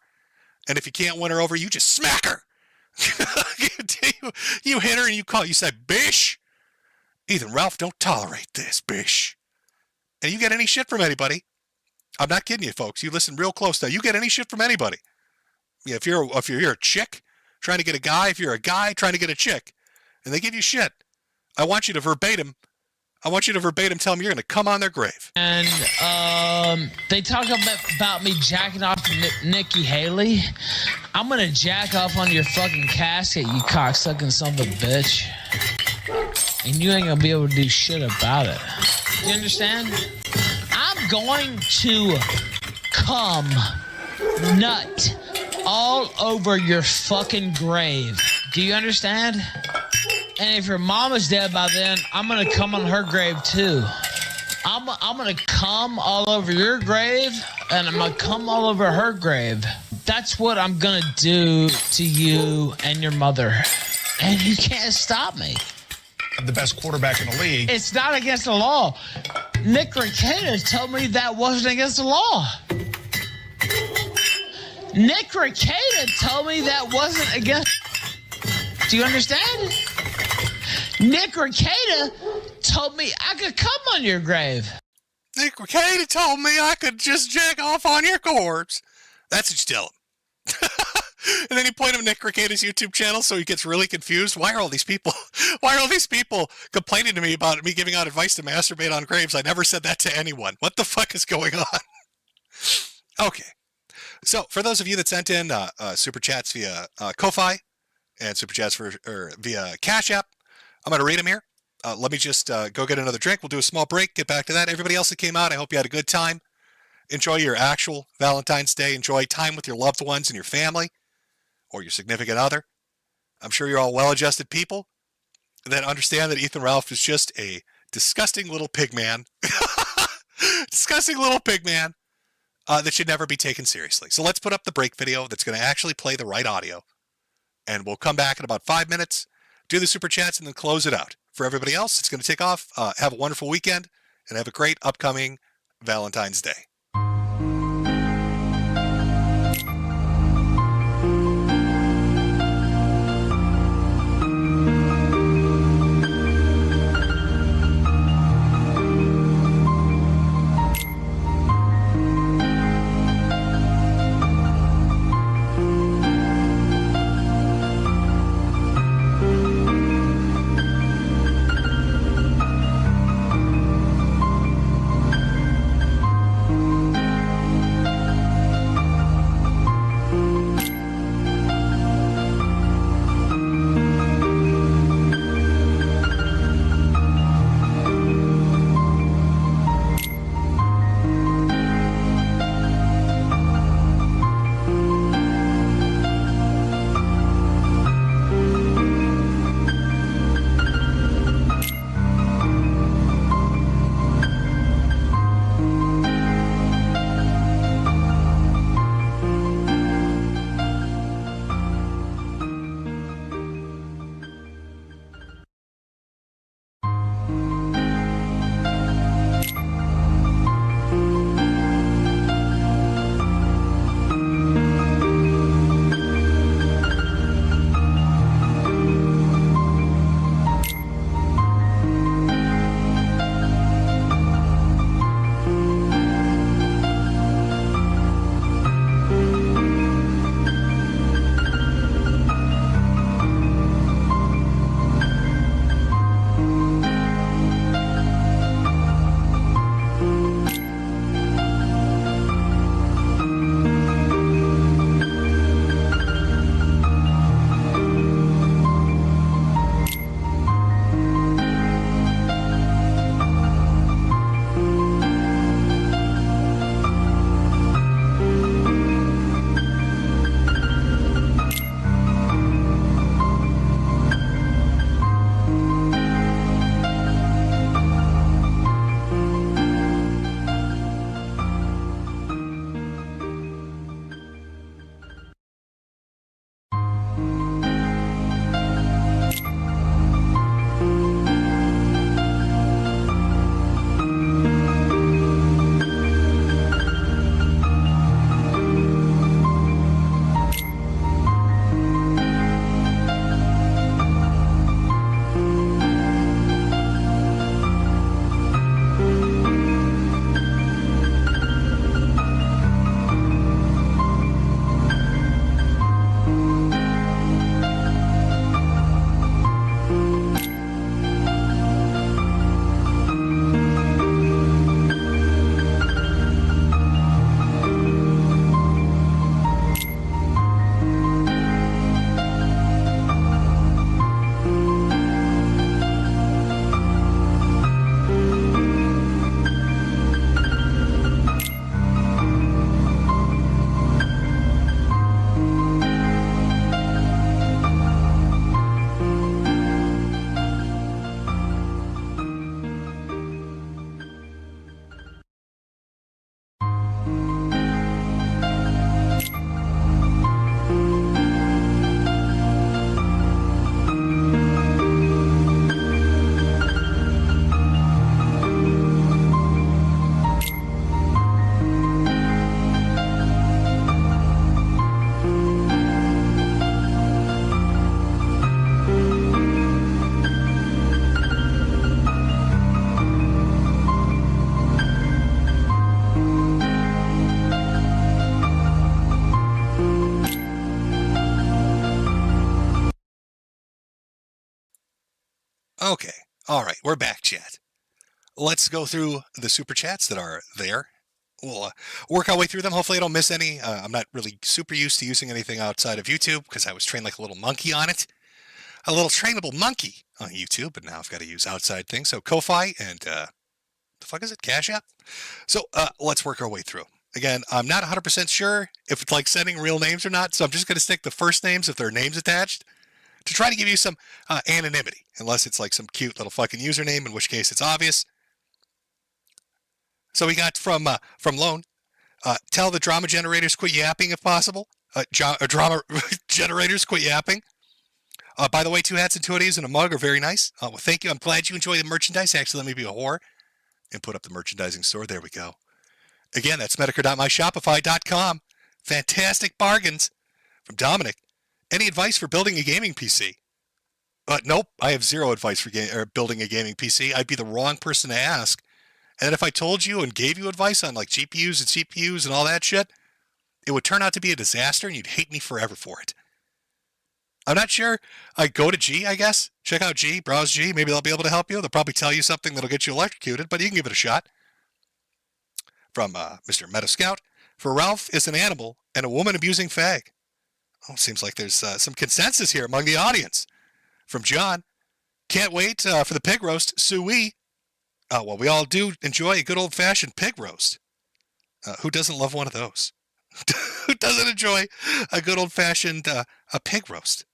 and if you can't win her over, you just smack her. You hit her and you say, bish. Ethan Ralph don't tolerate this, bish. And you get any shit from anybody. I'm not kidding you, folks. You listen real close now. You get any shit from anybody. Yeah, if you're a chick trying to get a guy, if you're a guy trying to get a chick, and they give you shit, I want you to verbatim tell them you're going to come on their grave. And they talk about me jacking off to Nikki Haley. I'm going to jack off on your fucking casket, you cocksucking son of a bitch. And you ain't going to be able to do shit about it. You understand? I'm going to come nut all over your fucking grave. Do you understand? And if your mom is dead by then, I'm going to come on her grave too. I'm going to come all over your grave, and I'm going to come all over her grave. That's what I'm going to do to you and your mother. And you can't stop me. The best quarterback in the league. It's not against the law. Nick Rekieta told me that wasn't against the law. Nick Rekieta told me that wasn't against... Do you understand? Nick Rekieta told me I could come on your grave. Nick Rekieta told me I could just jack off on your corpse. That's what you tell him. And then you point him to Nick Rekieta's YouTube channel, so he gets really confused. Why are all these people complaining to me about me giving out advice to masturbate on graves? I never said that to anyone. What the fuck is going on? Okay. So for those of you that sent in super chats via Ko-Fi and super chats via Cash App, I'm going to read them here. Let me just go get another drink. We'll do a small break, get back to that. Everybody else that came out, I hope you had a good time. Enjoy your actual Valentine's Day. Enjoy time with your loved ones and your family or your significant other. I'm sure you're all well-adjusted people that understand that Ethan Ralph is just a disgusting little pig man. Disgusting little pig man that should never be taken seriously. So let's put up the break video that's going to actually play the right audio. And we'll come back in about 5 minutes, do the super chats, and then close it out. For everybody else, it's going to take off. Have a wonderful weekend, and have a great upcoming Valentine's Day. Okay. All right. We're back, chat. Let's go through the super chats that are there. We'll work our way through them. Hopefully I don't miss any. I'm not really super used to using anything outside of YouTube because I was trained like a little monkey on it. A little trainable monkey on YouTube, but now I've got to use outside things. So Ko-Fi and the fuck is it? Cash App? So let's work our way through. Again, I'm not 100% sure if it's like sending real names or not, so I'm just going to stick the first names if there are names attached to try to give you some anonymity, unless it's like some cute little fucking username, in which case it's obvious. So we got from Lone, tell the drama generators quit yapping if possible. Drama generators quit yapping. By the way, 2 hats and 2 hoodies and a mug are very nice. Well, thank you. I'm glad you enjoy the merchandise. Actually, let me be a whore and put up the merchandising store. There we go. Again, that's Metokur.myshopify.com. Fantastic bargains. From Dominic, any advice for building a gaming PC? Nope, I have zero advice for building a gaming PC. I'd be the wrong person to ask. And if I told you and gave you advice on like GPUs and CPUs and all that shit, it would turn out to be a disaster and you'd hate me forever for it. I'm not sure. I go to G, I guess. Check out G, browse G. Maybe they'll be able to help you. They'll probably tell you something that'll get you electrocuted, but you can give it a shot. From Mr. Meta Scout, for Ralph is an animal and a woman abusing fag. Oh, seems like there's some consensus here among the audience. From John, can't wait for the pig roast. Sui. Well, we all do enjoy a good old-fashioned pig roast. Who doesn't love one of those? Who doesn't enjoy a good old-fashioned a pig roast?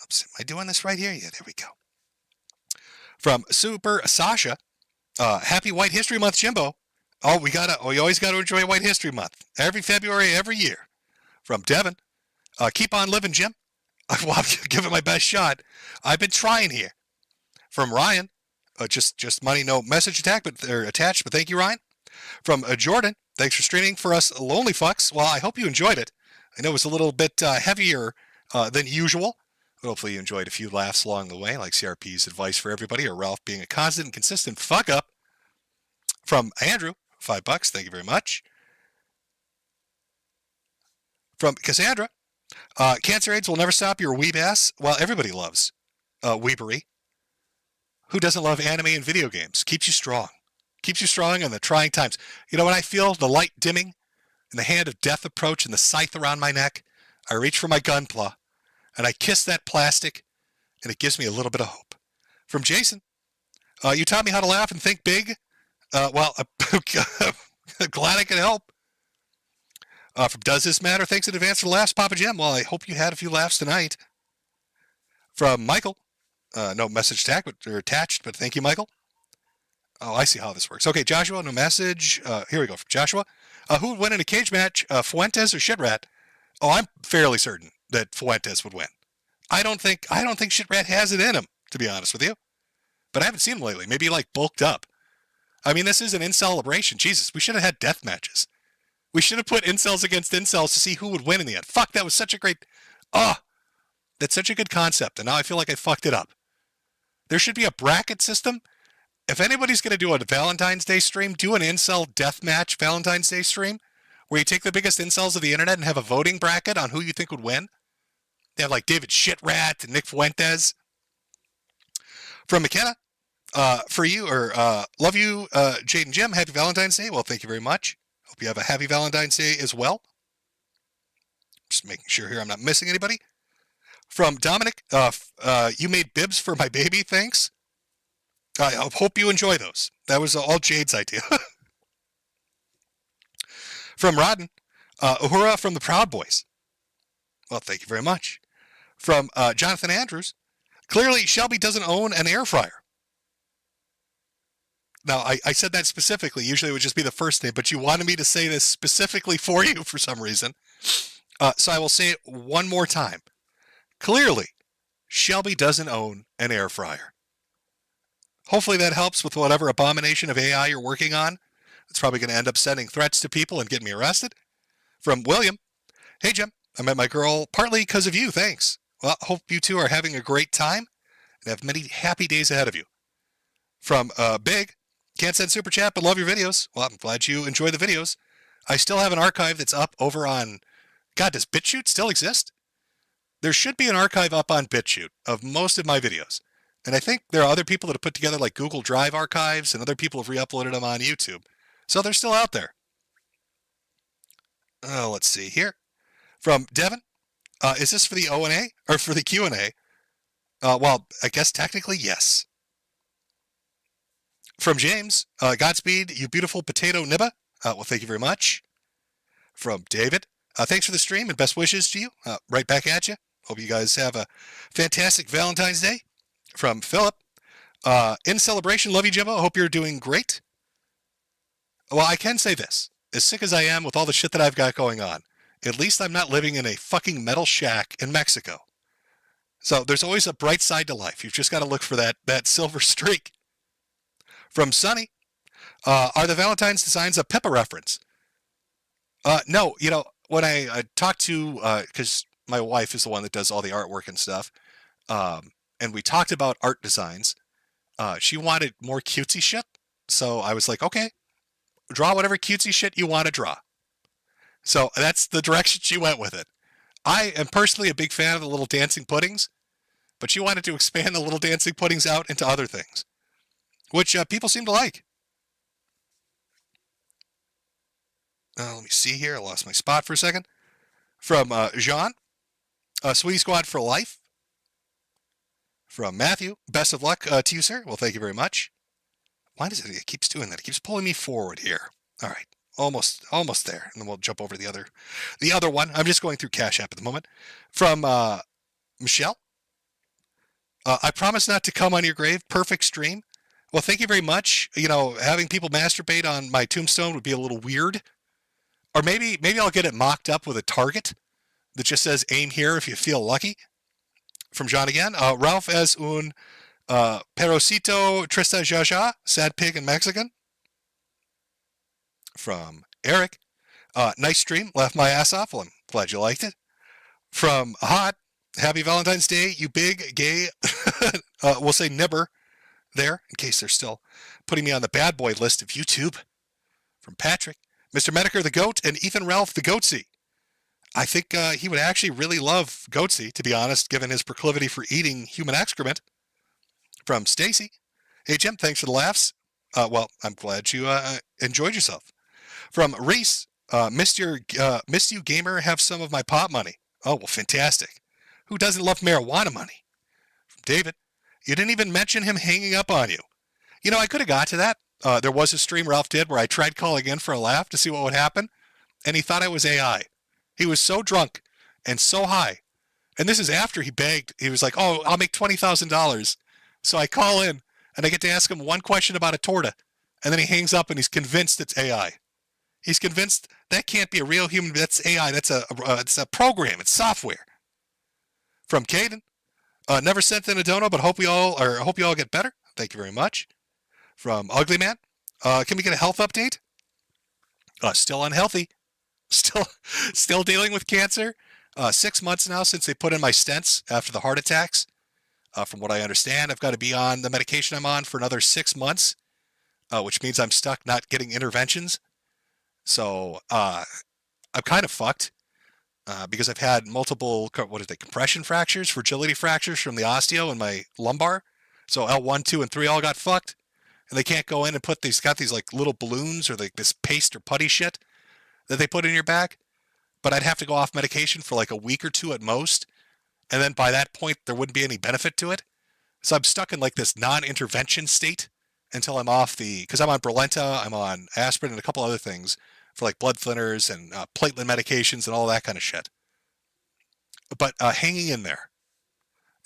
Oops, am I doing this right here? Yeah, there we go. From Super Sasha, happy White History Month, Jimbo. You always gotta enjoy White History Month. Every February, every year. From Devin, keep on living, Jim. Well, I'm giving my best shot. I've been trying here. From Ryan, just money, no message attached, but thank you, Ryan. From Jordan, thanks for streaming for us lonely fucks. Well, I hope you enjoyed it. I know it was a little bit heavier than usual, but hopefully you enjoyed a few laughs along the way, like CRP's advice for everybody, or Ralph being a constant and consistent fuck up. From Andrew, $5, thank you very much. From Cassandra, cancer AIDS will never stop your weeb ass. Well, everybody loves weebery. Who doesn't love anime and video games? Keeps you strong. Keeps you strong in the trying times. You know, when I feel the light dimming and the hand of death approach and the scythe around my neck, I reach for my gunpla and I kiss that plastic and it gives me a little bit of hope. From Jason, you taught me how to laugh and think big. Well, I'm glad I could help. From Does This Matter? Thanks in advance for the laughs, Papa Jim. Well, I hope you had a few laughs tonight. From Michael, no message attached, but thank you, Michael. Oh, I see how this works. Okay, Joshua, no message. Here we go. From Joshua, who would win in a cage match, Fuentes or Shitrat? Oh, I'm fairly certain that Fuentes would win. I don't think Shitrat has it in him, to be honest with you. But I haven't seen him lately. Maybe like bulked up. I mean, this is an INCELebration. Jesus, we should have had death matches. We should have put incels against incels to see who would win in the end. Fuck, that was such a great... that's such a good concept, and now I feel like I fucked it up. There should be a bracket system. If anybody's going to do a Valentine's Day stream, do an incel deathmatch Valentine's Day stream, where you take the biggest incels of the internet and have a voting bracket on who you think would win. They have like David Shitrat and Nick Fuentes. From McKenna, for you, or love you, Jade and Jim, happy Valentine's Day. Well, thank you very much. Hope you have a happy Valentine's Day as well. Just making sure here I'm not missing anybody. From Dominic, you made bibs for my baby, thanks. I hope you enjoy those. That was all Jade's idea. From Rodden, uhura from the Proud Boys. Well, thank you very much. From Jonathan Andrews, clearly Shelby doesn't own an air fryer. Now, I said that specifically. Usually it would just be the first name, but you wanted me to say this specifically for you for some reason. So I will say it one more time. Clearly, Shelby doesn't own an air fryer. Hopefully that helps with whatever abomination of AI you're working on. It's probably going to end up sending threats to people and getting me arrested. From William, hey Jim, I met my girl partly because of you, thanks. Well, hope you two are having a great time and have many happy days ahead of you. From Big, can't send super chat but love your videos. Well, I'm glad you enjoy the videos. I still have an archive that's up over on, God, does BitChute still exist? There should be an archive up on BitChute of most of my videos. And I think there are other people that have put together like Google Drive archives, and other people have re-uploaded them on YouTube. So they're still out there. Let's see here. From Devin, is this for the O&A or for the Q&A? Well, I guess technically, yes. From James, Godspeed, you beautiful potato nibba. Well, thank you very much. From David, thanks for the stream and best wishes to you. Right back at you. Hope you guys have a fantastic Valentine's Day. From Philip, INCELebration, love you, Jimbo. Hope you're doing great. Well, I can say this. As sick as I am with all the shit that I've got going on, at least I'm not living in a fucking metal shack in Mexico. So there's always a bright side to life. You've just got to look for that silver streak. From Sunny, are the Valentine's designs a Pippa reference? No, when I talked to, because my wife is the one that does all the artwork and stuff, and we talked about art designs, she wanted more cutesy shit. So I was like, okay, draw whatever cutesy shit you want to draw. So that's the direction she went with it. I am personally a big fan of the little dancing puddings, but she wanted to expand the little dancing puddings out into other things, which people seem to like. Let me see here. I lost my spot for a second. From Jean, Sweetie Squad for life. From Matthew, best of luck to you, sir. Well, thank you very much. Why does it keeps doing that? It keeps pulling me forward here. All right. Almost there. And then we'll jump over to the other one. I'm just going through Cash App at the moment. From Michelle. I promise not to come on your grave. Perfect stream. Well, thank you very much. Having people masturbate on my tombstone would be a little weird. Or maybe I'll get it mocked up with a target that just says aim here if you feel lucky. From John again. Ralph es un perosito trista jaja, sad pig in Mexican. From Eric, nice stream, laughed my ass off. Well, I'm glad you liked it. From Hot, happy Valentine's Day, you big gay, we'll say nibber there, in case they're still putting me on the bad boy list of YouTube. From Patrick, Mr. Metokur the goat, and Ethan Ralph the goatsy. I think he would actually really love goatsy, to be honest, given his proclivity for eating human excrement. From Stacy, hey Jim, thanks for the laughs. Well, I'm glad you enjoyed yourself. From Reese, missed you gamer, have some of my pot money. Oh, well, fantastic. Who doesn't love marijuana money? From David, you didn't even mention him hanging up on you. I could have got to that. There was a stream Ralph did where I tried calling in for a laugh to see what would happen, and he thought I was AI. He was so drunk and so high. And this is after he begged. He was like, oh, I'll make $20,000. So I call in, and I get to ask him one question about a torta, and then he hangs up, and he's convinced it's AI. He's convinced that can't be a real human. That's AI. That's it's a program. It's software. From Caden, never sent in a dono, but hope you all get better. Thank you very much. From Ugly Man, can we get a health update? Still unhealthy. Still dealing with cancer. 6 months now since they put in my stents after the heart attacks. From what I understand, I've got to be on the medication I'm on for another 6 months, which means I'm stuck not getting interventions. So I'm kind of fucked because I've had multiple, compression fractures, fragility fractures from the osteo in my lumbar. So L1, 2, and 3 all got fucked. And they can't go in and put these like little balloons or this paste or putty shit that they put in your back. But I'd have to go off medication for like a week or two at most. And then by that point, there wouldn't be any benefit to it. So I'm stuck in like this non-intervention state until I'm off because I'm on Brilinta, I'm on aspirin and a couple other things for like blood thinners and platelet medications and all that kind of shit. But hanging in there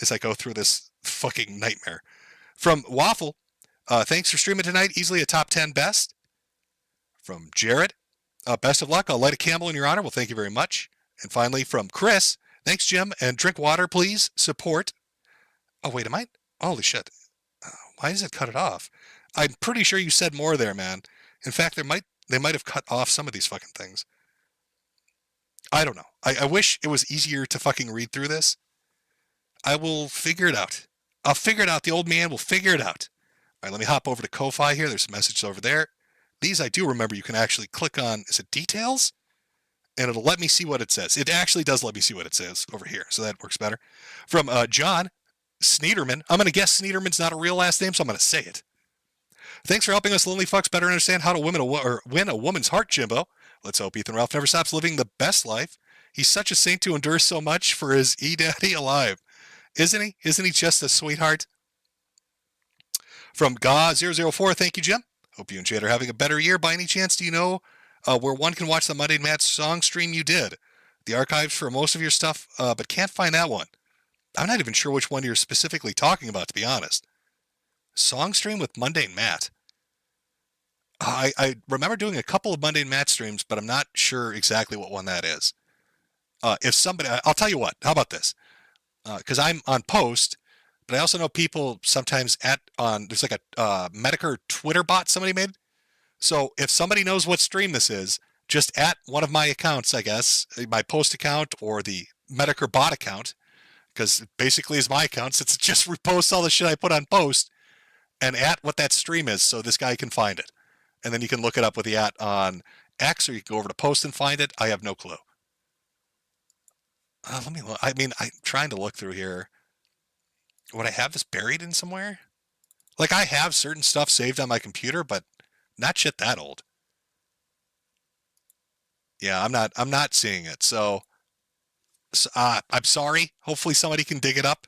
as I go through this fucking nightmare. From Waffle, thanks for streaming tonight. Easily a top 10 best. From Jared, best of luck. I'll light a candle in your honor. Well, thank you very much. And finally, from Chris, thanks, Jim. And drink water, please. Support. Oh, wait, holy shit. Why does it cut it off? I'm pretty sure you said more there, man. In fact, they might have cut off some of these fucking things. I don't know. I wish it was easier to fucking read through this. I will figure it out. I'll figure it out. The old man will figure it out. All right, let me hop over to Ko-Fi here. There's some messages over there. These I do remember you can actually click on, is it details? And it'll let me see what it says. It actually does let me see what it says over here, so that works better. From John, Sneederman. I'm going to guess Sneederman's not a real last name, so I'm going to say it. Thanks for helping us lonely fucks better understand how to win a woman's heart, Jimbo. Let's hope Ethan Ralph never stops living the best life. He's such a saint to endure so much for his E-Daddy alive. Isn't he? Isn't he just a sweetheart? From Ga004, thank you, Jim. Hope you and Jade are having a better year. By any chance, do you know where one can watch the Monday Matt song stream you did? The archives for most of your stuff, but can't find that one. I'm not even sure which one you're specifically talking about, to be honest. Song stream with Mundane Matt. I remember doing a couple of Mundane Matt streams, but I'm not sure exactly what one that is. If somebody, I'll tell you what, how about this? Because I'm on post, but I also know people sometimes there's like a Metokur Twitter bot somebody made. So if somebody knows what stream this is, just at one of my accounts, I guess, my post account or the Metokur bot account, because it basically is my account, since it just reposts all the shit I put on post, and at what that stream is so this guy can find it. And then you can look it up with the at on X, or you can go over to post and find it. I have no clue. Let me look. I mean, I'm trying to look through here. Would I have this buried in somewhere? Like, I have certain stuff saved on my computer, but not shit that old. Yeah, I'm not seeing it. So I'm sorry. Hopefully somebody can dig it up.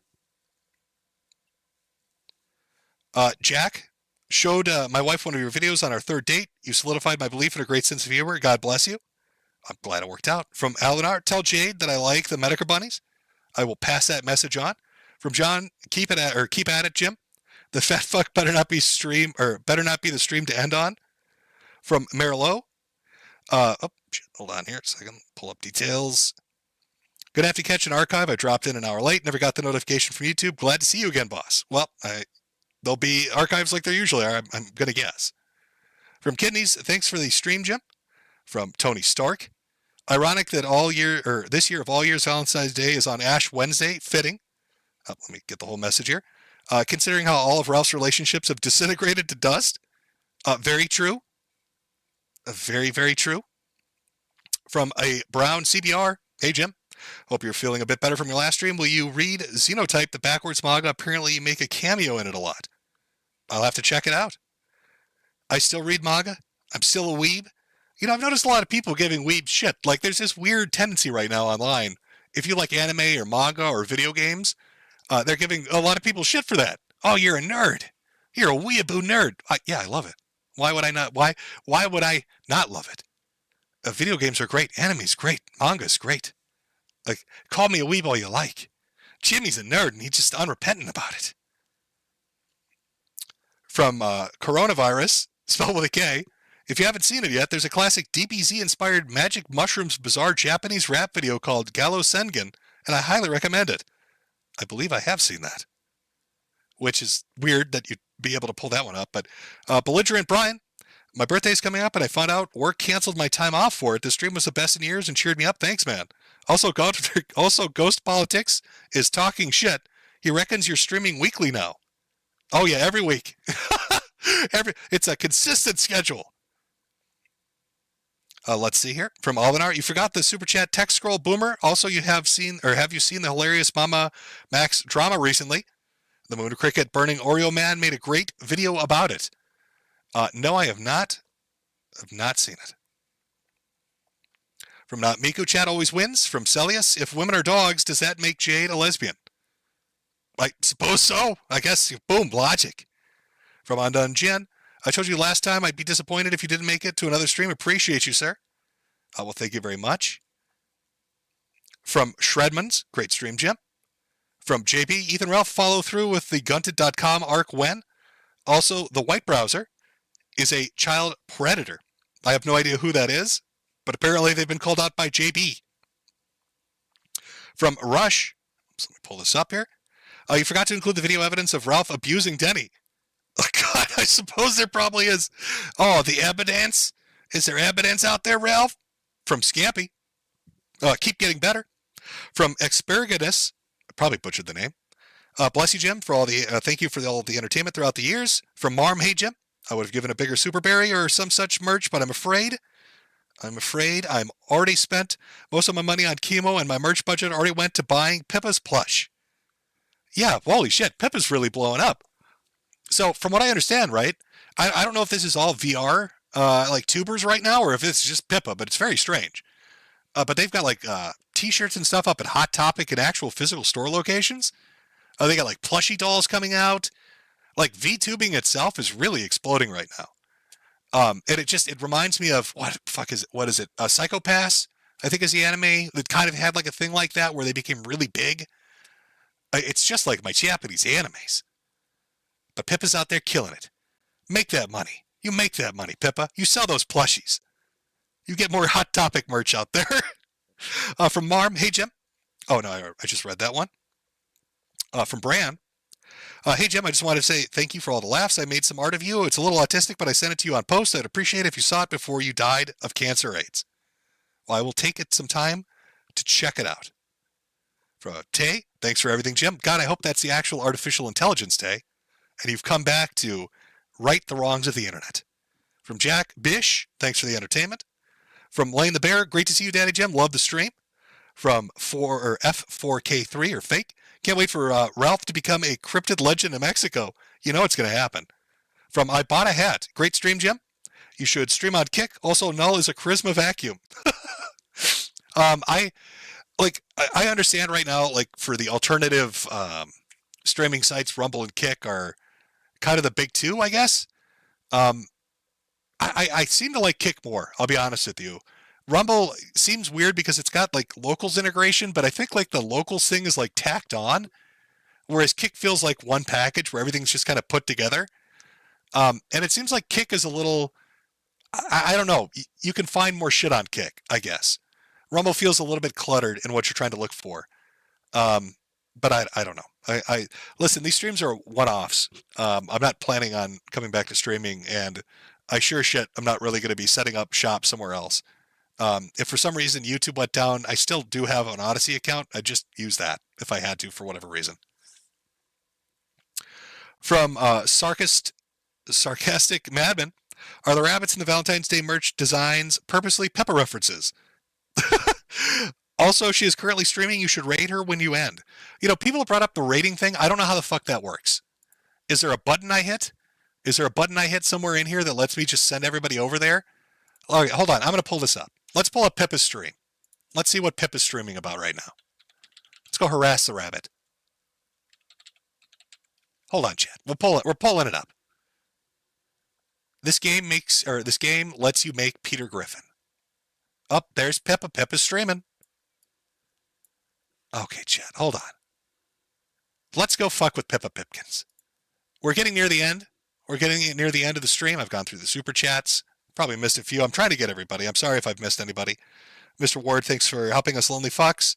Jack showed my wife one of your videos on our third date. You solidified my belief in a great sense of humor. God bless you. I'm glad it worked out. From Alinar, tell Jade that I like the Metokur bunnies. I will pass that message on. From John, keep at it, Jim. The fat fuck better not be the stream to end on. From Marillo. Hold on here a second. Pull up details. Gonna have to catch an archive. I dropped in an hour late. Never got the notification from YouTube. Glad to see you again, boss. Well, there'll be archives like there usually are, I'm gonna guess. From Kidneys, thanks for the stream, Jim. From Tony Stark. Ironic that this year of all years, Valentine's Day is on Ash Wednesday. Fitting. Let me get the whole message here. Considering how all of Ralph's relationships have disintegrated to dust. Very true. Very, very true. From a Brown CBR. Hey, Jim. Hope you're feeling a bit better from your last stream. Will you read Xenotype, the backwards manga? Apparently you make a cameo in it a lot. I'll have to check it out. I still read manga. I'm still a weeb. You know, I've noticed a lot of people giving weeb shit. Like, there's this weird tendency right now online. If you like anime or manga or video games, they're giving a lot of people shit for that. Oh, you're a nerd. You're a weeaboo nerd. Yeah, I love it. Why would I not? Why would I not love it? Video games are great. Anime's great. Manga's great. Like, call me a weeb all you like. Jimmy's a nerd, and he's just unrepentant about it. From Coronavirus, spelled with a K. If you haven't seen it yet, there's a classic DBZ-inspired Magic Mushrooms bizarre Japanese rap video called Gallo Sengen, and I highly recommend it. I believe I have seen that. Which is weird that you'd be able to pull that one up. But Belligerent Brian, my birthday's coming up, and I found out work canceled my time off for it. The stream was the best in years and cheered me up. Thanks, man. Also, Ghost Politics is talking shit. He reckons you're streaming weekly now. Oh, yeah, every week. It's a consistent schedule. Let's see here. From Alvanar, you forgot the Super Chat text scroll boomer. Also, have you seen the hilarious Mama Max drama recently? The Moon Cricket Burning Oreo Man made a great video about it. No, I have not. I've not seen it. From Not Miku, Chat always wins. From Celius, if women are dogs, does that make Jade a lesbian? I suppose so. I guess, boom, logic. From Undone Jen, I told you last time I'd be disappointed if you didn't make it to another stream. Appreciate you, sir. Well, thank you very much. From Shredmans, great stream, Jim. From JB, Ethan Ralph, follow through with the gunted.com arc when. Also, the white browser is a child predator. I have no idea who that is, but apparently they've been called out by JB. From Rush, so let me pull this up here. You forgot to include the video evidence of Ralph abusing Denny. Oh, God, I suppose there probably is. Oh, the evidence? Is there evidence out there, Ralph? From Scampy. Keep getting better. From Experigatus. I probably butchered the name. Bless you, Jim, for all the, thank you for all the entertainment throughout the years. From Marm, hey, Jim. I would have given a bigger Superberry or some such merch, but I'm afraid I'm already spent most of my money on chemo and my merch budget already went to buying Pippa's plush. Yeah, holy shit, Pippa's really blowing up. So from what I understand, right, I don't know if this is all VR, like tubers right now, or if it's just Pippa, but it's very strange. But they've got like t-shirts and stuff up at Hot Topic and actual physical store locations. They got like plushie dolls coming out. Like VTubing itself is really exploding right now. And it reminds me of what is it? Psychopaths, I think is the anime that kind of had like a thing like that where they became really big. It's just like my Japanese animes. But Pippa's out there killing it. Make that money. You make that money, Pippa. You sell those plushies. You get more Hot Topic merch out there. From Marm, hey Jim. Oh no, I just read that one. From Bran. Hey Jim, I just wanted to say thank you for all the laughs. I made some art of you. It's a little autistic, but I sent it to you on post. I'd appreciate it if you saw it before you died of cancer AIDS. Well, I will take it some time to check it out. From Tay, thanks for everything, Jim. God, I hope that's the actual artificial intelligence, Tay. And you've come back to right the wrongs of the internet. From Jack Bish, thanks for the entertainment. From Lane the Bear, great to see you, Daddy Jim. Love the stream. From F4K3 or Fake, can't wait for Ralph to become a cryptid legend in Mexico. You know it's going to happen. From I Bought a Hat, great stream, Jim. You should stream on Kick. Also, Null is a charisma vacuum. I understand right now, like for the alternative streaming sites, Rumble and Kick are kind of the big two, I guess. I seem to like Kick more, I'll be honest with you. Rumble seems weird because it's got like locals integration, but I think like the locals thing is like tacked on, whereas Kick feels like one package where everything's just kind of put together. And it seems like Kick is a little, I don't know, you can find more shit on Kick, I guess. Rumble feels a little bit cluttered in what you're trying to look for. But I don't know. I listen, these streams are one-offs. I'm not planning on coming back to streaming, and I sure shit I'm not really going to be setting up shop somewhere else. If for some reason YouTube went down, I still do have an Odyssey account. I'd just use that if I had to for whatever reason. From Sarcastic Madman, are the rabbits in the Valentine's Day merch designs purposely Peppa references? Also, she is currently streaming. You should rate her when you end. You know, people have brought up the rating thing. I don't know how the fuck that works. Is there a button I hit? Is there a button I hit somewhere in here that lets me just send everybody over there? All right, hold on. I'm going to pull this up. Let's pull up Pippa's stream. Let's see what Pippa's streaming about right now. Let's go harass the rabbit. Hold on, chat. We're pulling it up. This game lets you make Peter Griffin. Up there's Pippa. Pippa's streaming. Okay, chat. Hold on. Let's go fuck with Pippa Pipkins. We're getting near the end. We're getting near the end of the stream. I've gone through the super chats. Probably missed a few. I'm trying to get everybody. I'm sorry if I've missed anybody. Mr. Ward, thanks for helping us lonely fucks.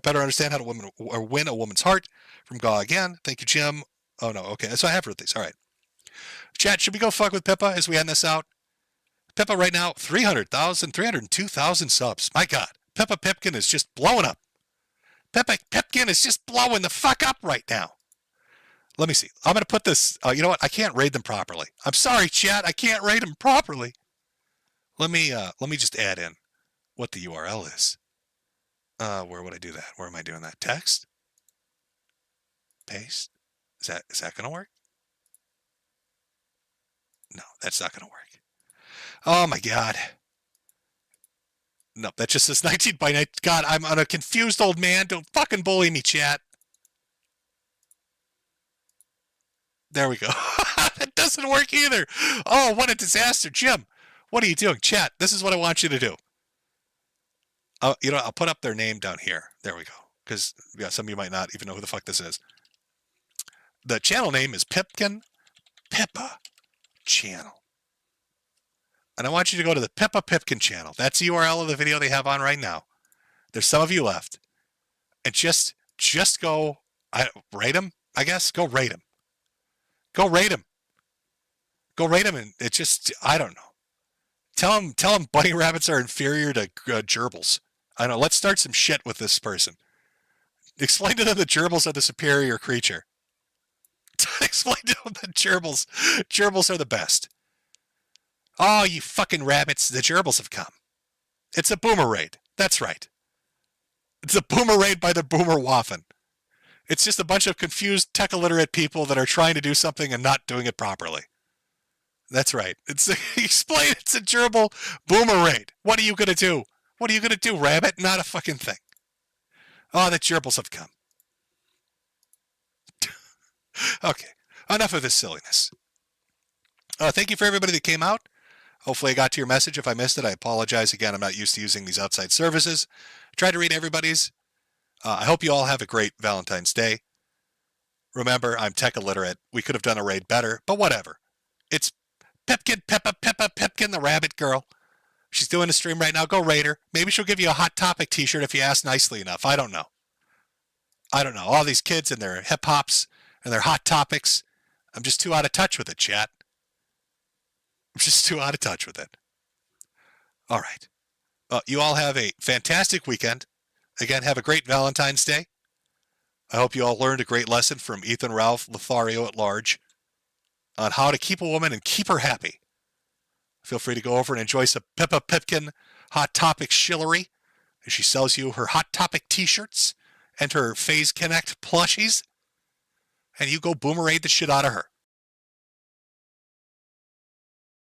Better understand how to win a woman's heart. From Gaw again. Thank you, Jim. Oh, no. Okay. So I have read these. All right. Chat, should we go fuck with Pippa as we end this out? Pippa right now, 302,000 subs. My God. Pippa Pipkin is just blowing up. Pippa Pipkin is just blowing the fuck up right now. Let me see. I'm going to put this. You know what? I can't rate them properly. I'm sorry, chat. I can't rate them properly. Let me just add in what the URL is. Where would I do that? Where am I doing that? Text? Paste? Is that going to work? No, that's not going to work. Oh my God. No, that just says 19 by 9. God, I'm a confused old man. Don't fucking bully me, chat. There we go. That doesn't work either. Oh, what a disaster. Jim, what are you doing? Chat, this is what I want you to do. You know, I'll put up their name down here. There we go. Because some of you might not even know who the fuck this is. The channel name is Pipkin Pippa Channel. And I want you to go to the Pippa Pipkin channel. That's the URL of the video they have on right now. There's some of you left. And just go, rate them, I guess. Go rate them. Go rate him. Go rate him, and it's just, I don't know. Tell him bunny rabbits are inferior to gerbils. I don't know. Let's start some shit with this person. Explain to them that gerbils are the superior creature. Explain to them that gerbils are the best. Oh, you fucking rabbits, the gerbils have come. It's a boomer raid. That's right. It's a boomer raid by the boomer waffen. It's just a bunch of confused tech illiterate people that are trying to do something and not doing it properly. That's right. It's explain it's a gerbil boomerang. What are you going to do? What are you going to do, rabbit? Not a fucking thing. Oh, the gerbils have come. Okay, enough of this silliness. Thank you for everybody that came out. Hopefully I got to your message. If I missed it, I apologize again. I'm not used to using these outside services. I tried to read everybody's. I hope you all have a great Valentine's Day. Remember, I'm tech illiterate. We could have done a raid better, but whatever. It's Pipkin, Pipkin, the rabbit girl. She's doing a stream right now. Go raid her. Maybe she'll give you a Hot Topic t-shirt if you ask nicely enough. I don't know. All these kids and their hip hops and their Hot Topics. I'm just too out of touch with it, chat. I'm just too out of touch with it. All right. You all have a fantastic weekend. Again, have a great Valentine's Day. I hope you all learned a great lesson from Ethan Ralph Lothario at large on how to keep a woman and keep her happy. Feel free to go over and enjoy some Pippa Pipkin Hot Topic shillery as she sells you her Hot Topic t-shirts and her Phase Connect plushies. And you go boomerang the shit out of her.